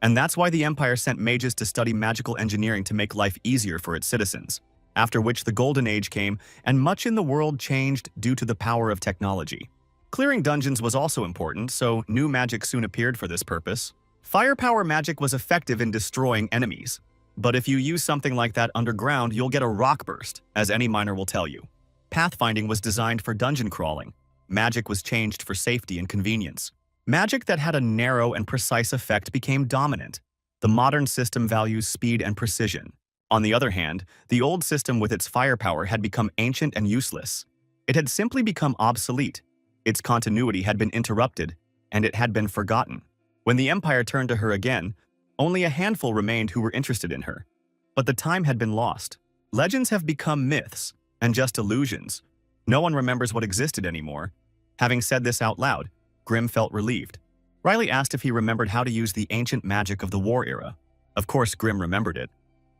And that's why the empire sent mages to study magical engineering to make life easier for its citizens. After which the Golden Age came, and much in the world changed due to the power of technology. Clearing dungeons was also important, so new magic soon appeared for this purpose. Firepower magic was effective in destroying enemies. But if you use something like that underground, you'll get a rock burst, as any miner will tell you. Pathfinding was designed for dungeon crawling. Magic was changed for safety and convenience. Magic that had a narrow and precise effect became dominant. The modern system values speed and precision. On the other hand, the old system with its firepower had become ancient and useless. It had simply become obsolete. Its continuity had been interrupted, and it had been forgotten. When the Empire turned to her again, only a handful remained who were interested in her. But the time had been lost. Legends have become myths, and just illusions. No one remembers what existed anymore. Having said this out loud, Grimm felt relieved. Riley asked if he remembered how to use the ancient magic of the war era. Of course, Grimm remembered it.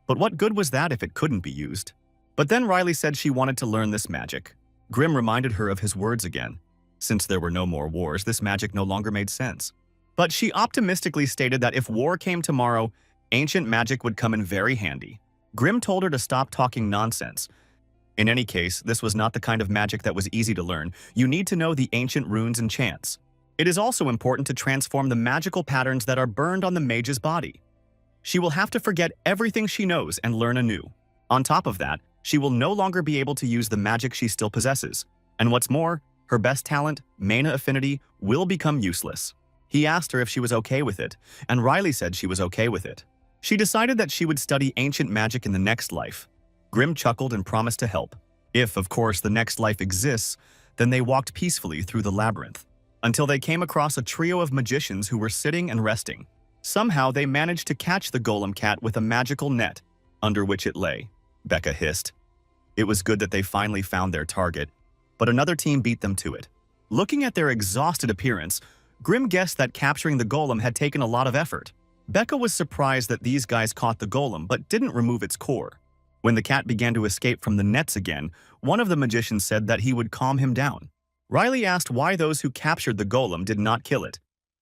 But what good was that if it couldn't be used? But then Riley said she wanted to learn this magic. Grimm reminded her of his words again. Since there were no more wars, this magic no longer made sense. But she optimistically stated that if war came tomorrow, ancient magic would come in very handy. Grimm told her to stop talking nonsense, In any case, this was not the kind of magic that was easy to learn. You need to know the ancient runes and chants. It is also important to transform the magical patterns that are burned on the mage's body. She will have to forget everything she knows and learn anew. On top of that, she will no longer be able to use the magic she still possesses. And what's more, her best talent, Mana Affinity, will become useless. He asked her if she was okay with it, and Riley said she was okay with it. She decided that she would study ancient magic in the next life. Grimm chuckled and promised to help. If, of course, the next life exists, then they walked peacefully through the labyrinth, until they came across a trio of magicians who were sitting and resting. Somehow they managed to catch the golem cat with a magical net, under which it lay. Becca hissed. It was good that they finally found their target, but another team beat them to it. Looking at their exhausted appearance, Grimm guessed that capturing the golem had taken a lot of effort. Becca was surprised that these guys caught the golem but didn't remove its core. When the cat began to escape from the nets again, one of the magicians said that he would calm him down. Riley asked why those who captured the golem did not kill it,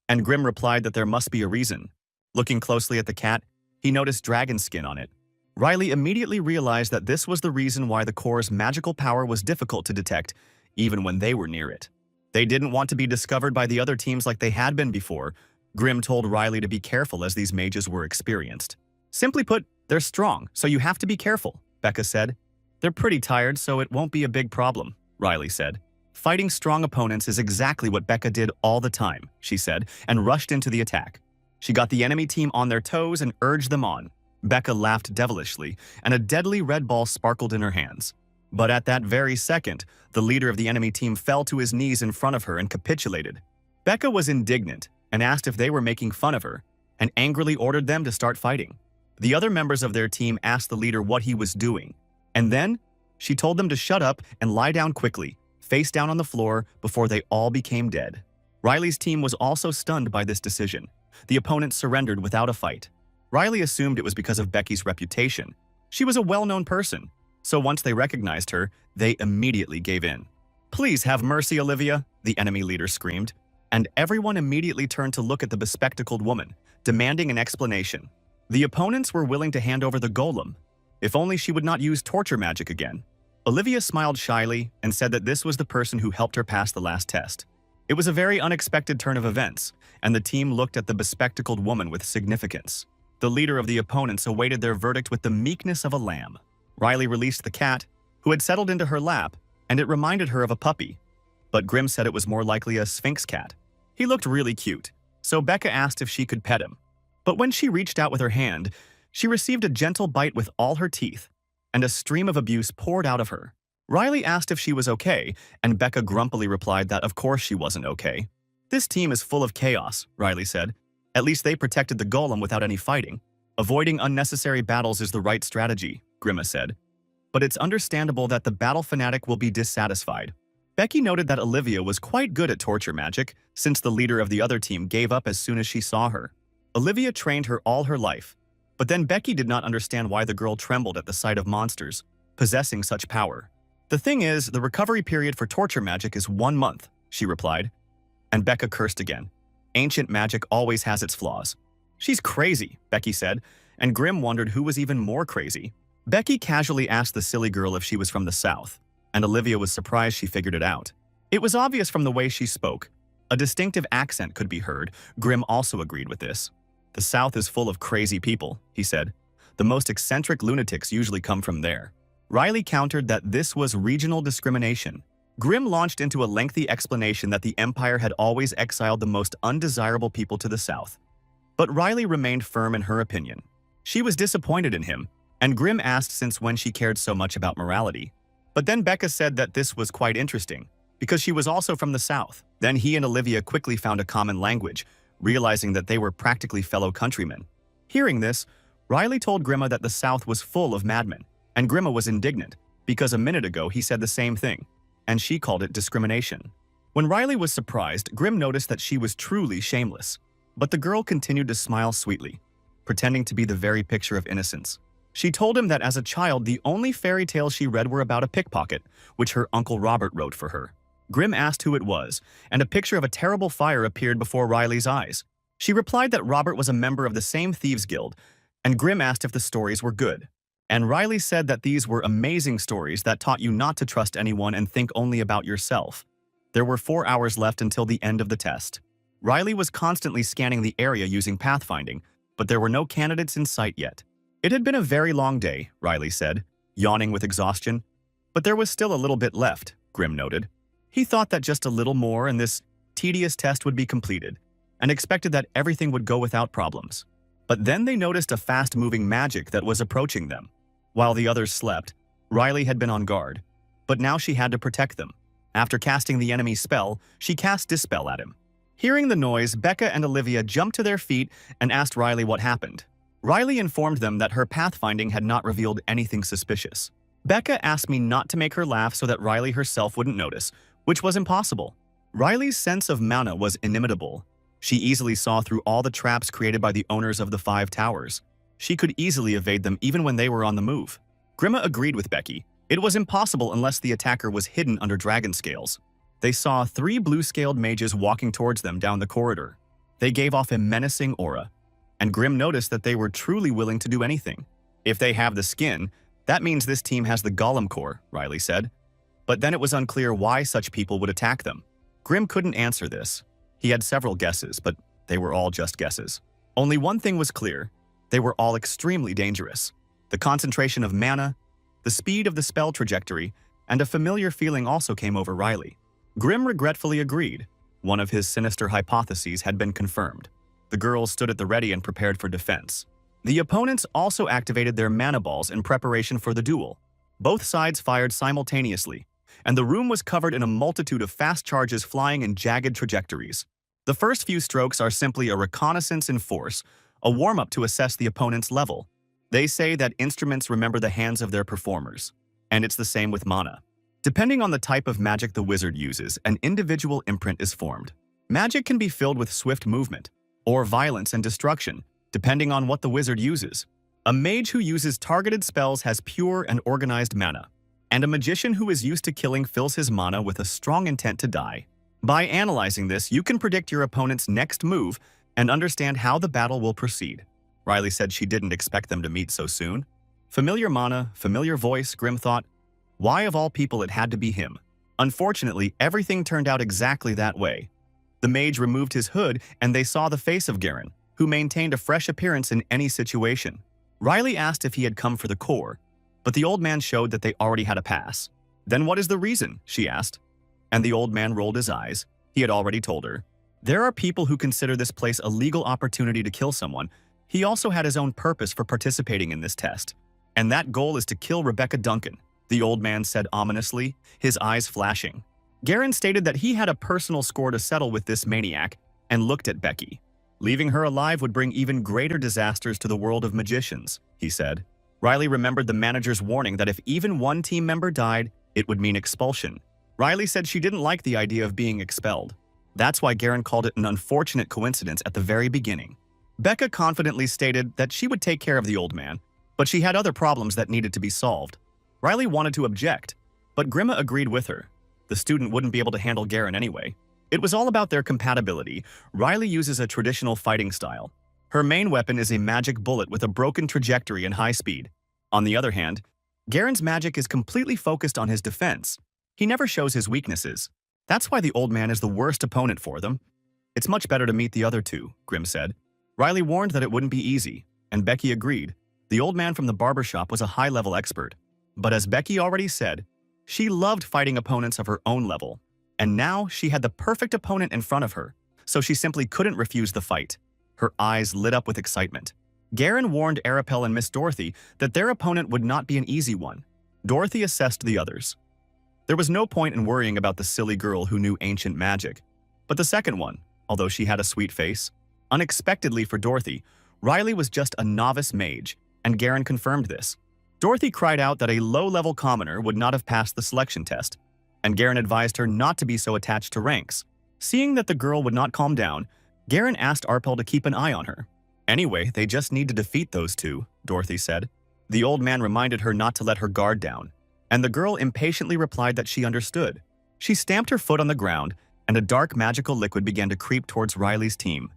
and Grimm replied that there must be a reason. Looking closely at the cat, he noticed dragon skin on it. Riley immediately realized that this was the reason why the core's magical power was difficult to detect, even when they were near it. They didn't want to be discovered by the other teams like they had been before. Grimm told Riley to be careful as these mages were experienced. Simply put, they're strong, so you have to be careful, Becca said. They're pretty tired, so it won't be a big problem, Riley said. Fighting strong opponents is exactly what Becca did all the time, she said, and rushed into the attack. She got the enemy team on their toes and urged them on. Becca laughed devilishly, and a deadly red ball sparkled in her hands. But at that very second, the leader of the enemy team fell to his knees in front of her and capitulated. Becca was indignant and asked if they were making fun of her, and angrily ordered them to start fighting. The other members of their team asked the leader what he was doing, and then she told them to shut up and lie down quickly, face down on the floor, before they all became dead. Riley's team was also stunned by this decision. The opponents surrendered without a fight. Riley assumed it was because of Becky's reputation. She was a well-known person, so once they recognized her, they immediately gave in. "Please have mercy, Olivia," the enemy leader screamed, and everyone immediately turned to look at the bespectacled woman, demanding an explanation. The opponents were willing to hand over the golem, if only she would not use torture magic again. Olivia smiled shyly and said that this was the person who helped her pass the last test. It was a very unexpected turn of events, and the team looked at the bespectacled woman with significance. The leader of the opponents awaited their verdict with the meekness of a lamb. Riley released the cat, who had settled into her lap, and it reminded her of a puppy. But Grimm said it was more likely a sphinx cat. He looked really cute, so Becca asked if she could pet him. But when she reached out with her hand, she received a gentle bite with all her teeth, and a stream of abuse poured out of her. Riley asked if she was okay, and Becca grumpily replied that of course she wasn't okay. "This team is full of chaos," Riley said. "At least they protected the golem without any fighting. Avoiding unnecessary battles is the right strategy," Grimm said. "But it's understandable that the battle fanatic will be dissatisfied." Becky noted that Olivia was quite good at torture magic, since the leader of the other team gave up as soon as she saw her. Olivia trained her all her life, but then Becky did not understand why the girl trembled at the sight of monsters possessing such power. "The thing is, the recovery period for torture magic is 1 month, she replied. And Becca cursed again. Ancient magic always has its flaws. "She's crazy," Becky said, and Grimm wondered who was even more crazy. Becky casually asked the silly girl if she was from the South, and Olivia was surprised she figured it out. It was obvious from the way she spoke. A distinctive accent could be heard. Grimm also agreed with this. "The South is full of crazy people," he said. "The most eccentric lunatics usually come from there." Riley countered that this was regional discrimination. Grimm launched into a lengthy explanation that the Empire had always exiled the most undesirable people to the South. But Riley remained firm in her opinion. She was disappointed in him, and Grimm asked since when she cared so much about morality. But then Becca said that this was quite interesting, because she was also from the South. Then he and Olivia quickly found a common language, realizing that they were practically fellow countrymen. Hearing this, Riley told Grimma that the South was full of madmen, and Grimma was indignant, because a minute ago he said the same thing, and she called it discrimination. When Riley was surprised, Grimm noticed that she was truly shameless. But the girl continued to smile sweetly, pretending to be the very picture of innocence. She told him that as a child, the only fairy tales she read were about a pickpocket, which her Uncle Robert wrote for her. Grimm asked who it was, and a picture of a terrible fire appeared before Riley's eyes. She replied that Robert was a member of the same thieves' guild, and Grimm asked if the stories were good. And Riley said that these were amazing stories that taught you not to trust anyone and think only about yourself. There were 4 hours left until the end of the test. Riley was constantly scanning the area using pathfinding, but there were no candidates in sight yet. It had been a very long day, Riley said, yawning with exhaustion. But there was still a little bit left, Grimm noted. He thought that just a little more and this tedious test would be completed, and expected that everything would go without problems. But then they noticed a fast-moving magic that was approaching them. While the others slept, Riley had been on guard, but now she had to protect them. After casting the enemy's spell, she cast Dispel at him. Hearing the noise, Becca and Olivia jumped to their feet and asked Riley what happened. Riley informed them that her pathfinding had not revealed anything suspicious. Becca asked me not to make her laugh so that Riley herself wouldn't notice, which was impossible. Riley's sense of mana was inimitable. She easily saw through all the traps created by the owners of the 5 towers. She could easily evade them even when they were on the move. Grimma agreed with Becky. It was impossible unless the attacker was hidden under dragon scales. They saw 3 blue-scaled mages walking towards them down the corridor. They gave off a menacing aura, and Grimm noticed that they were truly willing to do anything. If they have the skin, that means this team has the Golem core, Riley said. But then it was unclear why such people would attack them. Grimm couldn't answer this. He had several guesses, but they were all just guesses. Only one thing was clear. They were all extremely dangerous. The concentration of mana, the speed of the spell trajectory, and a familiar feeling also came over Riley. Grimm regretfully agreed. One of his sinister hypotheses had been confirmed. The girls stood at the ready and prepared for defense. The opponents also activated their mana balls in preparation for the duel. Both sides fired simultaneously, and the room was covered in a multitude of fast charges flying in jagged trajectories. The first few strokes are simply a reconnaissance in force, a warm-up to assess the opponent's level. They say that instruments remember the hands of their performers, and it's the same with mana. Depending on the type of magic the wizard uses, an individual imprint is formed. Magic can be filled with swift movement, or violence and destruction, depending on what the wizard uses. A mage who uses targeted spells has pure and organized mana, and a magician who is used to killing fills his mana with a strong intent to die. By analyzing this, you can predict your opponent's next move and understand how the battle will proceed. Riley said she didn't expect them to meet so soon. Familiar mana, familiar voice, Grimm thought. Why of all people it had to be him? Unfortunately, everything turned out exactly that way. The mage removed his hood and they saw the face of Garen, who maintained a fresh appearance in any situation. Riley asked if he had come for the core, but the old man showed that they already had a pass. Then what is the reason? She asked. And the old man rolled his eyes. He had already told her. There are people who consider this place a legal opportunity to kill someone. He also had his own purpose for participating in this test. And that goal is to kill Rebecca Duncan, the old man said ominously, his eyes flashing. Garen stated that he had a personal score to settle with this maniac and looked at Becky. Leaving her alive would bring even greater disasters to the world of magicians, he said. Riley remembered the manager's warning that if even one team member died, it would mean expulsion. Riley said she didn't like the idea of being expelled. That's why Garen called it an unfortunate coincidence at the very beginning. Becca confidently stated that she would take care of the old man, but she had other problems that needed to be solved. Riley wanted to object, but Grimma agreed with her. The student wouldn't be able to handle Garen anyway. It was all about their compatibility. Riley uses a traditional fighting style. Her main weapon is a magic bullet with a broken trajectory and high speed. On the other hand, Garen's magic is completely focused on his defense. He never shows his weaknesses. That's why the old man is the worst opponent for them. It's much better to meet the other two, Grimm said. Riley warned that it wouldn't be easy, and Becky agreed. The old man from the barbershop was a high-level expert. But as Becky already said, she loved fighting opponents of her own level. And now she had the perfect opponent in front of her, so she simply couldn't refuse the fight. Her eyes lit up with excitement. Garen warned Arapel and Miss Dorothy that their opponent would not be an easy one. Dorothy assessed the others. There was no point in worrying about the silly girl who knew ancient magic. But the second one, although she had a sweet face, unexpectedly for Dorothy, Riley was just a novice mage, and Garen confirmed this. Dorothy cried out that a low-level commoner would not have passed the selection test, and Garen advised her not to be so attached to ranks. Seeing that the girl would not calm down, Garen asked Arpel to keep an eye on her. Anyway, they just need to defeat those two, Dorothy said. The old man reminded her not to let her guard down, and the girl impatiently replied that she understood. She stamped her foot on the ground, and a dark magical liquid began to creep towards Riley's team.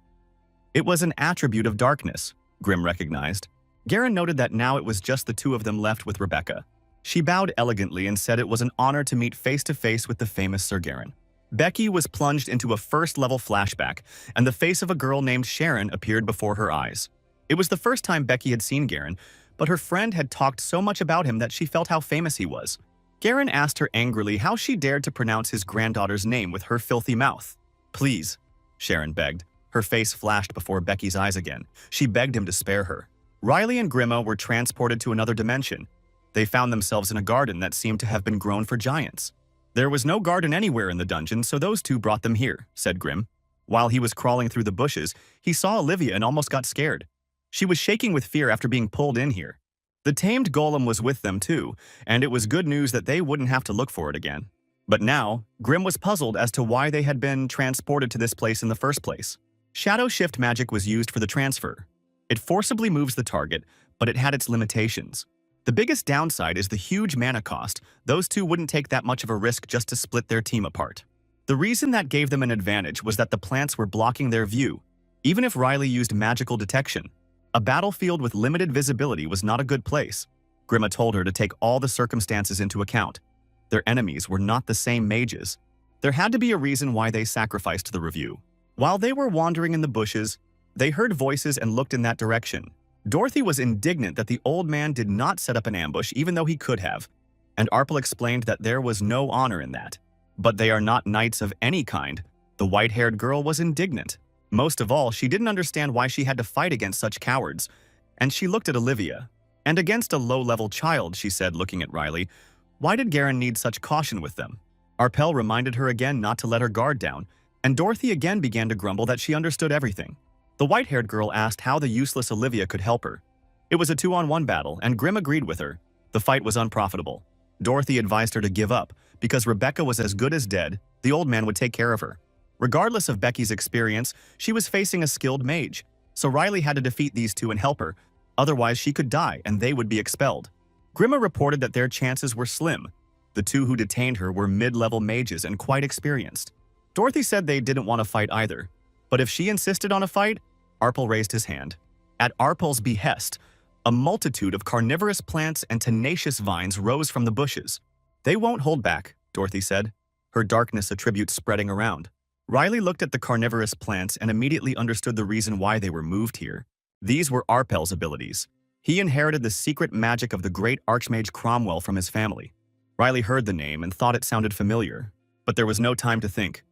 It was an attribute of darkness, Grimm recognized. Garen noted that now it was just the two of them left with Rebecca. She bowed elegantly and said it was an honor to meet face-to-face with the famous Sir Garen. Becky was plunged into a first-level flashback, and the face of a girl named Sharon appeared before her eyes. It was the first time Becky had seen Garen, but her friend had talked so much about him that she felt how famous he was. Garen asked her angrily how she dared to pronounce his granddaughter's name with her filthy mouth. "Please," Sharon begged. Her face flashed before Becky's eyes again. She begged him to spare her. Riley and Grima were transported to another dimension. They found themselves in a garden that seemed to have been grown for giants. "There was no garden anywhere in the dungeon, so those two brought them here," said Grim. While he was crawling through the bushes, he saw Olivia and almost got scared. She was shaking with fear after being pulled in here. The tamed golem was with them too, and it was good news that they wouldn't have to look for it again. But now, Grim was puzzled as to why they had been transported to this place in the first place. Shadow shift magic was used for the transfer. It forcibly moves the target, but it had its limitations. The biggest downside is the huge mana cost. Those two wouldn't take that much of a risk just to split their team apart. The reason that gave them an advantage was that the plants were blocking their view. Even if Riley used magical detection, a battlefield with limited visibility was not a good place. Grima told her to take all the circumstances into account. Their enemies were not the same mages. There had to be a reason why they sacrificed the review. While they were wandering in the bushes, they heard voices and looked in that direction. Dorothy was indignant that the old man did not set up an ambush even though he could have, and Arpel explained that there was no honor in that. "But they are not knights of any kind." The white-haired girl was indignant. Most of all, she didn't understand why she had to fight against such cowards, and she looked at Olivia. "And against a low-level child," she said, looking at Riley. "Why did Garen need such caution with them?" Arpel reminded her again not to let her guard down, and Dorothy again began to grumble that she understood everything. The white-haired girl asked how the useless Olivia could help her. It was a 2-on-1 battle, and Grim agreed with her. The fight was unprofitable. Dorothy advised her to give up, because Rebecca was as good as dead. The old man would take care of her. Regardless of Becky's experience, she was facing a skilled mage, so Riley had to defeat these two and help her. Otherwise, she could die, and they would be expelled. Grima reported that their chances were slim. The two who detained her were mid-level mages and quite experienced. Dorothy said they didn't want to fight either, but if she insisted on a fight, Arpel raised his hand. At Arpel's behest, a multitude of carnivorous plants and tenacious vines rose from the bushes. "They won't hold back," Dorothy said, her darkness attribute spreading around. Riley looked at the carnivorous plants and immediately understood the reason why they were moved here. These were Arpel's abilities. He inherited the secret magic of the great Archmage Cromwell from his family. Riley heard the name and thought it sounded familiar, but there was no time to think.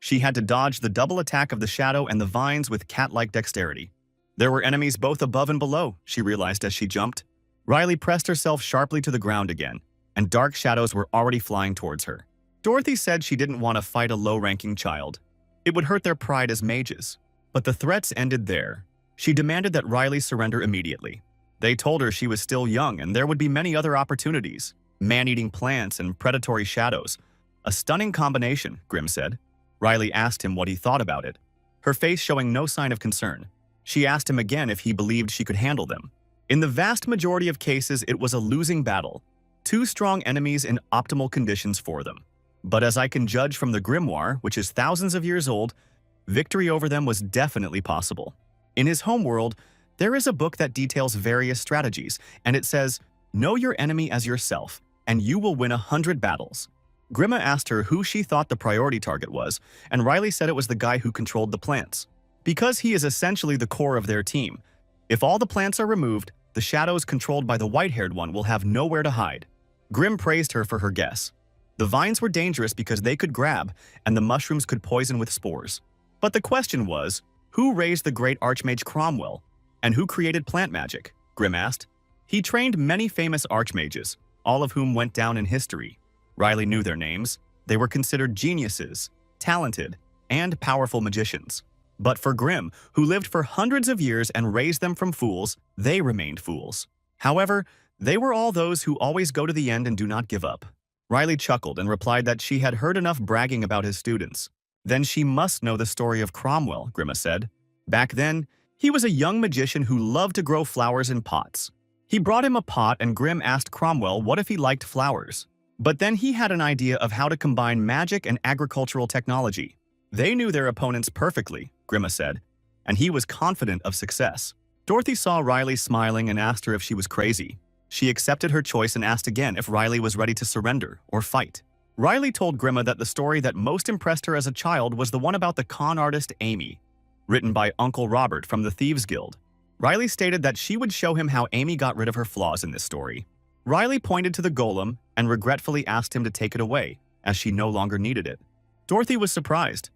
She had to dodge the double attack of the shadow and the vines with cat-like dexterity. There were enemies both above and below, she realized as she jumped. Riley pressed herself sharply to the ground again, and dark shadows were already flying towards her. Dorothy said she didn't want to fight a low-ranking child. It would hurt their pride as mages. But the threats ended there. She demanded that Riley surrender immediately. They told her she was still young and there would be many other opportunities. Man-eating plants and predatory shadows. A stunning combination, Grim said. Riley asked him what he thought about it, her face showing no sign of concern. She asked him again if he believed she could handle them. In the vast majority of cases, it was a losing battle. Two strong enemies in optimal conditions for them. But as I can judge from the grimoire, which is thousands of years old, victory over them was definitely possible. In his homeworld, there is a book that details various strategies, and it says, "Know your enemy as yourself, and you will win 100 battles." Grima asked her who she thought the priority target was, and Riley said it was the guy who controlled the plants. Because he is essentially the core of their team. If all the plants are removed, the shadows controlled by the white-haired one will have nowhere to hide. Grim praised her for her guess. The vines were dangerous because they could grab, and the mushrooms could poison with spores. But the question was, who raised the great Archmage Cromwell? And who created plant magic? Grim asked. He trained many famous archmages, all of whom went down in history. Riley knew their names. They were considered geniuses, talented, and powerful magicians. But for Grim, who lived for hundreds of years and raised them from fools, they remained fools. However, they were all those who always go to the end and do not give up. Riley chuckled and replied that she had heard enough bragging about his students. Then she must know the story of Cromwell, Grima said. Back then, he was a young magician who loved to grow flowers in pots. He brought him a pot and Grim asked Cromwell what if he liked flowers. But then he had an idea of how to combine magic and agricultural technology. They knew their opponents perfectly, Grima said, and he was confident of success. Dorothy saw Riley smiling and asked her if she was crazy. She accepted her choice and asked again if Riley was ready to surrender or fight. Riley told Grimma that the story that most impressed her as a child was the one about the con artist Amy, written by Uncle Robert from the Thieves Guild. Riley stated that she would show him how Amy got rid of her flaws in this story. Riley pointed to the golem and regretfully asked him to take it away, as she no longer needed it. Dorothy was surprised.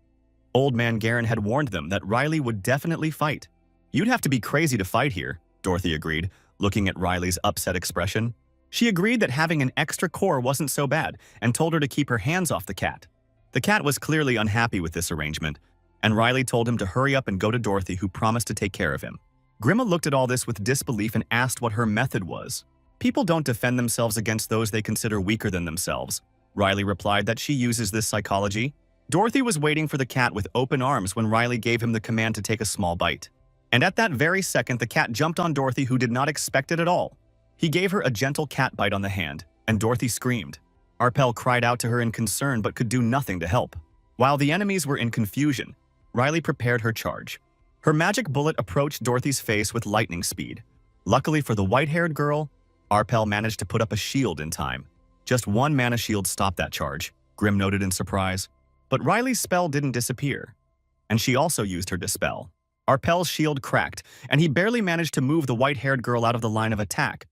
Old Man Garen had warned them that Riley would definitely fight. "You'd have to be crazy to fight here," Dorothy agreed, looking at Riley's upset expression. She agreed that having an extra core wasn't so bad and told her to keep her hands off the cat. The cat was clearly unhappy with this arrangement, and Riley told him to hurry up and go to Dorothy, who promised to take care of him. Grimma looked at all this with disbelief and asked what her method was. "People don't defend themselves against those they consider weaker than themselves." Riley replied that she uses this psychology. Dorothy was waiting for the cat with open arms when Riley gave him the command to take a small bite. And at that very second, the cat jumped on Dorothy, who did not expect it at all. He gave her a gentle cat bite on the hand, and Dorothy screamed. Arpel cried out to her in concern but could do nothing to help. While the enemies were in confusion, Riley prepared her charge. Her magic bullet approached Dorothy's face with lightning speed. Luckily for the white-haired girl, Arpel managed to put up a shield in time. Just one mana shield stopped that charge, Grim noted in surprise. But Riley's spell didn't disappear, and she also used her dispel. Arpel's shield cracked, and he barely managed to move the white-haired girl out of the line of attack.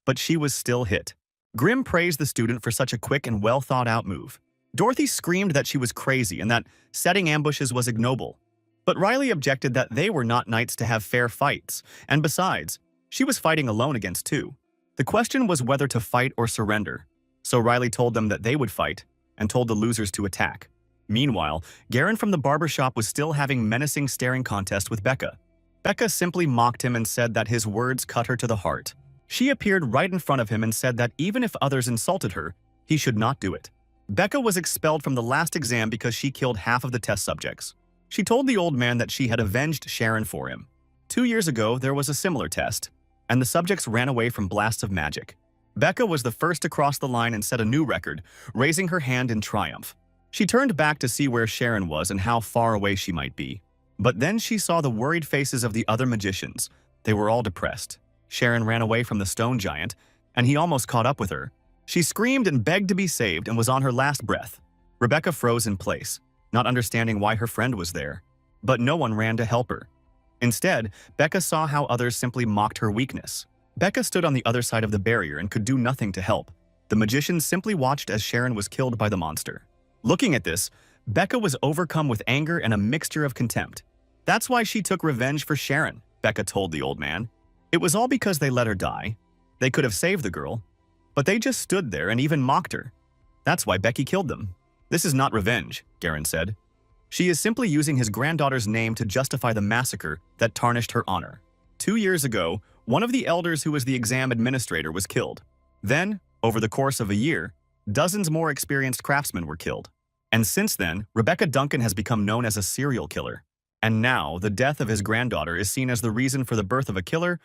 But she was still hit. Grim praised the student for such a quick and well-thought-out move. Dorothy screamed that she was crazy and that setting ambushes was ignoble. But Riley objected that they were not knights to have fair fights, and besides, she was fighting alone against two. The question was whether to fight or surrender. So Riley told them that they would fight, and told the losers to attack. Meanwhile, Garen from the barbershop was still having menacing staring contest with Becca. Becca simply mocked him and said that his words cut her to the heart. She appeared right in front of him and said that even if others insulted her, he should not do it. Becca was expelled from the last exam because she killed half of the test subjects. She told the old man that she had avenged Sharon for him. 2 years ago, there was a similar test, and the subjects ran away from blasts of magic. Becca was the first to cross the line and set a new record, raising her hand in triumph. She turned back to see where Sharon was and how far away she might be. But then she saw the worried faces of the other magicians. They were all depressed. Sharon ran away from the stone giant, and he almost caught up with her. She screamed and begged to be saved and was on her last breath. Rebecca froze in place, not understanding why her friend was there. But no one ran to help her. Instead, Becca saw how others simply mocked her weakness. Becca stood on the other side of the barrier and could do nothing to help. The magicians simply watched as Sharon was killed by the monster. Looking at this, Becca was overcome with anger and a mixture of contempt. "That's why she took revenge for Sharon," Becca told the old man. "It was all because they let her die. They could have saved the girl, but they just stood there and even mocked her. That's why Becky killed them." "This is not revenge," Garen said. "She is simply using his granddaughter's name to justify the massacre that tarnished her honor. 2 years ago, one of the elders who was the exam administrator was killed. Then, over the course of a year, dozens more experienced craftsmen were killed. And since then, Rebecca Duncan has become known as a serial killer. And now, the death of his granddaughter is seen as the reason for the birth of a killer.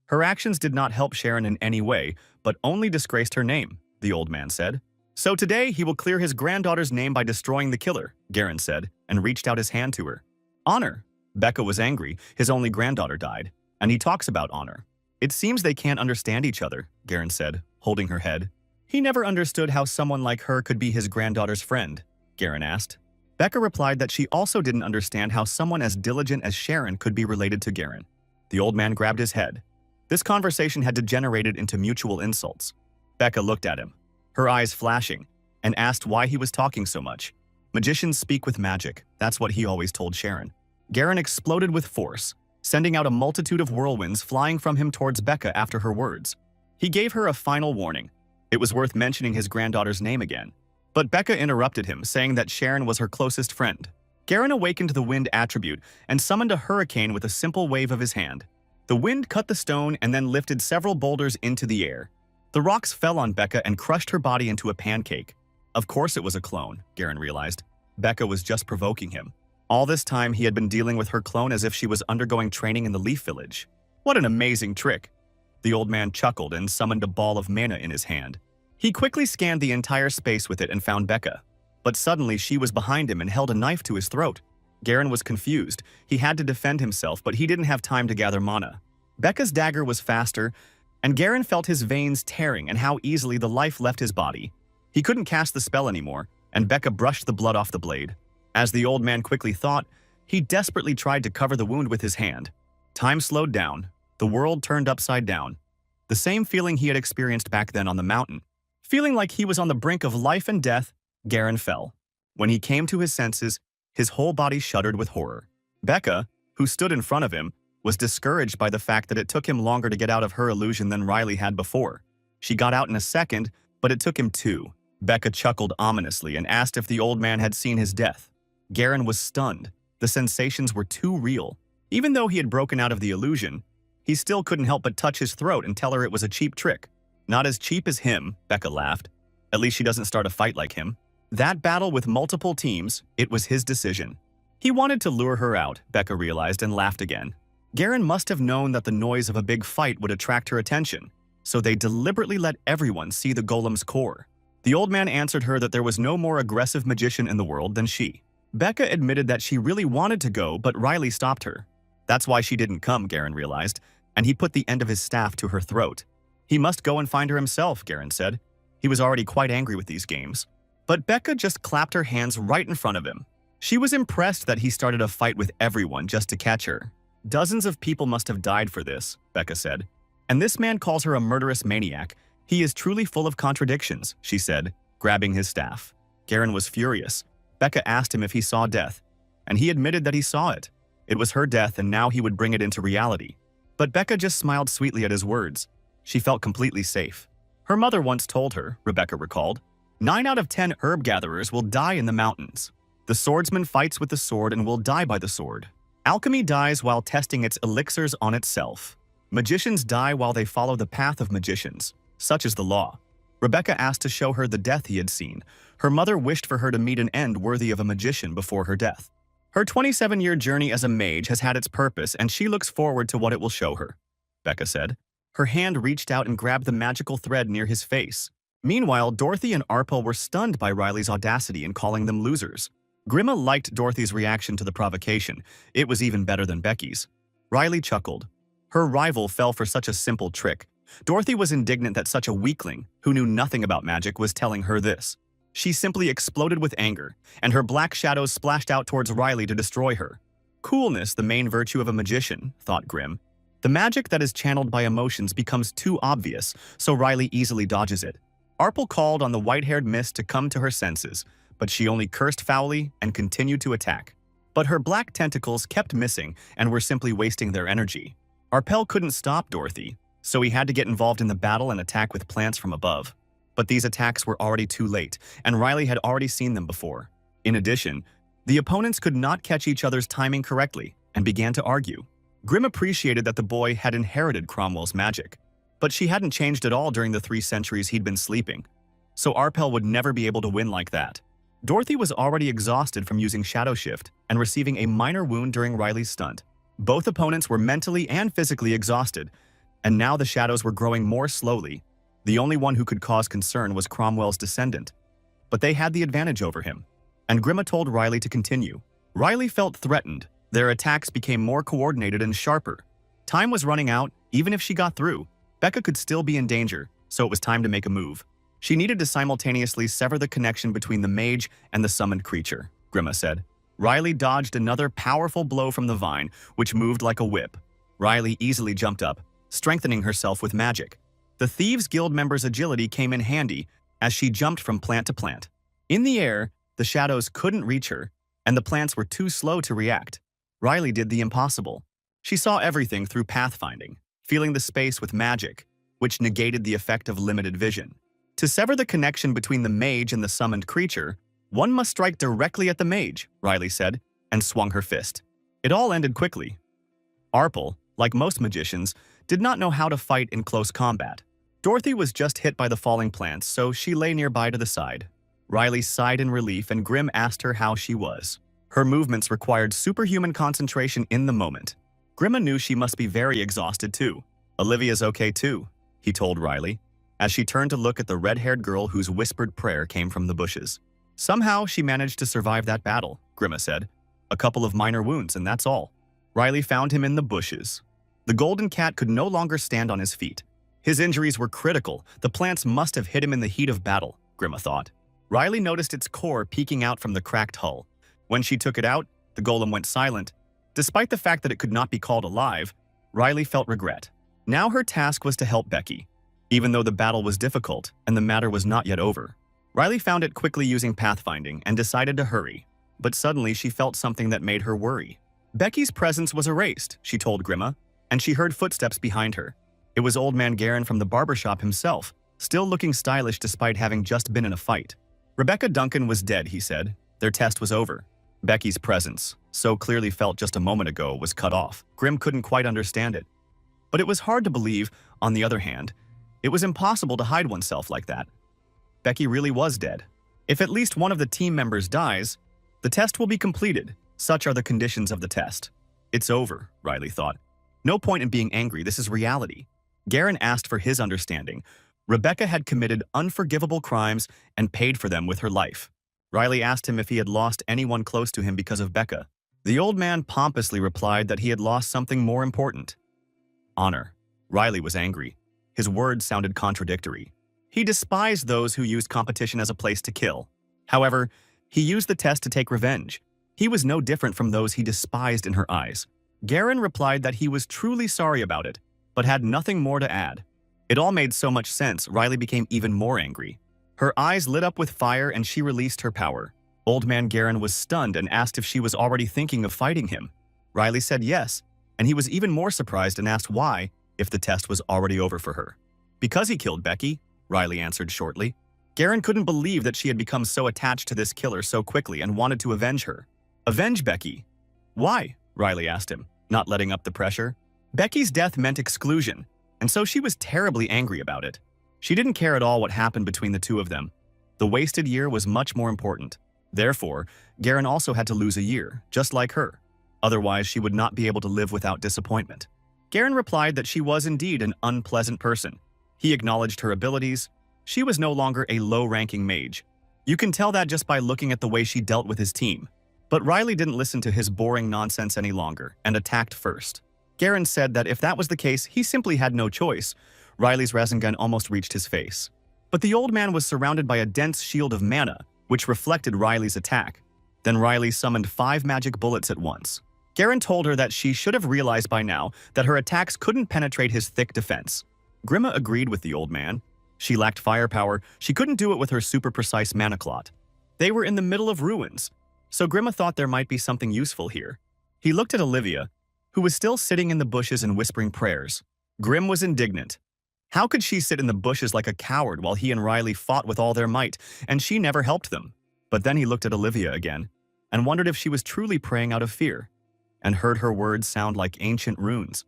Her actions did not help Sharon in any way, but only disgraced her name," the old man said. "So today, he will clear his granddaughter's name by destroying the killer," Garen said, and reached out his hand to her. "Honor." Becca was angry. His only granddaughter died, and he talks about honor. "It seems they can't understand each other," Garen said, holding her head. "He never understood how someone like her could be his granddaughter's friend," Garen asked. Becca replied that she also didn't understand how someone as diligent as Sharon could be related to Garen. The old man grabbed his head. This conversation had degenerated into mutual insults. Becca looked at him, her eyes flashing, and asked why he was talking so much. "Magicians speak with magic," that's what he always told Sharon. Garen exploded with force, sending out a multitude of whirlwinds flying from him towards Becca after her words. He gave her a final warning. It was worth mentioning his granddaughter's name again. But Becca interrupted him, saying that Sharon was her closest friend. Garen awakened the wind attribute and summoned a hurricane with a simple wave of his hand. The wind cut the stone and then lifted several boulders into the air. The rocks fell on Becca and crushed her body into a pancake. Of course it was a clone, Garen realized. Becca was just provoking him. All this time he had been dealing with her clone as if she was undergoing training in the Leaf Village. What an amazing trick! The old man chuckled and summoned a ball of mana in his hand. He quickly scanned the entire space with it and found Becca. But suddenly she was behind him and held a knife to his throat. Garen was confused. He had to defend himself, but he didn't have time to gather mana. Becca's dagger was faster, and Garen felt his veins tearing and how easily the life left his body. He couldn't cast the spell anymore, and Becca brushed the blood off the blade. As the old man quickly thought, he desperately tried to cover the wound with his hand. Time slowed down. The world turned upside down. The same feeling he had experienced back then on the mountain. Feeling like he was on the brink of life and death, Garen fell. When he came to his senses, his whole body shuddered with horror. Becca, who stood in front of him, was discouraged by the fact that it took him longer to get out of her illusion than Riley had before. She got out in a second, but it took him 2. Becca chuckled ominously and asked if the old man had seen his death. Garen was stunned. The sensations were too real. Even though he had broken out of the illusion, he still couldn't help but touch his throat and tell her it was a cheap trick. Not as cheap as him, Becca laughed. At least she doesn't start a fight like him. That battle with multiple teams, it was his decision. He wanted to lure her out, Becca realized, and laughed again. Garen must have known that the noise of a big fight would attract her attention, so they deliberately let everyone see the golem's core. The old man answered her that there was no more aggressive magician in the world than she. Becca admitted that she really wanted to go, but Riley stopped her. That's why she didn't come, Garen realized, and he put the end of his staff to her throat. He must go and find her himself, Garen said. He was already quite angry with these games. But Becca just clapped her hands right in front of him. She was impressed that he started a fight with everyone just to catch her. Dozens of people must have died for this, Becca said. And this man calls her a murderous maniac. He is truly full of contradictions, she said, grabbing his staff. Garen was furious. Becca asked him if he saw death, and he admitted that he saw it. It was her death, and now he would bring it into reality. But Becca just smiled sweetly at his words. She felt completely safe. Her mother once told her, Rebecca recalled, 9 out of 10 herb gatherers will die in the mountains. The swordsman fights with the sword and will die by the sword. Alchemy dies while testing its elixirs on itself. Magicians die while they follow the path of magicians. Such is the law. Rebecca asked to show her the death he had seen. Her mother wished for her to meet an end worthy of a magician before her death. Her 27-year journey as a mage has had its purpose, and she looks forward to what it will show her, Becca said. Her hand reached out and grabbed the magical thread near his face. Meanwhile, Dorothy and Arpel were stunned by Riley's audacity in calling them losers. Grimma liked Dorothy's reaction to the provocation. It was even better than Becky's. Riley chuckled. Her rival fell for such a simple trick. Dorothy was indignant that such a weakling, who knew nothing about magic, was telling her this. She simply exploded with anger, and her black shadows splashed out towards Riley to destroy her. Coolness, the main virtue of a magician, thought Grimm. The magic that is channeled by emotions becomes too obvious, so Riley easily dodges it. Arpel called on the white-haired miss to come to her senses, but she only cursed foully and continued to attack. But her black tentacles kept missing and were simply wasting their energy. Arpel couldn't stop Dorothy, so he had to get involved in the battle and attack with plants from above. But these attacks were already too late, and Riley had already seen them before. In addition, the opponents could not catch each other's timing correctly and began to argue. Grimm appreciated that the boy had inherited Cromwell's magic, but she hadn't changed at all during the 3 centuries he'd been sleeping, so Arpel would never be able to win like that. Dorothy was already exhausted from using Shadow Shift and receiving a minor wound during Riley's stunt. Both opponents were mentally and physically exhausted, and now the shadows were growing more slowly. The only one who could cause concern was Cromwell's descendant, but they had the advantage over him, and Grimma told Riley to continue. Riley felt threatened. Their attacks became more coordinated and sharper. Time was running out. Even if she got through, Becca could still be in danger, so it was time to make a move. She needed to simultaneously sever the connection between the mage and the summoned creature, Grimma said. Riley dodged another powerful blow from the vine, which moved like a whip. Riley easily jumped up, strengthening herself with magic. The Thieves' Guild member's agility came in handy as she jumped from plant to plant. In the air, the shadows couldn't reach her, and the plants were too slow to react. Riley did the impossible. She saw everything through pathfinding, feeling the space with magic, which negated the effect of limited vision. To sever the connection between the mage and the summoned creature, one must strike directly at the mage, Riley said, and swung her fist. It all ended quickly. Arpel, like most magicians, did not know how to fight in close combat. Dorothy was just hit by the falling plants, so she lay nearby to the side. Riley sighed in relief, and Grimm asked her how she was. Her movements required superhuman concentration in the moment. Grimma knew she must be very exhausted too. Olivia's okay too, he told Riley, as she turned to look at the red-haired girl whose whispered prayer came from the bushes. Somehow she managed to survive that battle, Grimma said. A couple of minor wounds, and that's all. Riley found him in the bushes. The golden cat could no longer stand on his feet. His injuries were critical. The plants must have hit him in the heat of battle, Grima thought. Riley noticed its core peeking out from the cracked hull. When she took it out, the golem went silent. Despite the fact that it could not be called alive, Riley felt regret. Now her task was to help Becky. Even though the battle was difficult and the matter was not yet over, Riley found it quickly using pathfinding and decided to hurry. But suddenly she felt something that made her worry. Becky's presence was erased, she told Grima, and she heard footsteps behind her. It was old man Garen from the barbershop himself, still looking stylish despite having just been in a fight. Rebecca Duncan was dead, he said. Their test was over. Becky's presence, so clearly felt just a moment ago, was cut off. Grim couldn't quite understand it. But it was hard to believe, on the other hand. It was impossible to hide oneself like that. Becky really was dead. If at least one of the team members dies, the test will be completed. Such are the conditions of the test. It's over, Riley thought. No point in being angry, this is reality. Garen asked for his understanding. Rebecca had committed unforgivable crimes and paid for them with her life. Riley asked him if he had lost anyone close to him because of Becca. The old man pompously replied that he had lost something more important. Honor. Riley was angry. His words sounded contradictory. He despised those who used competition as a place to kill. However, he used the test to take revenge. He was no different from those he despised in her eyes. Garen replied that he was truly sorry about it, but had nothing more to add. It all made so much sense, Riley became even more angry. Her eyes lit up with fire and she released her power. Old man Garen was stunned and asked if she was already thinking of fighting him. Riley said yes, and he was even more surprised and asked why, if the test was already over for her. Because he killed Becky, Riley answered shortly. Garen couldn't believe that she had become so attached to this killer so quickly and wanted to avenge her. Avenge Becky? Why? Riley asked him, not letting up the pressure. Becky's death meant exclusion, and so she was terribly angry about it. She didn't care at all what happened between the two of them. The wasted year was much more important. Therefore, Garen also had to lose a year, just like her. Otherwise, she would not be able to live without disappointment. Garen replied that she was indeed an unpleasant person. He acknowledged her abilities. She was no longer a low-ranking mage. You can tell that just by looking at the way she dealt with his team. But Riley didn't listen to his boring nonsense any longer and attacked first. Garen said that if that was the case, he simply had no choice. Riley's Rasengan almost reached his face. But the old man was surrounded by a dense shield of mana, which reflected Riley's attack. Then Riley summoned 5 magic bullets at once. Garen told her that she should have realized by now that her attacks couldn't penetrate his thick defense. Grima agreed with the old man. She lacked firepower. She couldn't do it with her super-precise mana clot. They were in the middle of ruins, so Grima thought there might be something useful here. He looked at Olivia, who was still sitting in the bushes and whispering prayers. Grim was indignant. How could she sit in the bushes like a coward while he and Riley fought with all their might, and she never helped them? But then he looked at Olivia again, and wondered if she was truly praying out of fear, and heard her words sound like ancient runes.